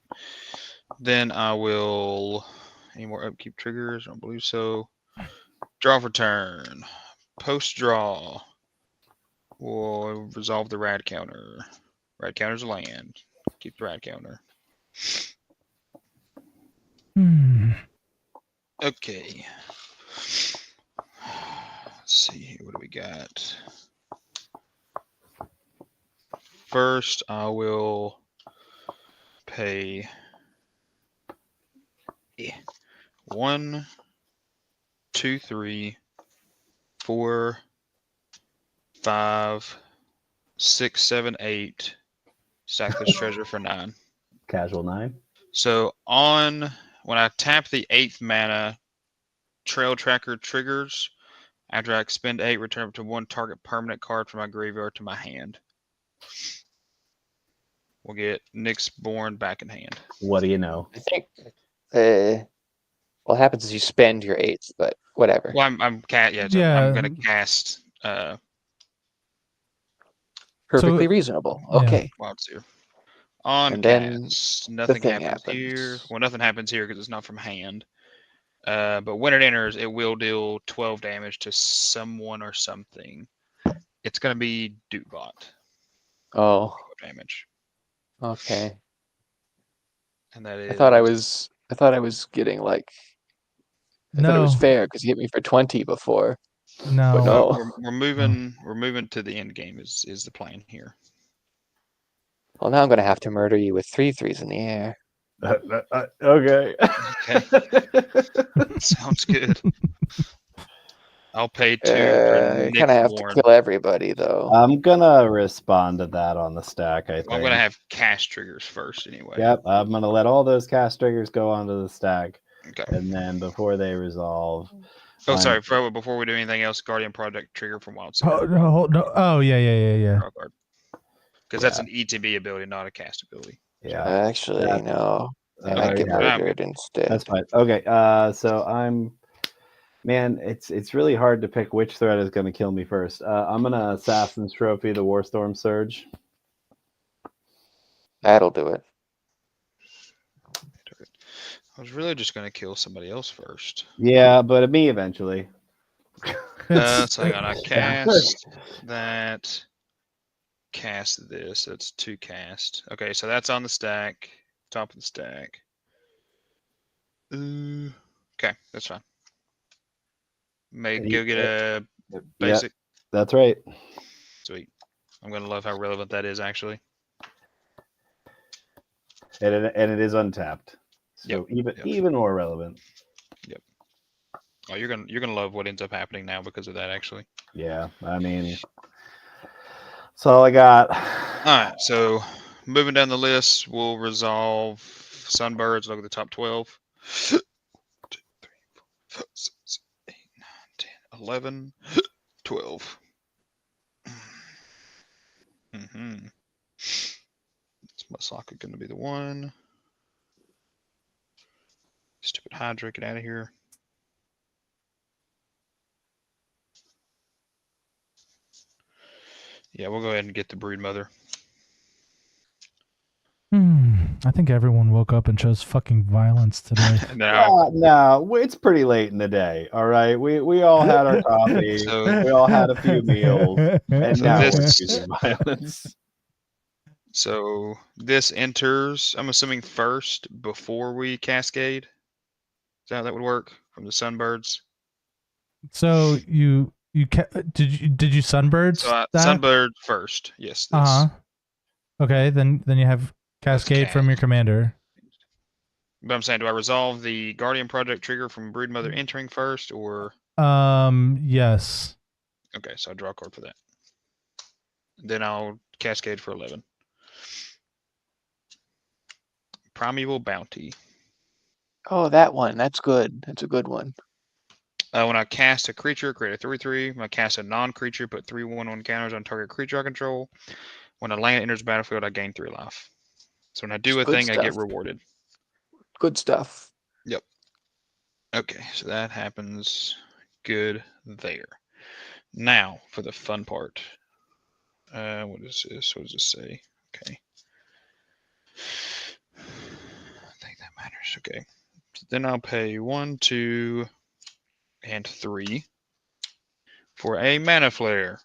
Then I will. Any more upkeep triggers? I don't believe so. Draw for turn. Post draw. We'll resolve the rad counter. Rad counter's a land. Keep the rad counter. Okay. Let's see here. What do we got? First, I will pay 1, 2, 3, 4, 5, 6, 7, 8. Stack this treasure for 9. Casual 9. So on when I tap the 8th mana, Trail Tracker triggers. After I expend 8, return up to 1 target permanent card from my graveyard to my hand. We'll get Nyxborn back in hand. What do you know? I think what happens is you spend your 8th, but whatever. Well, I'm gonna cast Perfectly reasonable. Okay. Wild Seer. On And then cast, nothing thing happens here. happens. Well, nothing happens here because it's not from hand. But when it enters, it will deal 12 damage to someone or something. It's gonna be Dutebot. Oh, Damage. okay. And that is. I thought I was getting like. I thought it was fair because he hit me for 20 before. No. But no. We're moving. We're moving to the end game. Is the plan here? Well, now I'm gonna have to murder you with 3 3s in the air. Okay. Sounds good. I'll pay 2 for I kind of have to kill everybody though. I'm gonna respond to that on the stack. I think I'm gonna have cast triggers first anyway. Yep, I'm gonna let all those cast triggers go onto the stack. Okay. And then before they resolve. Oh, sorry. Before we do anything else, Guardian Project trigger from Wild Seer. Oh no! Oh yeah. Because that's an ETB ability, not a cast ability. Yeah. Actually, no. I might get murdered instead. That's fine. Okay. So man, it's really hard to pick which threat is going to kill me first. I'm gonna Assassin's Trophy the Warstorm Surge. That'll do it. I was really just gonna kill somebody else first. Yeah, but me eventually. So hang on, I cast that. Cast this. That's 2 cast. Okay, so that's on the stack. Top of the stack. Okay, that's fine. Go get a basic. Yep, that's right. Sweet. I'm gonna love how relevant that is actually. And it is untapped. So even more relevant. Yep. Oh, you're gonna love what ends up happening now because of that actually. Yeah, I mean, that's all I got. All right, so moving down the list, we'll resolve Sunbirds. Look at the top 12. 2, 3, 4, 5, 6, 8, 9, 10, 11, 12. Is Masaka going to be the one? Stupid Hydra, get out of here. Yeah, we'll go ahead and get the Brood Mother. I think everyone woke up and chose fucking violence today. No, it's pretty late in the day. All right, we all had our coffee. We all had a few meals, and now we're choosing violence. So this enters, I'm assuming first before we cascade. Is that how that would work from the Sunbirds? So did you Sunbirds? So Sunbird first, yes. Okay, then you have Cascade from your commander. But I'm saying, do I resolve the Guardian Project trigger from Broodmother entering first, or? Yes. Okay, so I draw a card for that. Then I'll Cascade for 11. Primeval Bounty. Oh, that one. That's good. That's a good one. When I cast a creature, create a 3/3. When I cast a non-creature, put 3/1/1 counters on target creature I control. When a land enters the battlefield, I gain 3 life. So when I do a thing, I get rewarded. Good stuff. Yep. Okay, so that happens. Good there. Now for the fun part. What is this? What does this say? Okay. I think that matters. Okay. So then I'll pay 1, 2, and 3 for a mana flare.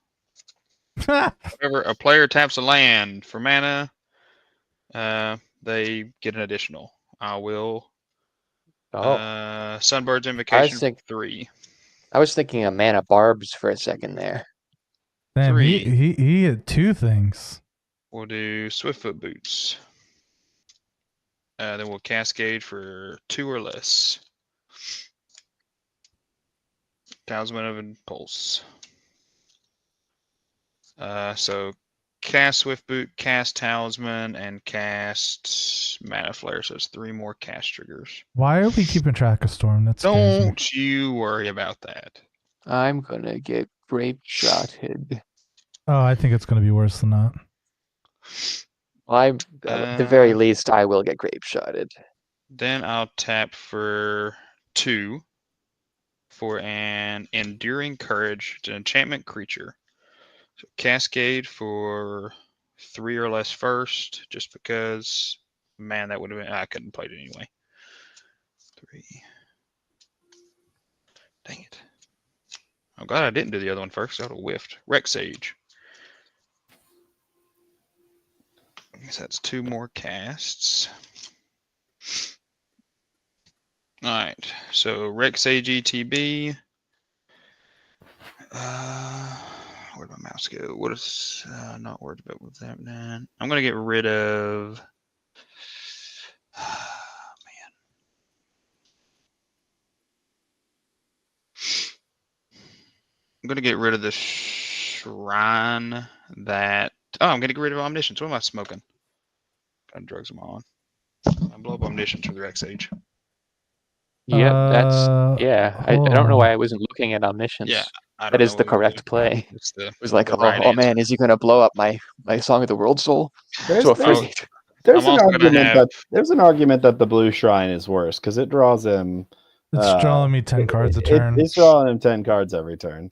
Whenever a player taps a land for mana, they get an additional. I will. Sunbird's Invocation 3. I was thinking of Mana Barbs for a second there. Damn, 3. He had 2 things. We'll do Swiftfoot Boots. Then we'll Cascade for 2 or less. Talisman of Impulse. So cast Swift Boot, cast Talisman, and cast Mana Flare. So it's 3 more cast triggers. Why are we keeping track of Storm? That's crazy. Don't you worry about that. I'm gonna get grape shotted. Oh, I think it's going to be worse than that. Well, at the very least, I will get grape shotted. Then I'll tap for 2 for an Enduring Courage. It's an enchantment creature. So Cascade for 3 or less first, just because, man, that would have been, I couldn't play it anyway. 3. Dang it. I'm glad I didn't do the other one first. I would have whiffed. Rex Sage. I guess that's 2 more casts. Alright, so Rex Sage ETB. Where'd my mouse go? What is not worried about with that, man? I'm gonna get rid of man. I'm gonna get rid of the shrine that I'm gonna get rid of Omniscience. What am I smoking? What kind of drugs am I on? I blow up Omniscience with the Rex Sage. Yep, that's I don't know why on. I wasn't looking at Omniscience. Yeah, I don't That is know the what it was. correct play. It's the It was like, the right oh answer. man, is he gonna blow up my Song of the World Soul? There's, So there's, afraid. there's I'm an also gonna argument have- that there's an argument that the blue shrine is worse because it draws him. It's drawing me 10 cards a turn. It's drawing him 10 cards every turn.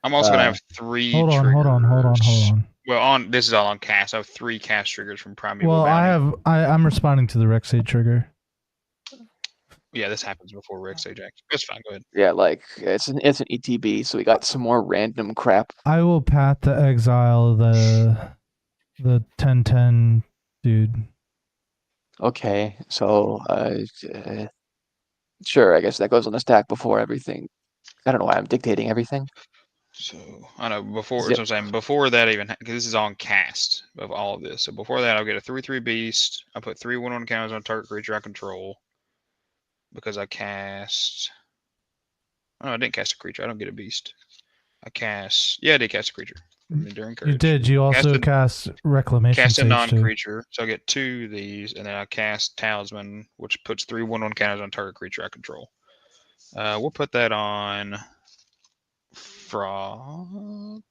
I'm also gonna have 3 Hold triggers. on. Well, this is all on cast. I have 3 cast triggers from Primeval Well, Bounty. I'm responding to the Rex Sage trigger. Yeah, this happens before Rex Sage acts. It's fine. Go ahead. Yeah, like it's an ETB, so we got some more random crap. I will path to exile the 10/10 dude. Okay, so sure, I guess that goes on the stack before everything. I don't know why I'm dictating everything. So I know before. Zip. So I'm saying before that even because this is on cast of all of this. So before that, I'll get a 3/3 beast. I put 3 1/1 counters on target creature I control because I cast. Oh, I didn't cast a creature. I don't get a beast. I cast. Yeah, I did cast a creature. Enduring Courage. You did. You also cast Reclamation Cast a Sage too. non-creature, so I get 2 of these, and then I cast Talisman, which puts 3 1/1 counters on target creature I control. We'll put that on Frogman?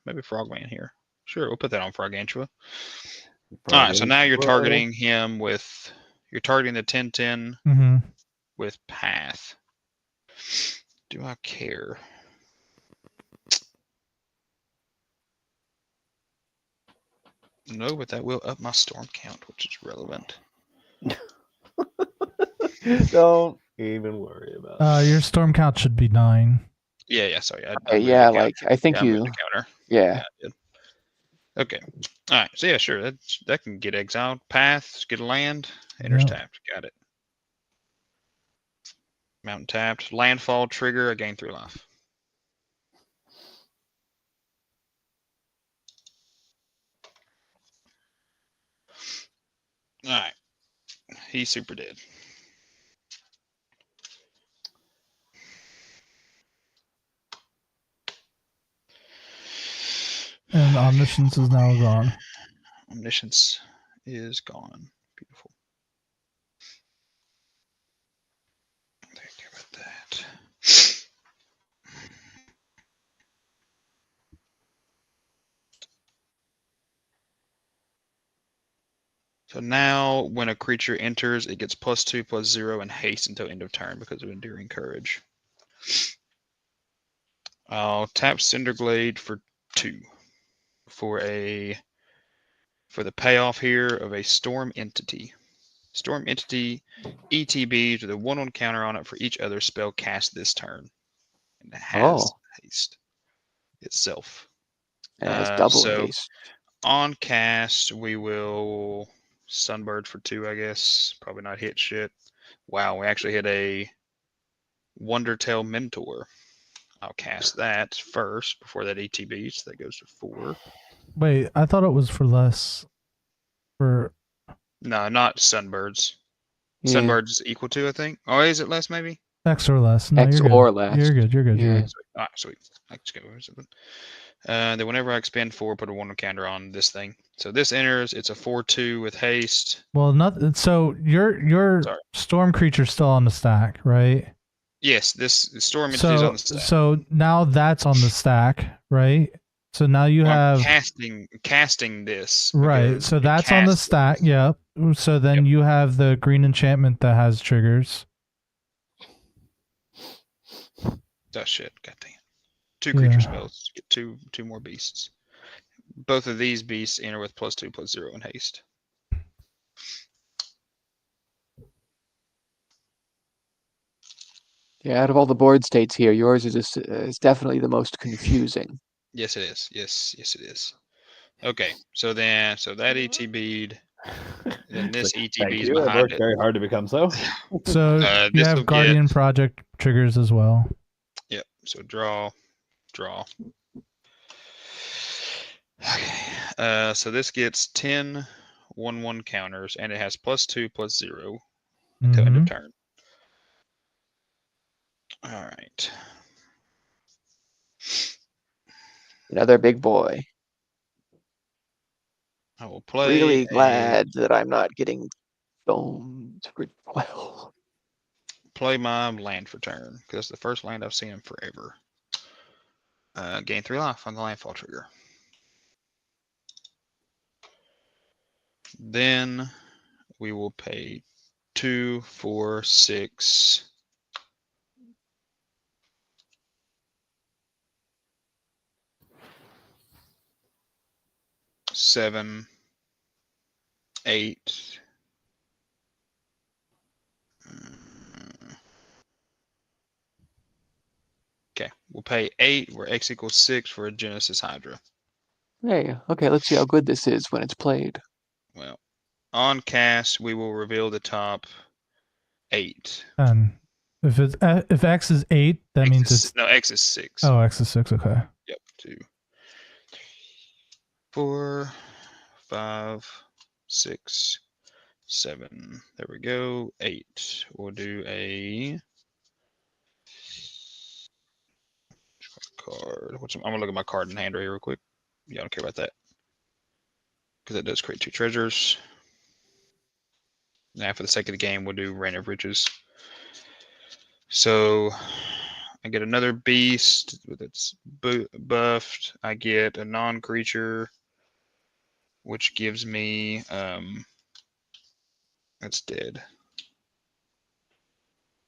Maybe Frogman here. Sure, we'll put that on Frogantula. Alright, so now you're targeting him with you're targeting the 10/10 with Path. Do I care? No, but that will up my storm count, which is relevant. Don't even worry about it. Your storm count should be 9. Yeah, sorry. Yeah, like I think I moved you. the counter. Yeah. I did. Okay. All right. So yeah, sure. That can get exiled. Paths, get a land. Enters tapped. Got it. Mountain tapped. Landfall trigger. I gain 3 life. All right. He's super dead. And Omniscience is now gone. Omniscience is gone. Beautiful. Take care about that. So now when a creature enters, it gets +2/+0 and haste until end of turn because of Enduring Courage. I'll tap Cinderglade for 2 for the payoff here of a Storm Entity. Storm Entity ETBs with a 1/1 counter on it for each other spell cast this turn. And it has haste itself. And it has double so haste. on cast, we will Sunbird for 2, I guess. Probably not hit shit. Wow, we actually hit a Wondertail Mentor. I'll cast that first before that ETB, so that goes to 4. Wait, I thought it was for less. No, not Sunbirds. Yeah. Sunbirds is equal to, I think. Oh, is it less maybe? X or less. No, X you're good. or less. You're good. You're good. You're Yeah. good. All right, sweet. I just go over something. Then whenever I expend 4, put a 1 counter on this thing. So this enters. It's a 4/2 with haste. Well, not so your Sorry. storm creature's still on the stack, right? Yes, this storm entity is on the stack. So now that's on the stack, right? So now you Well, have I'm casting this. right. because So it that's on the casts stack. this. Yep. So then you have the green enchantment that has triggers. Oh shit! God damn. 2 creature Yeah. spells. Get two more beasts. Both of these beasts enter with +2/+0 in haste. Yeah, out of all the board states here, yours is definitely the most confusing. Yes, it is. Yes, it is. Okay, so that ETB'd. Then this Like, ETB thank is you. I behind worked it. very hard to become so. So you This'll have Guardian Project triggers as well. Yep. So draw. Okay. So this gets 10 1/1 counters, and it has +2/+0 until end of Mhm. turn. All right. Another big boy. I will play. Really glad that I'm not getting domed for 12. Play my land for turn because it's the first land I've seen in forever. Gain 3 life on the landfall trigger. Then we will pay 2, 4, 6. 7, 8. Okay, we'll pay 8 where X equals 6 for a Genesis Hydra. Hey, okay, let's see how good this is when it's played. Well, on cast, we will reveal the top 8. 10. If X is 8, that X means is, it's no, X is 6. oh, X is 6. Okay. Yep. 2, 3, 4, 5, 6, 7. There we go. 8. We'll do a card. I'm gonna look at my card in hand right here real quick. Yeah, I don't care about that because it does create 2 treasures. Now, for the sake of the game, we'll do Rain of Riches. So I get another beast with its buffed. I get a non-creature, which gives me that's dead.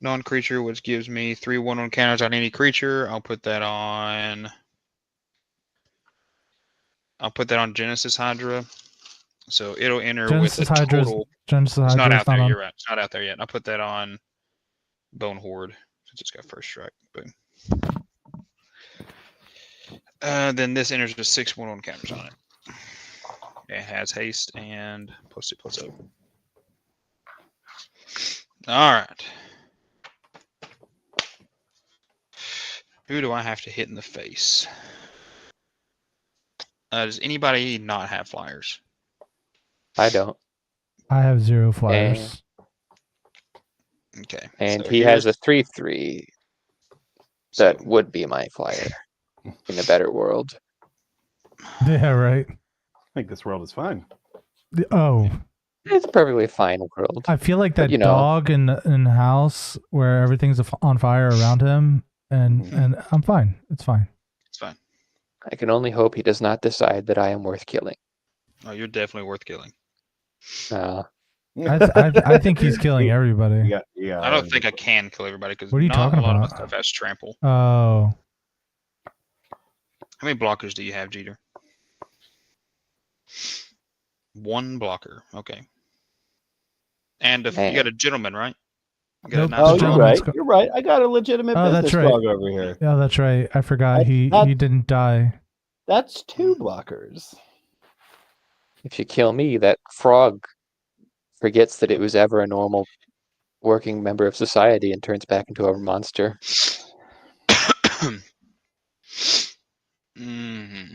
Non-creature, which gives me 3 1/1 counters on any creature. I'll put that on Genesis Hydra. So it'll enter Genesis with a Hydra's total. Genesis It's not Hydra's out there. on. You're right. It's not out there yet. I'll put that on Bone Horde since it's got first strike. Boom. Then this enters with 6 1/1 counters on it. It has haste and +2/+0. All right. Who do I have to hit in the face? Does anybody not have flyers? I don't. I have 0 flyers. Okay. And so he has here's- a 3/3 that so- would be my flyer in a better world. Yeah, right. I think this world is fine. Oh, It's a perfectly fine world. I feel like But, that you know- dog in the house where everything's on fire around him, and I'm fine. It's fine. It's fine. I can only hope he does not decide that I am worth killing. Oh, you're definitely worth killing. I think he's killing everybody. Yeah. I don't think I can kill everybody because What are you not talking a lot of about? my stuff has trample. Oh, How many blockers do you have, Jeter? 1 blocker. Okay. And if you got a gentleman, right? You got a Nope. nice Oh, you're Gentleman's right. You're right. I got a legitimate Oh, that's business right. dog over here. yeah, that's right. I forgot he didn't die. That's 2 blockers. If you kill me, that frog forgets that it was ever a normal working member of society and turns back into a monster. Mm-hmm.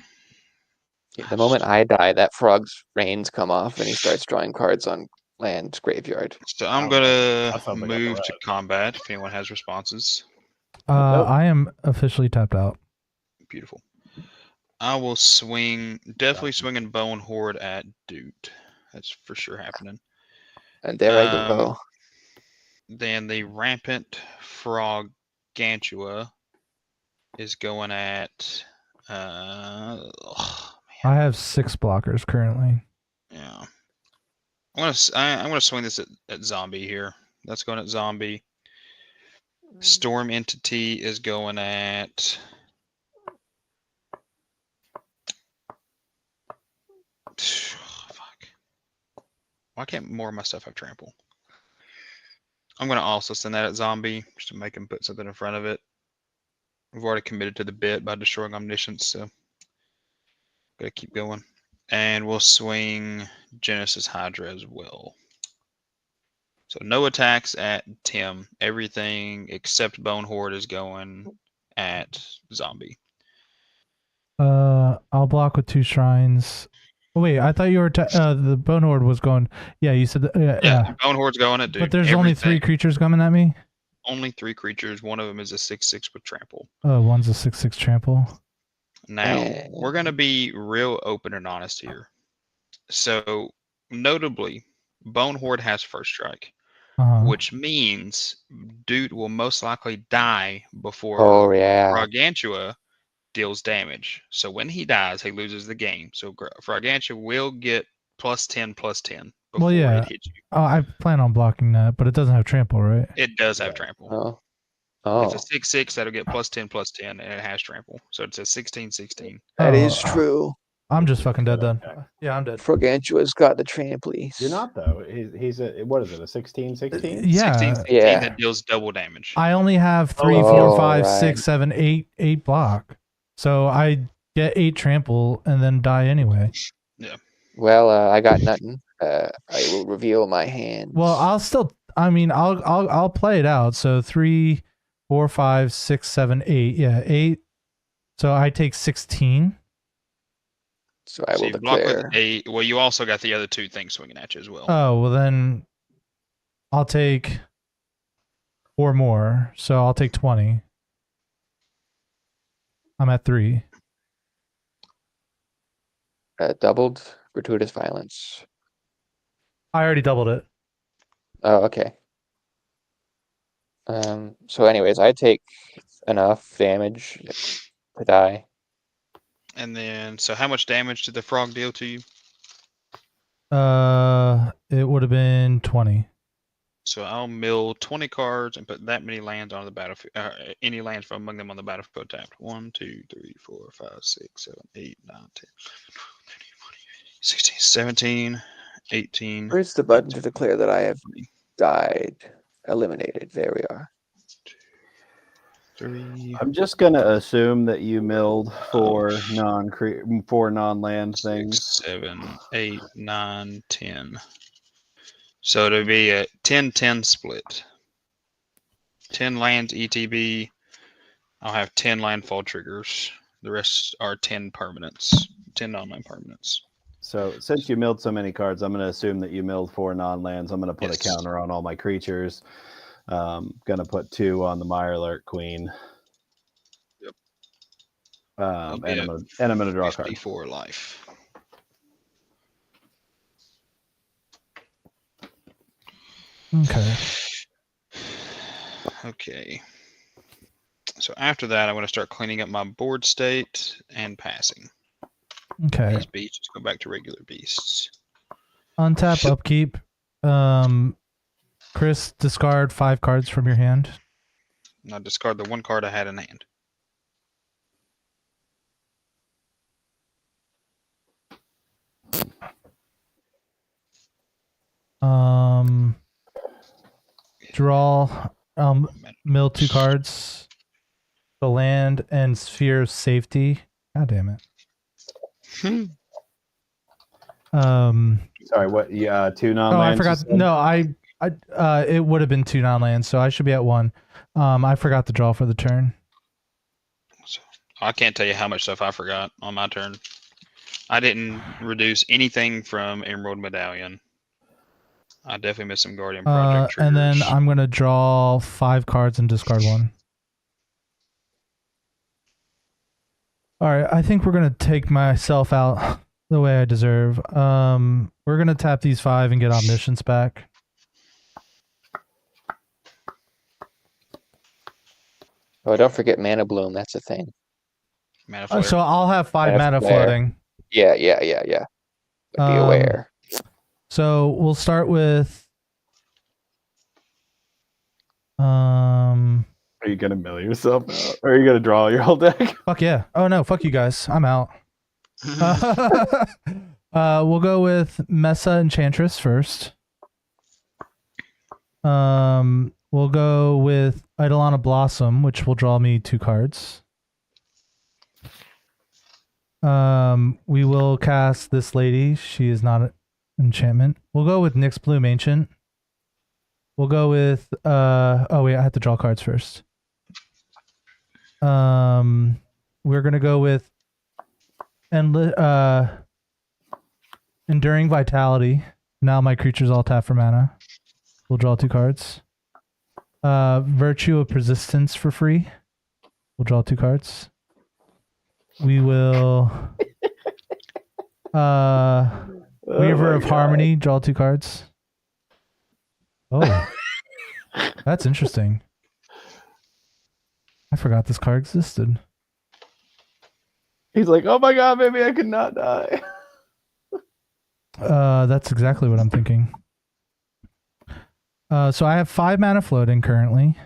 The moment I die, that frog's reins come off and he starts drawing cards on land graveyard. So I'm Wow, gonna that sounds like a move threat. to combat if anyone has responses. Nope. I am officially tapped out. Beautiful. I will swing, definitely swinging Bone Horde at Dude. That's for sure happening. And there I go. Then the Rampant Frog Gantua is going at. I have 6 blockers currently. Yeah. I'm gonna swing this at Zombie here. That's going at Zombie. Storm Entity is going at. Fuck. Why can't more of my stuff have trample? I'm going to also send that at Zombie just to make him put something in front of it. We've already committed to the bit by destroying Omniscience, so gotta keep going. And we'll swing Genesis Hydra as well. So no attacks at Tim. Everything except Bone Horde is going at Zombie. I'll block with 2 shrines. Oh, wait, I thought you were the Bone Horde was going. Yeah, you said Yeah, Bone Horde's going at Dude. But there's only 3 creatures coming at me. Only 3 creatures. One of them is a 6/6 with trample. Oh, one's a 6/6 trample. Now we're gonna be real open and honest here. So notably, Bone Horde has first strike, which means Dude will most likely die before Gargantua deals damage. So when he dies, he loses the game. So Gargantua will get +10/+10 before it hits you. Oh, I plan on blocking that, but it doesn't have trample, right? It does have trample. Oh. It's a 6/6 that'll get +10/+10, and it has trample. So it's a 16/16. That is true. I'm just fucking dead then. Yeah, I'm dead. Frgantua's got the tramplies. You're not though. He's a what is it? A 16/16? Yeah. 16/16 that deals double damage. I only have 3, 4, 5, 6, 7, 8 block. So I get 8 trample and then die anyway. Yeah. Well, I got nothing. I will reveal my hand. Well, I'll play it out. So 3, 4, 5, 6, 7, 8. Yeah, 8. So I take 16. So I will declare. Well, you also got the other 2 things swinging at you as well. Oh, well then I'll take 4 more. So I'll take 20. I'm at 3. Doubled gratuitous violence. I already doubled it. Oh, okay. So anyways, I take enough damage to die. And then, so how much damage did the frog deal to you? It would have been 20. So I'll mill 20 cards and put that many lands on the battlefield. Any lands from among them on the battlefield tapped. 1, 2, 3, 4, 5, 6, 7, 8, 9, 10, 16, 17, 18. Where's the button to declare that I have died? Eliminated. There we are. 3. I'm just gonna assume that you milled for non-land 6, things. 7, 8, 9, 10. So it'll be a 10-10 split. 10 lands ETB. I'll have 10 landfall triggers. The rest are 10 permanents. 10 non-land permanents. So since you milled so many cards, I'm gonna assume that you milled 4 non-lands. I'm gonna put a counter on all my creatures. Gonna put 2 on the Mirelurk Queen. Yep. And I'm gonna draw a card. 54 life. Okay. Okay. So after that, I'm going to start cleaning up my board state and passing. Okay. These beasts go back to regular beasts. Untap, upkeep. Chris, discard 5 cards from your hand. Now discard the 1 card I had in hand. Draw. Mill 2 cards. The land and sphere of safety. God damn it. Sorry, what? Yeah, 2 non-lands. Oh, I forgot. No, it would have been 2 non-lands, so I should be at 1. I forgot to draw for the turn. So, I can't tell you how much stuff I forgot on my turn. I didn't reduce anything from Emerald Medallion. I definitely missed some Guardian Project triggers. And then I'm gonna draw 5 cards and discard 1. All right, I think we're gonna take myself out the way I deserve. We're gonna tap these 5 and get Omniscience back. Oh, don't forget Mana Bloom. That's a thing. Mana Flare. So I'll have 5 Mana mana Flare. floating. Yeah. But be aware. So we'll start with. Are you gonna mill yourself out? Or are you gonna draw your whole deck? Fuck yeah! Oh no, fuck you guys. I'm out. We'll go with Mesa Enchantress first. We'll go with Eidolon Blossom, which will draw me 2 cards. We will cast this lady. She is not an enchantment. We'll go with Nyx Bloom Ancient. We'll go with oh wait, I have to draw cards first. We're gonna go with Enduring Vitality. Now my creatures all tap for mana. We'll draw 2 cards. Virtue of Persistence for free. We'll draw 2 cards. We will Weaver of Harmony, draw 2 cards. Oh. That's interesting. I forgot this card existed. He's like, oh my god, maybe I could not die. That's exactly what I'm thinking. So I have 5 mana floating currently.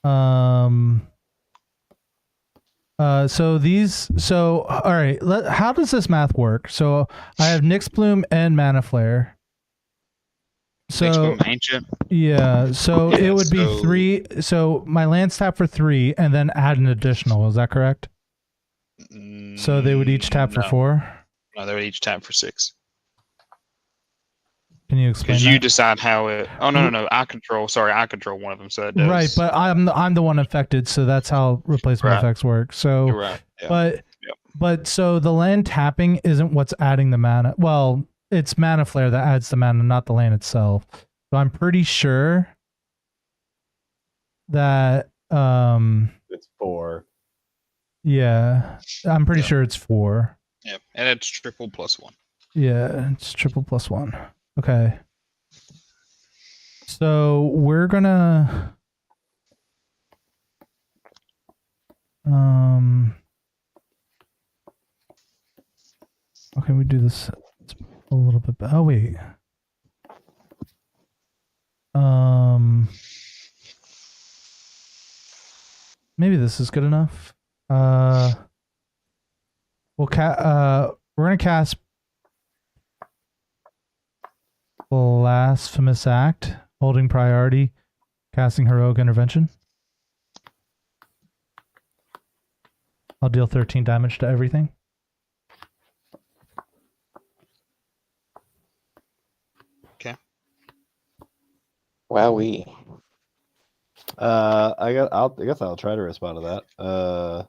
So all right, how does this math work? So I have Nyx Bloom and Mana Flare. So Nyx Bloom Ancient. yeah, so Yeah, it would be so- 3. So my lands tap for 3 and then add an additional. Is that correct? So they would each tap for No. 4. No, they would each tap for 6. Can you explain Because that? you decide how it. Oh no! I control one of them, so it does. Right, but I'm the one affected, so that's how replacement Right. effects work. So, You're right. Yeah. but so the land tapping isn't what's adding the mana. Well, it's Mana Flare that adds the mana, not the land itself. So I'm pretty sure that It's 4. yeah, I'm pretty Yeah. sure it's 4. Yep, and it's triple +1. Yeah, it's triple +1. Okay. So we're gonna okay, we do this a little bit oh wait. Maybe this is good enough. We're gonna cast Blasphemous Act, holding priority, casting Heroic Intervention. I'll deal 13 damage to everything. Okay. Wowee. I guess I'll try to respond to that.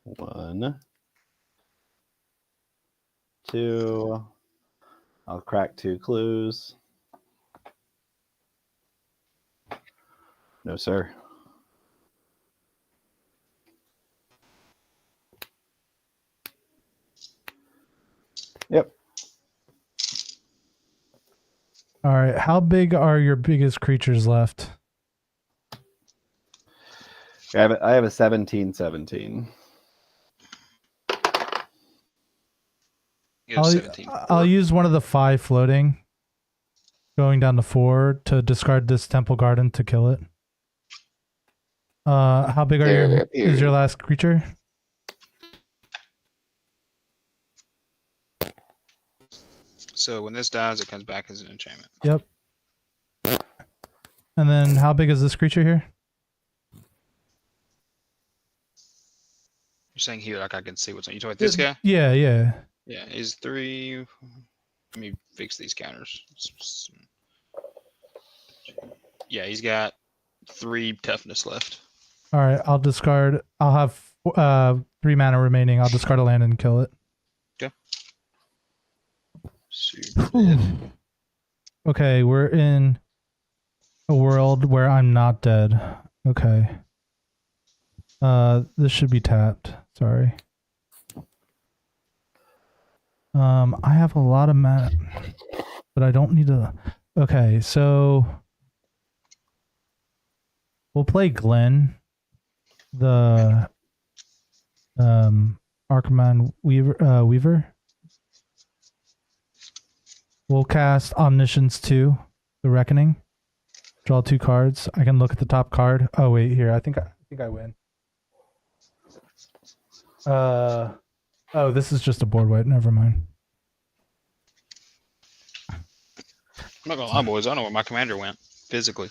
1, 2. I'll crack 2 clues. No, sir. Yep. All right, how big are your biggest creatures left? I have a 17/17. You have 17. I'll use one of the 5 floating, going down to 4 to discard this Temple Garden to kill it. How big is your last creature? So when this dies, it comes back as an enchantment. Yep. And then how big is this creature here? You're saying here, like I can see what's on. You talking about this guy? Yeah, yeah. Yeah, he's 3. Let me fix these counters. Yeah, he's got 3 toughness left. All right, I'll discard. I'll have 3 mana remaining. I'll discard a land and kill it. Okay. Super dead. Okay, we're in a world where I'm not dead. Okay. This should be tapped. Sorry. I have a lot of mana, but I don't need to. Okay, so we'll play Glenn, the Archman Weaver. We'll cast Omniscience 2, the Reckoning. Draw 2 cards. I can look at the top card. Oh wait, here. I think I win. Oh, this is just a board wipe. Never mind. I'm not gonna lie, boys. I don't know where my commander went. Physically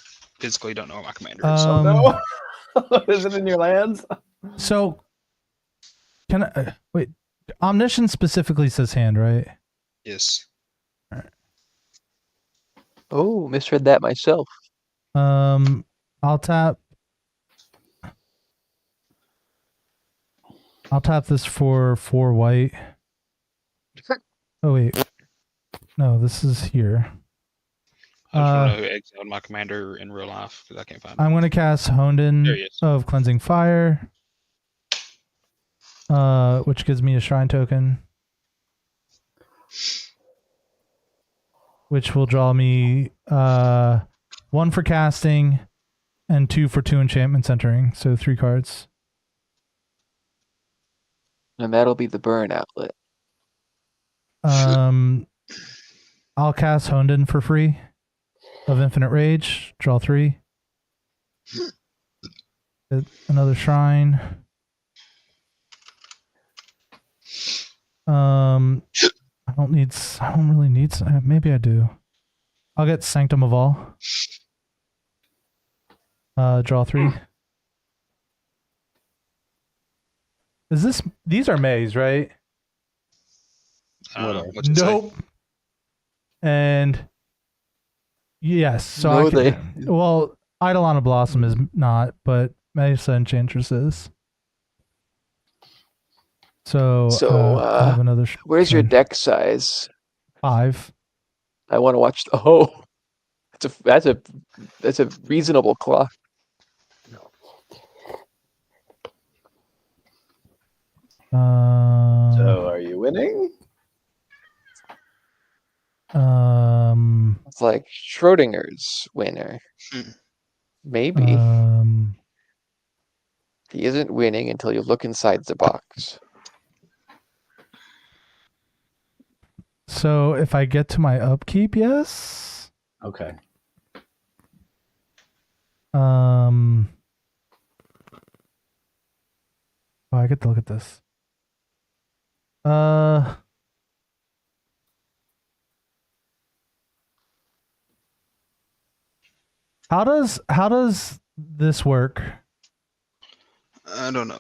don't know where my commander is. No. Is it in your lands? So, can I wait? Omniscience specifically says hand, right? Yes. Oh, misread that myself. I'll tap this for 4 white. Oh wait, no, this is here. I just want to know who exiled my commander in real life because I can't find him. I'm going to cast Honden There he is. of Cleansing Fire, which gives me a Shrine token, which will draw me 1 for casting and 2 for 2 enchantments entering, so 3 cards. And that'll be the burn outlet. I'll cast Honden for free of Infinite Rage, draw 3. Get another Shrine. I don't really need, maybe I do. I'll get Sanctum of All. Draw 3. These are Maze, right? I don't know what to say. Nope. And yes, so No, I can, well, Eidolon of Blossom is not, but Mesa Enchantress is. So, I have another. Where's your deck size? 5. I want to watch. Oh, that's a reasonable clock. So, are you winning? It's like Schrodinger's winner. Maybe. He isn't winning until you look inside the box. So if I get to my upkeep, yes. Okay. Oh, I get to look at this. How does this work? I don't know.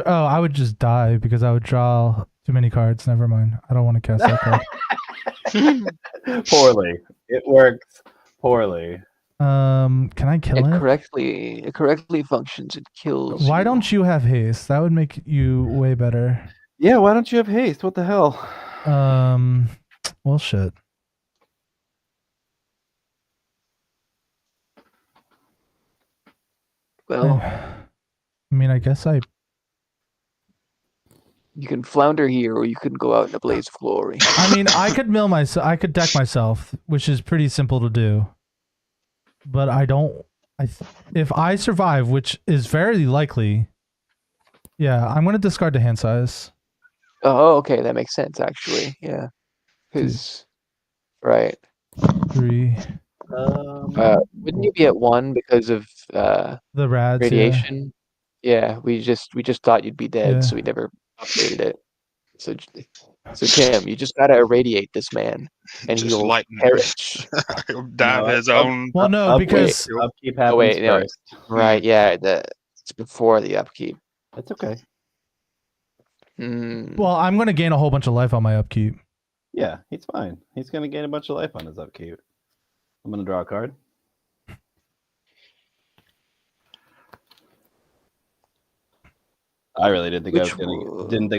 I would just die because I would draw too many cards. Never mind. I don't want to cast that card. Poorly. It works poorly. Can I kill it? It correctly functions. It kills. Why don't you have haste? That would make you way better. Yeah, why don't you have haste? What the hell? Well, shit. Well, I mean, I guess you can flounder here, or you can go out in a blaze of glory. I mean, I could I could deck myself, which is pretty simple to do. But I don't. If I survive, which is very likely, yeah, I'm going to discard the hand size. Oh, okay, that makes sense actually. Yeah, because right. 3. Wouldn't you be at 1 because of The rads, radiation? Yeah, we just thought you'd be dead, Yeah. so we never updated it. So Tim, you just gotta irradiate this man, and Just he'll lighten. perish. He'll die of No, his own. Well, no, Upkeep- because upkeep happens wait, no. first. Right? Yeah, it's before the upkeep. It's okay. well, I'm going to gain a whole bunch of life on my upkeep. Yeah, he's fine. He's gonna gain a bunch of life on his upkeep. I'm gonna draw a card. I really didn't think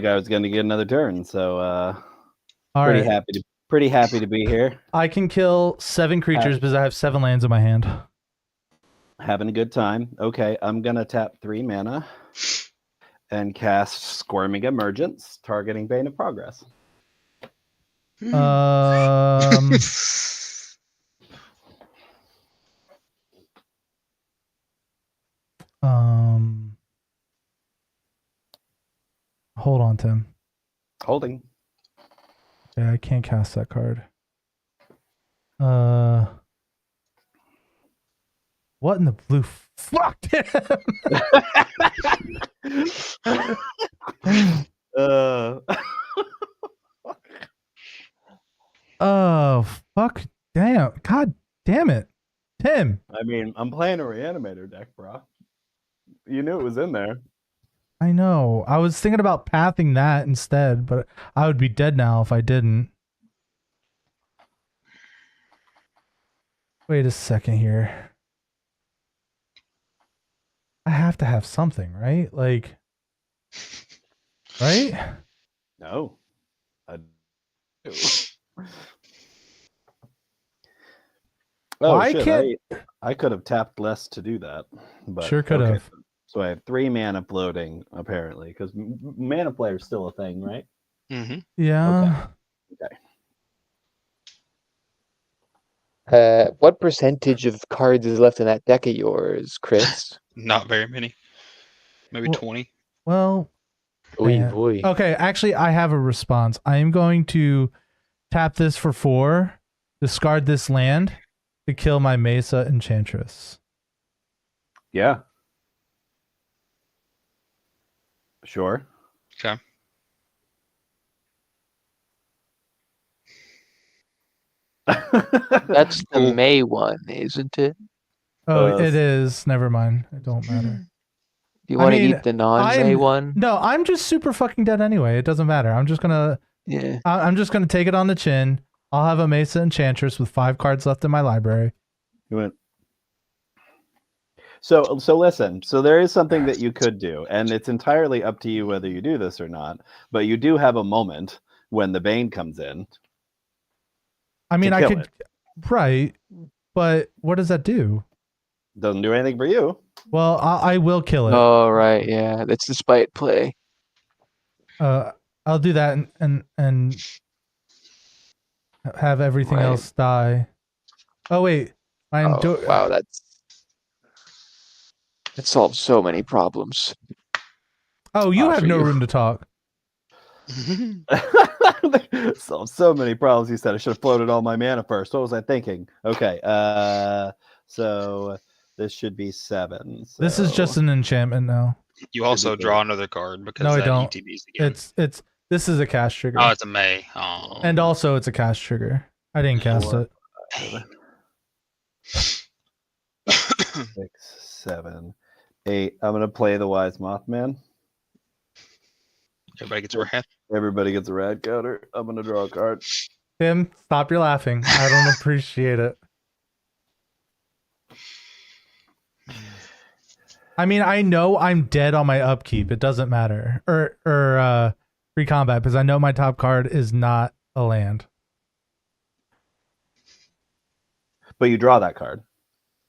I was gonna get another turn, so All pretty right. Pretty happy to be here. I can kill 7 creatures because I have 7 lands in my hand. Having a good time. Okay, I'm gonna tap 3 mana and cast Squirming Emergence, targeting Bane of Progress. Hold on, Tim. Holding. Yeah, I can't cast that card. What in the blue fuck? Oh, fuck. Damn. God damn it. Tim. I mean, I'm playing a Reanimator deck, bro. You knew it was in there. I know. I was thinking about pathing that instead, but I would be dead now if I didn't. Wait a second here. I have to have something, right? Like, right? No. I do. Oh, Why shit. can't- I could have tapped less to do that. But Sure could have. So I have 3 mana floating, apparently, because mana play is still a thing, right? Mm-hmm. Yeah. Okay. What percentage of cards is left in that deck of yours, Chris? Not very many. Maybe Well- 20. Well, Oy man. boy. Okay, actually, I have a response. I am going to tap this for 4, discard this land to kill my Mesa Enchantress. Yeah. Sure. Okay. That's the Cool. May one, isn't it? Oh, Uh, it is. Never mind. It don't matter. Do you I want to mean, eat the non-May I'm- one? No, I'm just super fucking dead anyway. It doesn't matter. I'm just gonna Yeah. I'm just gonna take it on the chin. I'll have a Mesa Enchantress with 5 cards left in my library. You went. So listen. So there is something that you could do, and it's entirely up to you whether you do this or not. But you do have a moment when the Bane comes in. I mean, I kill could, it. right? But what does that do? Doesn't do anything for you. Well, I will kill it. Oh, right. Yeah. That's the spite play. I'll do that and have everything Right. else die. Oh wait, Oh, wow. That solves so many problems. Oh, you have for no you. room to talk. So many problems. He said I should have floated all my mana first. What was I thinking? Okay. So this should be 7. This is just an enchantment now. You also draw another card because No, I that don't. ETBs again. This is a cast trigger. Oh, it's a May. Oh. And also it's a cast trigger. I didn't cast it. 6, 7, 8. I'm gonna play the Wise Mothman. Everybody gets a rat. Everybody gets a rad counter. I'm gonna draw a card. Tim, stop your laughing. I don't appreciate it. I mean, I know I'm dead on my upkeep. It doesn't matter. Or free combat, because I know my top card is not a land. But you draw that card.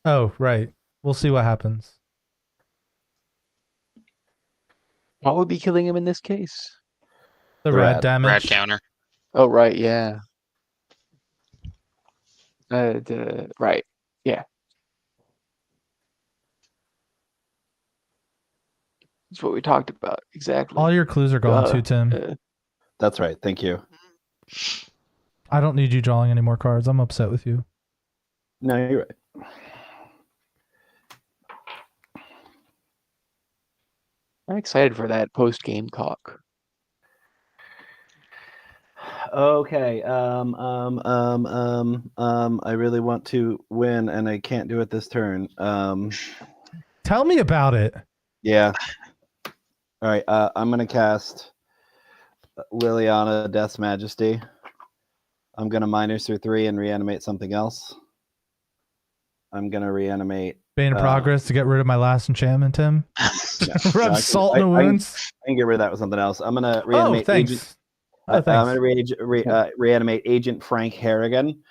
Oh, right. We'll see what happens. What would be killing him in this case? The The red rat damage. Rat counter. Oh, right. Yeah. Right. Yeah. That's what we talked about. Exactly. All your clues are gone too, Tim. That's right. Thank you. I don't need you drawing any more cards. I'm upset with you. No, you're right. I'm excited for that post-game talk. Okay. I really want to win, and I can't do it this turn. Tell me about it. Yeah. All right. I'm gonna cast Liliana, Death's Majesty. I'm gonna minus through 3 and reanimate something else. I'm gonna reanimate. Bane of Progress to get rid of my last enchantment, Tim. Rub salt in the wounds. I can get rid of that with something else. I'm gonna Oh, reanimate. thanks. Oh, I'm thanks. going to reanimate Agent Frank Horrigan.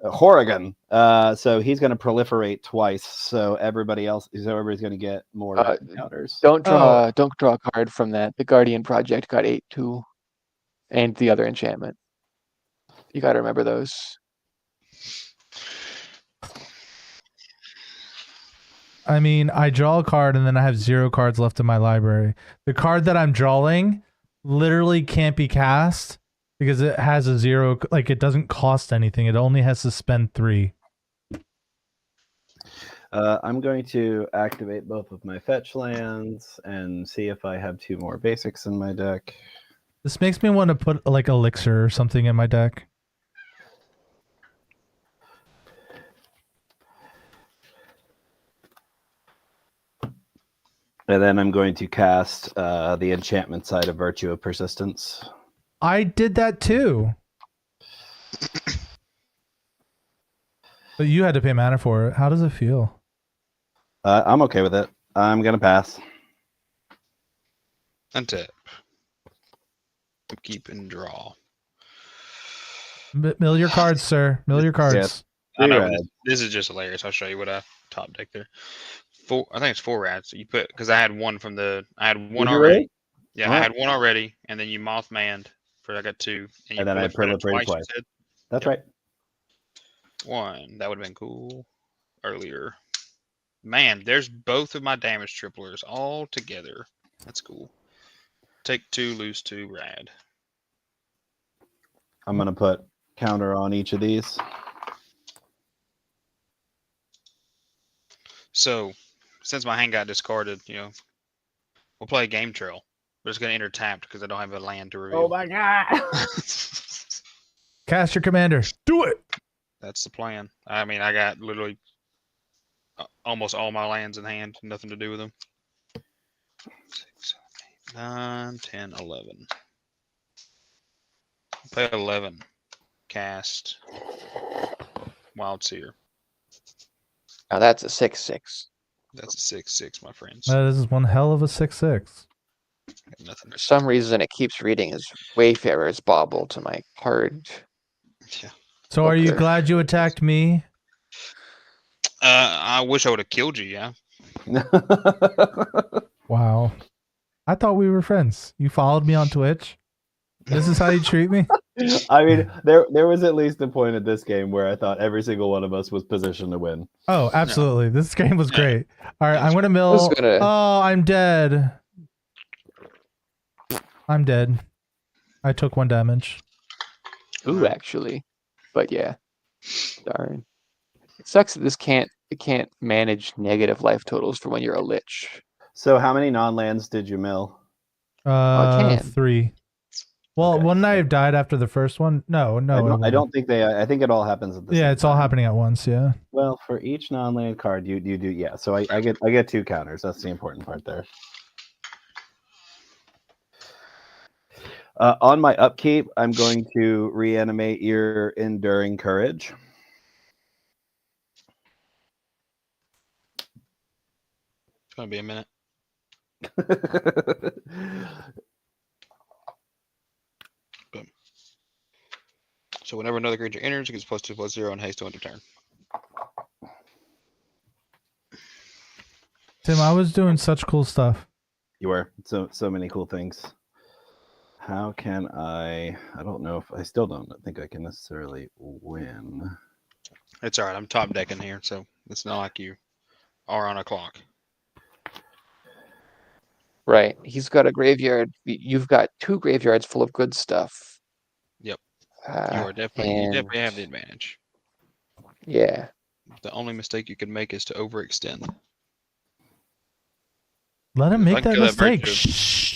So he's going to proliferate twice. So everybody's going to get more encounters. Don't draw a card from that. The Guardian Project got 8 too, and the other enchantment. You got to remember those. I mean, I draw a card and then I have 0 cards left in my library. The card that I'm drawing literally can't be cast because it has a 0, like it doesn't cost anything. It only has to spend 3. I'm going to activate both of my fetch lands and see if I have 2 more basics in my deck. This makes me want to put like Elixir or something in my deck. And then I'm going to cast the enchantment side of Virtue of Persistence. I did that too. But you had to pay mana for it. How does it feel? I'm okay with it. I'm going to pass. Untap. Keep and draw. Mill your cards, sir. Mill your cards. I know, Red. this is just hilarious. I'll show you what I top deck there. I think it's 4 rats. You put, because I had one from the, I had one Did you already. really? Yeah, All I right. had one already, and then you moth-manned I got 2. And, you And then I proliferated proliferated you twice. said? That's Yep. right. 1. That would have been cool earlier. Man, there's both of my damage triplers all together. That's cool. Take 2, lose 2, rad. I'm going to put counter on each of these. So, since my hand got discarded, we'll play Game Trail. We're just going to enter tapped because I don't have a land to reveal. Oh my god! Cast your commander. Do it. That's the plan. I mean, I got literally almost all my lands in hand. Nothing to do with them. 6, 7, 8, 9, 10, 11. Play 11. Cast Wild Seer. Now that's a 6/6. That's a 6/6, my friends. This is one hell of a 6/6. Nothing. For some reason, it keeps reading as Wayfarer's Bauble to my card. Yeah. So are you Okay. glad you attacked me? I wish I would have killed you. Yeah. Wow. I thought we were friends. You followed me on Twitch. This is how you treat me? I mean, there was at least a point at this game where I thought every single one of us was positioned to win. Oh, absolutely. This game was Yeah. great. All right, Yeah, I'm going to I mill. was gonna- Oh, I'm dead. I'm dead. I took 1 damage. Ooh, actually. But yeah. Darn. It sucks that it can't manage negative life totals for when you're a lich. So how many non-lands did you mill? can. 3. Well, Okay. wouldn't I have died after the first one? No. I don't think they. I think it all happens at the same Yeah, it's all time. happening at once. Yeah. Well, for each non-land card, you do. Yeah. So I get 2 counters. That's the important part there. On my upkeep, I'm going to reanimate your Enduring Courage. It's gonna be a minute. So whenever another creature enters, it gets +2/+0 and haste to end of turn. Tim, I was doing such cool stuff. You were so many cool things. How can I don't know if I still don't think I can necessarily win. It's all right. I'm top decking here, so it's not like you are on a clock. Right. He's got a graveyard. You've got 2 graveyards full of good stuff. Yep. You are definitely you definitely have the advantage. Yeah. The only mistake you could make is to overextend. Let him If I make can that kill that mistake. virtue- Shh.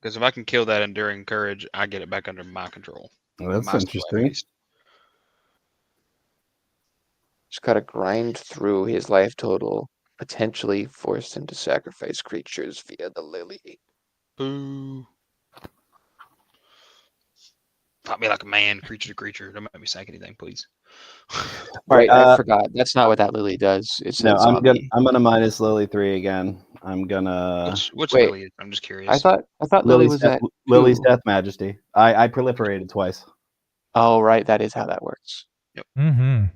Because if I can kill that Enduring Courage, I get it back under my control. Well, that's My skill, at interesting. least. Just gotta grind through his life total, potentially force him to sacrifice creatures via the lily. Boo. Pop me like a man, creature to creature. Don't make me sack anything, please. Right, I forgot. That's not what that lily does. It No, says I'm gonna minus Lily 3 again. I'm gonna What's Wait. Lily? I'm just I curious. thought Lily was at Lily's 2. Death Majesty. I proliferated twice. Oh, right. That is how that works. Mm-hmm.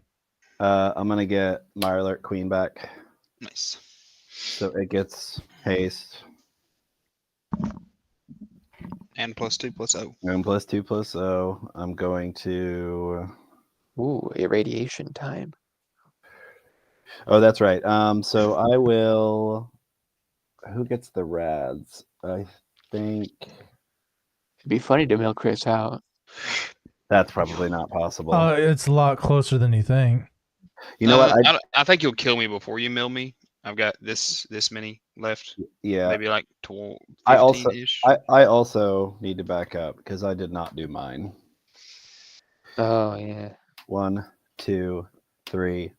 I'm gonna get Mirelurk Queen back, Nice. so it gets haste. And +2/+0. And +2/+0. I'm going to. Ooh, irradiation time. Oh, that's right. So I will. Who gets the rads? I think It'd be funny to mill Chris out. that's probably not possible. It's a lot closer than you think. You know what? I think you'll kill me before you mill me. I've got this many left. Yeah. Maybe like 15 ish. I also need to back up because I did not do mine. Oh, yeah. 1, 2, 3,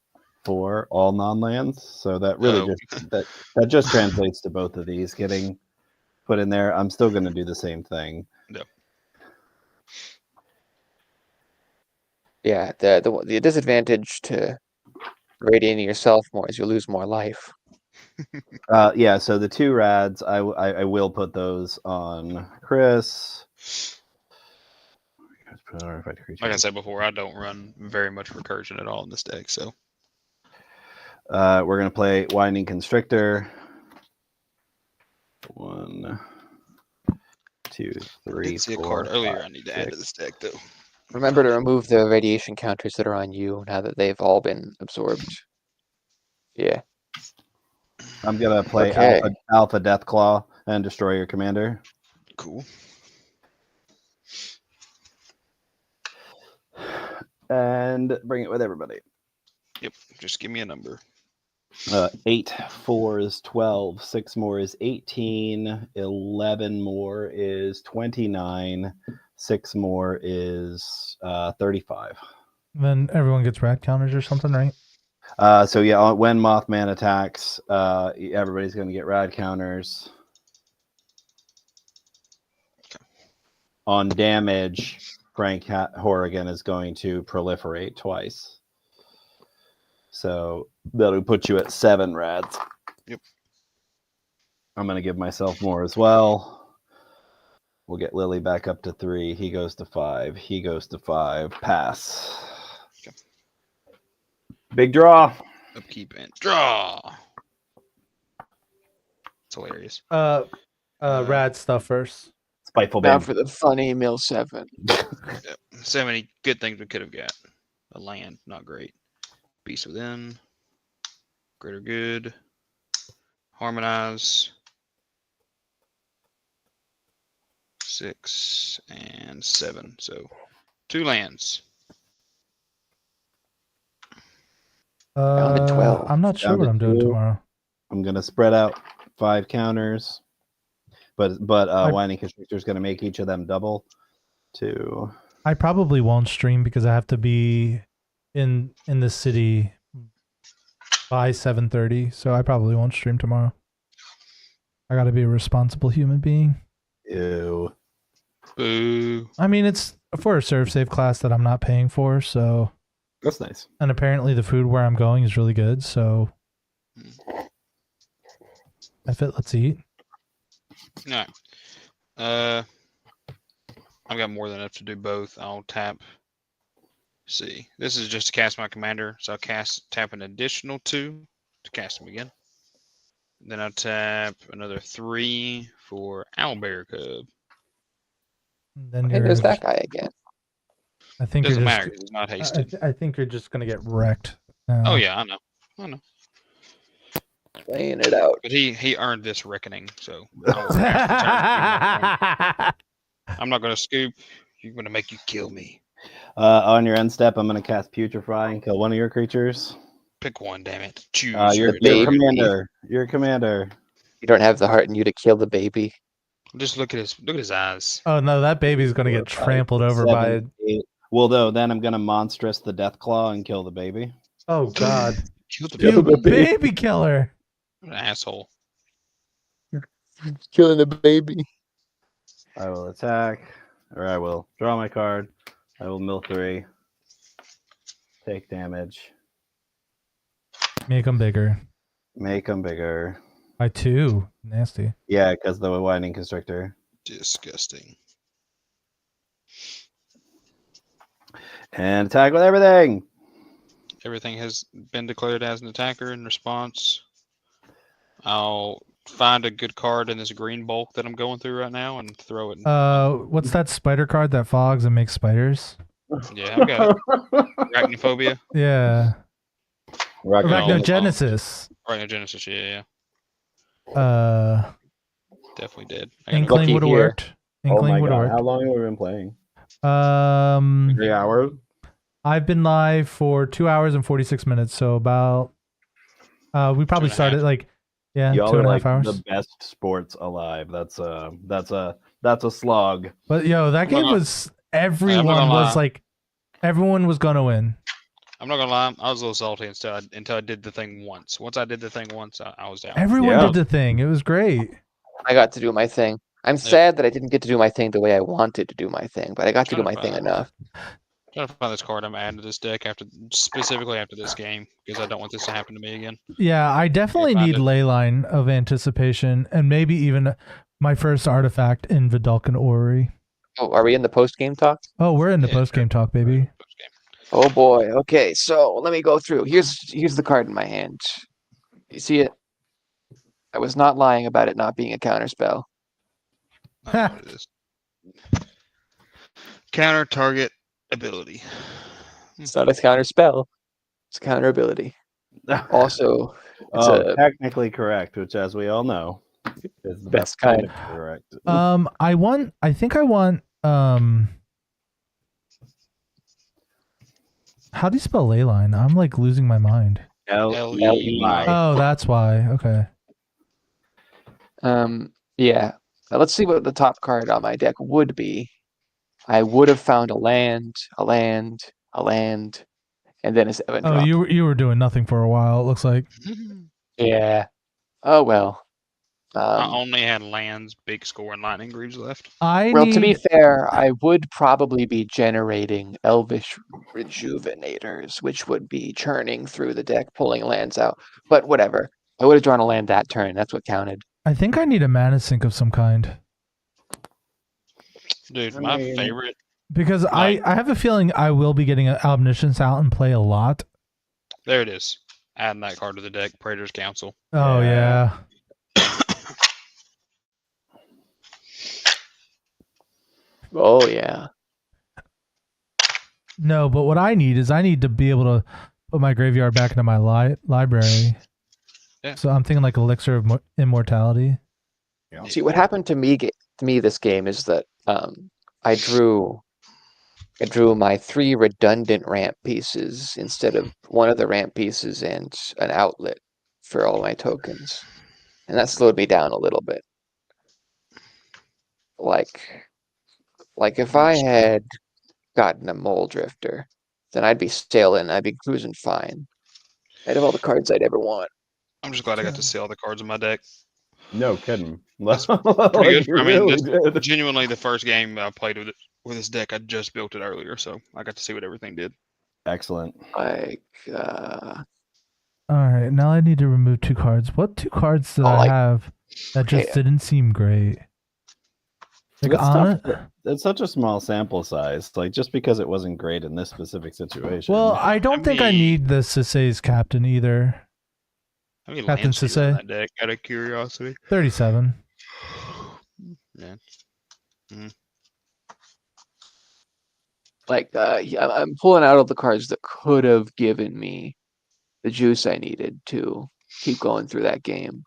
4, all non-lands. So that really that just translates to both of these getting put in there. I'm still going to do the same thing. No. Yeah, the disadvantage to radiating yourself more is you lose more life. Yeah, so the 2 rads, I will put those on Chris. Like I said before, I don't run very much recursion at all in this deck, so we're gonna play Winding Constrictor. 1, 2, 3. I did see a 4, card earlier 5, I need to add to 6. this deck though. Remember to remove the radiation counters that are on you now that they've all been absorbed. Yeah. I'm gonna play Okay. Alpha Deathclaw and destroy your commander. Cool. And bring it with everybody. Yep. Just give me a number. 8 4 is 12. 6 more is 18. 11 more is 29. 6 more is 35. Then everyone gets rad counters or something, right? So yeah, when Mothman attacks, everybody's going to get rad counters. On damage, Frank Horrigan is going to proliferate twice. So that'll put you at 7 rads. Yep. I'm going to give myself more as well. We'll get Lily back up to 3. He goes to 5. He goes to 5. Pass. Okay. Big draw. Upkeep and draw. It's hilarious. Rad stuff first. Spiteful Now Bane. for the funny mill 7. Yep. So many good things we could have got. A land, not great. Beast Within. Greater Good. Harmonize. 6 and 7. So 2 lands. Down to 12. I'm not sure Down what to I'm doing 2. tomorrow. I'm gonna spread out 5 counters, but Winding Constrictor is gonna make each of them double. 2. I probably won't stream because I have to be in the city by 7:30, so I probably won't stream tomorrow. I got to be a responsible human being. Ew. Boo. I mean, it's for a serve save class that I'm not paying for, so. That's nice. And apparently the food where I'm going is really good, so. If it, let's eat. All right. I've got more than enough to do both. I'll tap. See, this is just to cast my commander, so I'll tap an additional 2 to cast him again. Then I'll tap another 3 for Owlbear Cub. Then Hey, there's that guy again. I think Doesn't you're matter just. 'cause he's not hasted. I think you're just gonna get wrecked. Now. Oh yeah, I know. Playing it out. But he earned this reckoning, so I will have to I'm not gonna scoop. You're gonna make you kill me. On your end step, I'm gonna cast Putrefy and kill one of your creatures. Pick one, damn it. Choose You're the baby. commander. You're a commander. You don't have the heart in you to kill the baby. Just look at his eyes. Oh no, that baby's gonna get 4, 5, trampled over 7, by. 8. Well, though, then I'm gonna monstrous the Deathclaw and kill the baby. Oh god, Kill the Kill baby. the baby. baby killer. What an asshole. Killing the baby. I will attack, or I will draw my card. I will mill 3. Take damage. Make them bigger. Make them bigger. By 2. Nasty. Yeah, because the winding constrictor. Disgusting. And attack with everything. Everything has been declared as an attacker in response. I'll find a good card in this green bulk that I'm going through right now and throw it. What's that spider card that fogs and makes spiders? Yeah, I've got it. Arachnophobia. Yeah. Arachnophobia. Arachnogenesis. Arachnogenesis, yeah. Definitely did. Inkling would have here. worked. Inkling would have worked. How long have we been playing? 3 hours. I've been live for 2 hours and 46 minutes, so about we probably 2.5. started like Y'all 2.5 are like hours. the best sports alive. That's a slog. But yo, that game was everyone was like everyone was gonna win. I'm not gonna lie, I was a little salty until I did the thing once. Once I did the thing once, I was down. Everyone did the thing. It was great. I got to do my thing. I'm sad that I didn't get to do my thing the way I wanted to do my thing, but I got to do my thing enough. I'm trying to find this card I'm adding to this deck specifically after this game because I don't want this to happen to me again. Yeah, I definitely need Leyline of Anticipation and maybe even my first artifact in Vidalcan Orrery. Oh, are we in the post game talk? Oh, we're in the post game talk, baby. Oh boy. Okay, so let me go through. Here's the card in my hand. You see it? I was not lying about it not being a counterspell. I know what it is. Counter target ability. It's not a counterspell. It's a counter ability. Also, it's technically correct, which, as we all know, is the best kind of correct. I think I want how do you spell Leyline? I'm like losing my mind. L-E-Y. Oh, that's why. Okay. Yeah. Now let's see what the top card on my deck would be. I would have found a land, and then a 7 Oh, drop. you were doing nothing for a while, it looks like. Yeah. Oh well. I only had lands, big score, and lightning greaves left. To be fair, I would probably be generating Elvish Rejuvenators, which would be churning through the deck, pulling lands out. But whatever. I would have drawn a land that turn. That's what counted. I think I need a mana sink of some kind. Dude, my favorite. Because I have a feeling I will be getting Omniscience out and play a lot. There it is. Adding that card to the deck, Praetor's Council. Oh, yeah. Oh, yeah. No, but what I need is I need to be able to put my graveyard back into my library. Yeah. So I'm thinking like Elixir of Immortality. Yeah. See, what happened to me this game is that I drew my 3 redundant ramp pieces instead of one of the ramp pieces and an outlet for all my tokens. And that slowed me down a little bit. Like if I had gotten a Mole Drifter, then I'd be sailing, I'd be cruising fine. I'd have all the cards I'd ever want. I'm just glad I got to see all the cards in my deck. No kidding. That's pretty good. I mean, really genuinely the first game I played with this deck, I just built it earlier, so I got to see what everything did. Excellent. Like, all right, now I need to remove 2 cards. What 2 cards did I have that just didn't seem great? Like it's such a small sample size. Like, just because it wasn't great in this specific situation. Well, I don't think I need the Sisei's captain either. How many Captain lands do you have in Sisei? that deck, out of curiosity? 37. Yeah. Like, I'm pulling out all the cards that could have given me the juice I needed to keep going through that game.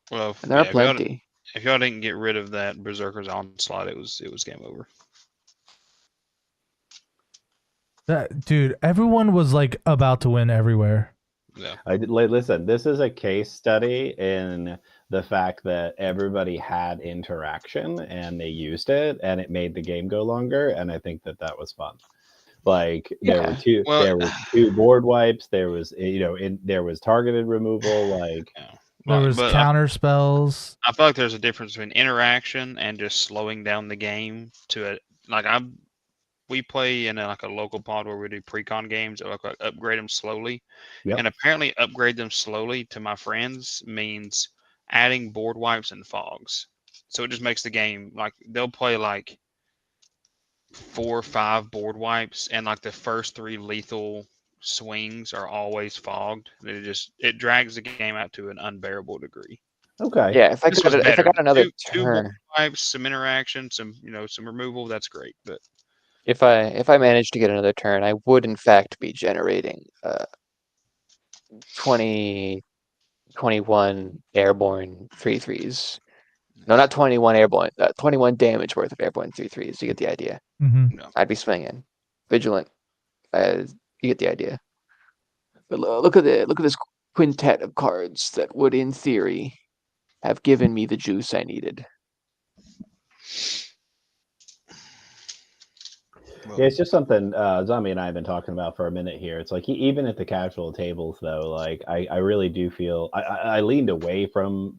Well, and there are plenty. If y'all didn't get rid of that Berserker's Onslaught, it was game over. Dude, everyone was like about to win everywhere. Yeah. Listen, this is a case study in the fact that everybody had interaction and they used it and it made the game go longer, and I think that was fun. Like there were two board wipes, there was there was targeted removal, like there was counter spells. I feel like there's a difference between interaction and just slowing down the game to we play in a local pod where we do pre-con games that like upgrade them slowly. Yep. And apparently upgrade them slowly to my friends means adding board wipes and fogs. So it just makes the game like they'll play like 4 or 5 board wipes, and like the first 3 lethal swings are always fogged. It drags the game out to an unbearable degree. Okay. Yeah, if I This was got if I better. got another Two board turn, wipes, some interaction, some some removal. That's great. But if I manage to get another turn, I would in fact be generating 20, 21 airborne 3/3s. No, not 21 airborne. 21 damage worth of airborne 3/3s. You get the idea. Mm-hmm. no. I'd be swinging, vigilant. You get the idea. But look at this quintet of cards that would, in theory, have given me the juice I needed. Well, Yeah, it's just something Zombie and I have been talking about for a minute here. It's like even at the casual tables, though, like I really do feel I leaned away from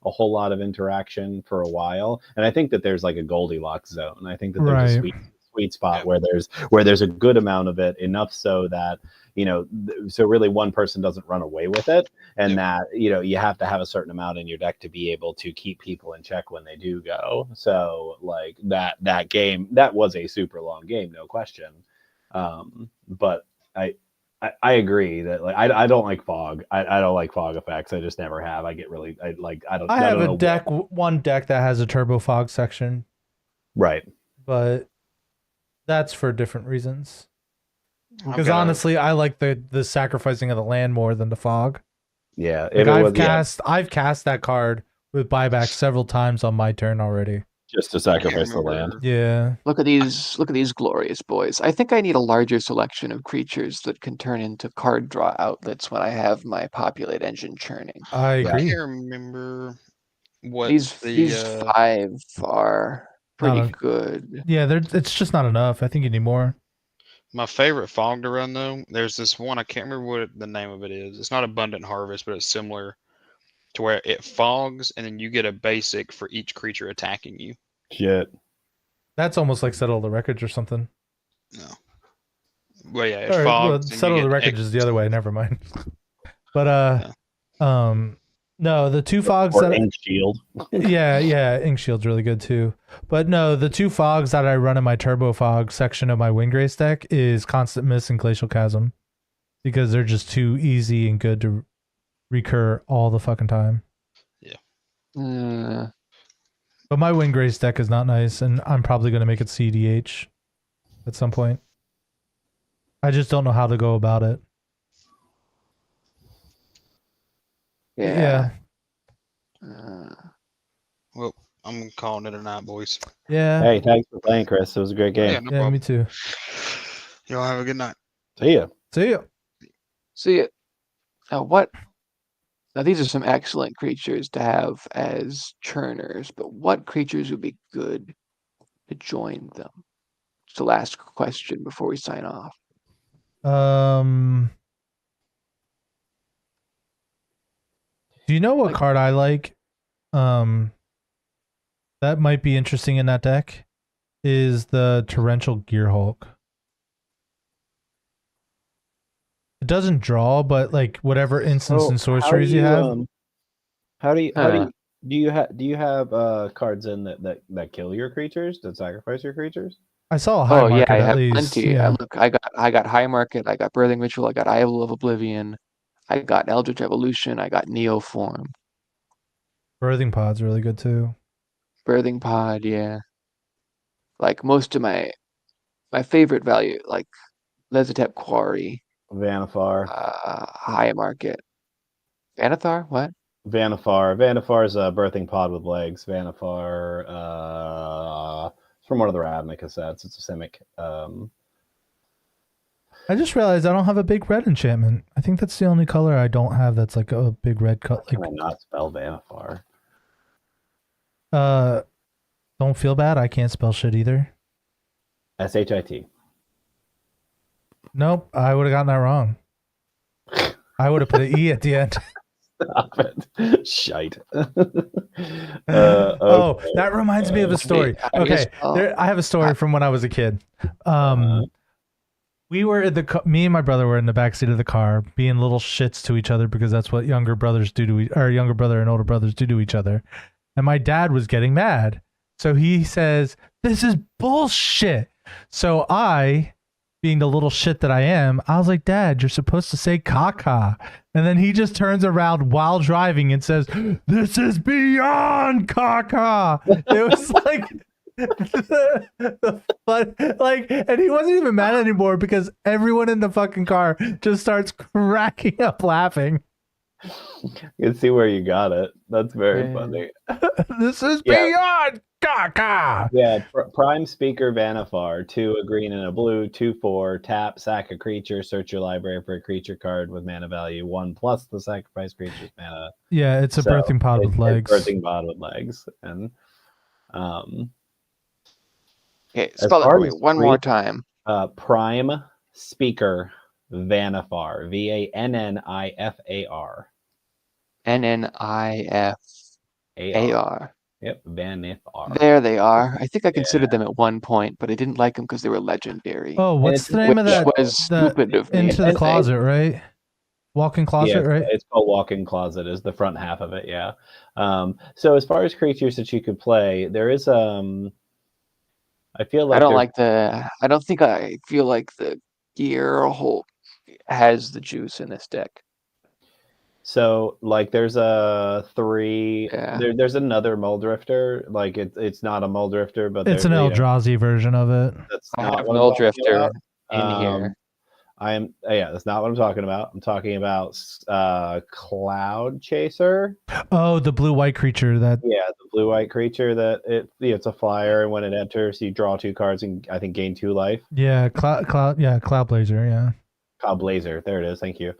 a whole lot of interaction for a while, and I think that there's like a Goldilocks zone. I think that there's a Right. sweet spot Yeah. where there's a good amount of it, enough so that so really one person doesn't run away with it, and that you have to have a certain amount in your deck to be able to keep people in check when they do go. So like that game, that was a super long game, no question. But I agree that like I don't like fog. I don't like fog effects. I just never have. I get really I don't. I I have don't a know deck, one deck that has a turbo fog section, right. but that's for different reasons. I've Because got a- honestly, I like the sacrificing of the land more than the fog. Yeah, Like if it was I've cast that card with buyback several times on my turn already. just to I can't sacrifice the land. remember. Yeah. Look at these glorious boys. I think I need a larger selection of creatures that can turn into card draw outlets when I have my populate engine churning. I I agree. can't remember what These the 5 are pretty Not a- good. Yeah, it's just not enough. I think you need more. my favorite fog to run though. There's this one I can't remember what the name of it is. It's not Abundant Harvest, but it's similar to where it fogs and then you get a basic for each creature attacking you. Shit. That's almost like settle the wreckage or something. No. Well, yeah, it Or well, fogs. and you settle the get wreckage X- is the other way. Never mind. But no, the 2 fogs Or that Ink Shield. yeah, Ink Shield's really good too. But no, the 2 fogs that I run in my turbo fog section of my Windgrace deck is Constant Miss and Glacial Chasm, because they're just too easy and good to recur all the fucking time. Uh, But my Windgrace deck is not nice, and I'm probably going to make it CDH at some point. I just don't know how to go about it. yeah. Well, I'm calling it a night, boys. Yeah. Hey, thanks for playing, Chris. It was a great game. Yeah, no Yeah, problem. me too. Y'all have a good night. See ya. See ya. See, now these are some excellent creatures to have as churners, but what creatures would be good to join them? It's the last question before we sign off. Do you know what Like- card I like? That might be interesting in that deck is the Torrential Gearhulk. It doesn't draw, but like whatever instance and sorceries you have. How do you have cards in that kill your creatures, that sacrifice your creatures? I saw a high Oh yeah, market I at have least. plenty. Yeah. I got High Market, I got Birthing Ritual, I got Idol of Oblivion, I got Eldritch Evolution, I got Neoform, Birthing Pod's really good too. Birthing Pod, yeah. Like most of my favorite value, like Lesotep Quarry, Vanifar. High Market. Vanathar? What? Vanifar is a birthing pod with legs. Vanifar, it's from one of the Ravnica sets. It's a Simic. I just realized I don't have a big red enchantment. I think that's the only color I don't have that's like a big red color. Can I not spell Vanifar? Don't feel bad. I can't spell shit either. SHIT. Nope, I would have gotten that wrong. I would have put an E at the end. Stop it. Shite. Oh, that reminds me of a story. I guess- Okay, I have a story from when I was a kid. We were in me and my brother were in the backseat of the car being little shits to each other because that's what younger brothers do to our younger brother and older brothers do to each other. And my dad was getting mad. So he says, "This is bullshit." So I, being the little shit that I am, I was like, "Dad, you're supposed to say caca." And then he just turns around while driving and says, "This is beyond caca." It was like and he wasn't even mad anymore because everyone in the fucking car just starts cracking up laughing. You can see where you got it. That's very funny. This is beyond caca. Yeah, prime speaker Vanifar, 2 a green and a blue, 2/4, tap, sack a creature, search your library for a creature card with mana value 1 plus the sacrifice creature's mana. Yeah, it's a birthing pod with legs. Birthing pod with legs. And Okay, spell it for me one more time. Prime speaker Vanifar, Vannifar. Nnifar. Yep, Vanifar. There they are. I think I considered them at one point, but I didn't like them because they were legendary. Oh, what's the name of that? Which was stupid of me. Into the closet, right? Walk-in closet, right? It's called walk-in closet is the front half of it, yeah. So as far as creatures that you could play, there is I feel like I don't think I feel like the gear whole has the juice in this deck. So like there's a 3 Yeah. there's another Muldrifter, like it's not a Muldrifter, but it's an Eldrazi version of it. That's I not have what an I'm talking Muldrifter about. in here. That's not what I'm talking about. I'm talking about Cloud Chaser. Oh, the blue-white creature that. Yeah, the blue-white creature that it's a flyer, and when it enters, you draw 2 cards and I think gain 2 life. Yeah, Cloud Blazer, yeah. Cloud Blazer, there it is. Thank you.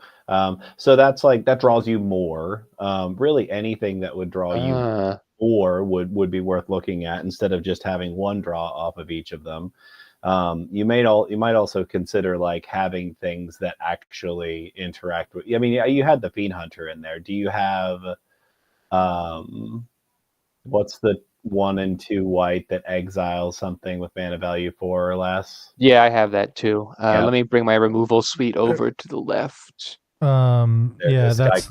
So that's like that draws you more. Really, anything that would draw you more would be worth looking at instead of just having 1 draw off of each of them. You might also consider like having things that actually interact with. I mean, you had the Fiend Hunter in there. Do you have what's the 1 and 2 white that exiles something with mana value 4 or less? Yeah, I have that too. Let me bring my removal suite over to the left. That's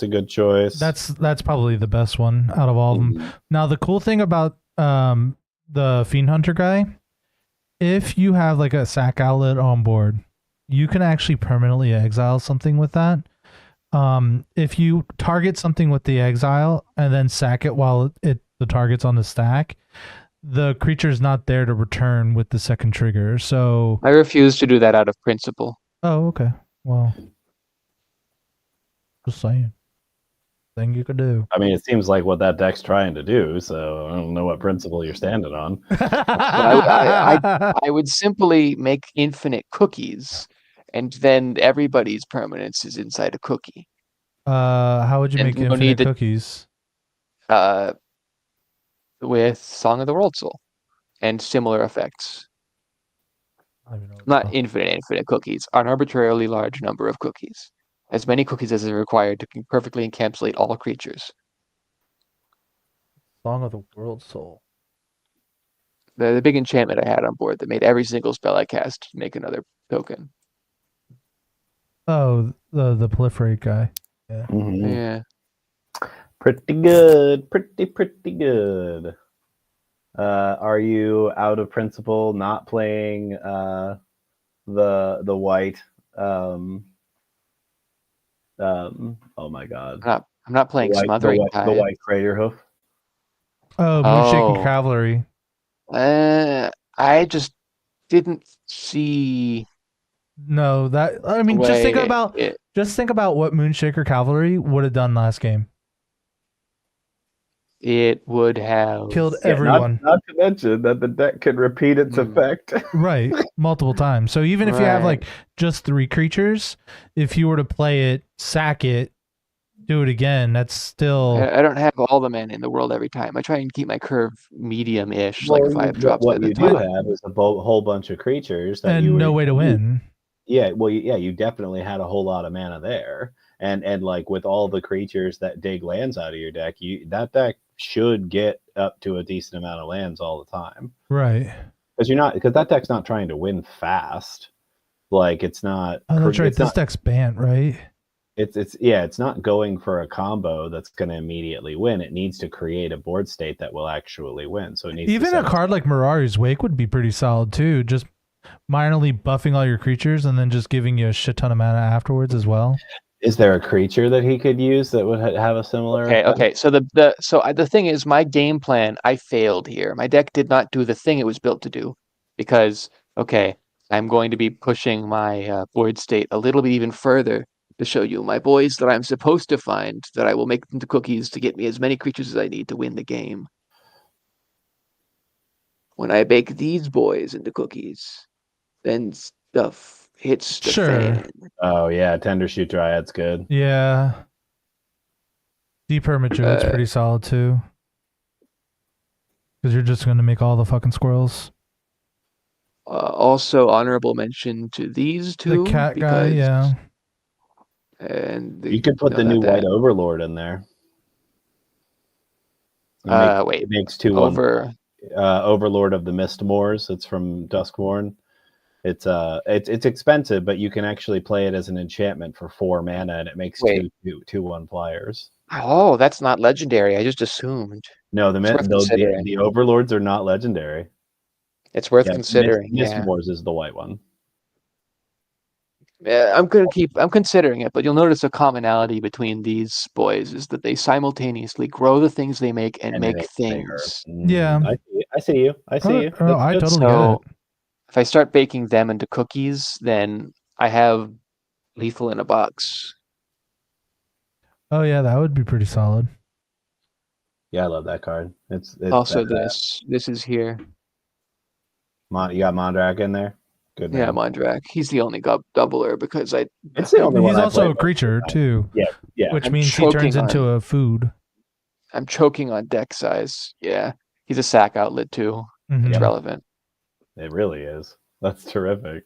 a good choice. That's probably the best one out of all of them. Now the cool thing about the Fiend Hunter guy, if you have like a sack outlet on board, you can actually permanently exile something with that. If you target something with the exile and then sack it while the target's on the stack, the creature's not there to return with the second trigger. So I refuse to do that out of principle. Oh, okay. Well, just saying. Thing you could do. I mean, it seems like what that deck's trying to do, so I don't know what principle you're standing on. I would simply make infinite cookies, and then everybody's permanence is inside a cookie. How would you make infinite cookies? With Song of the World Soul and similar effects. Not infinite cookies, an arbitrarily large number of cookies. As many cookies as is required to perfectly encapsulate all creatures. Song of the World Soul. The big enchantment I had on board that made every single spell I cast make another token. Oh, the proliferate guy. Yeah. Mm-hmm. Yeah. Pretty good. Pretty good. Are you out of principle not playing the white oh my god. I'm not playing Smothering Tide. The white Crater Hoof. Oh, Moonshaking Cavalry. I just didn't see. No, just think about what Moonshaker Cavalry would have done last game. It would have killed everyone. Not to mention that the deck can repeat its effect. Right, multiple times. So even if you have like just 3 creatures, if you were to play it, sack it, do it again, that's still. I don't have all the mana in the world every time. I try and keep my curve medium-ish, like 5 drops. What you do have is a whole bunch of creatures that and no way to win. Yeah, well, you definitely had a whole lot of mana there, and like with all the creatures that dig lands out of your deck, that deck should get up to a decent amount of lands all the time. Right. because that deck's not trying to win fast. Like it's not. Oh, that's right. It's This not, deck's banned, right? it's not going for a combo that's going to immediately win. It needs to create a board state that will actually win. So it needs Even to a card like Mirari's Wake would be pretty solid too. Just minorly buffing all your creatures and then just giving you a shit ton of mana afterwards as well. Is there a creature that he could use that would have a similar? Okay. So the thing is, my game plan, I failed here. My deck did not do the thing it was built to do, because I'm going to be pushing my board state a little bit even further to show you my boys that I'm supposed to find, that I will make into cookies to get me as many creatures as I need to win the game. When I bake these boys into cookies, then stuff hits the fan. Oh yeah, Tender Shoot Dryad's good. Yeah. Deep Hermit Druid's pretty solid too. Because you're just going to make all the fucking squirrels. Also, honorable mention to these two. The cat guy, yeah. And You could put the new White Overlord in there. It makes 2/1. Overlord of the Mistmoors. It's from Duskborn. It's expensive, but you can actually play it as an enchantment for 4 mana, and it makes 2/1 flyers. Oh, that's not legendary. I just assumed. No, the Overlords are not legendary. It's worth considering. Mistmoors is the white one. Yeah, I'm considering it, but you'll notice a commonality between these boys is that they simultaneously grow the things they make and make things. Yeah. I see you. I totally get it. If I start baking them into cookies, then I have lethal in a box. Oh yeah, that would be pretty solid. Yeah, I love that card. It's also this is here. You got Mondrak in there. Good man. Yeah, Mondrak. He's the only doubler because It's the only one. He's also a creature too. Yeah. Which means he turns into a food. I'm choking on deck size. Yeah, he's a sack outlet too. Mm-hmm. It's relevant. It really is. That's terrific.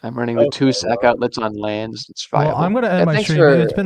I'm running the 2 sack outlets on lands. It's viable. Well, I'm going to end my stream. It's been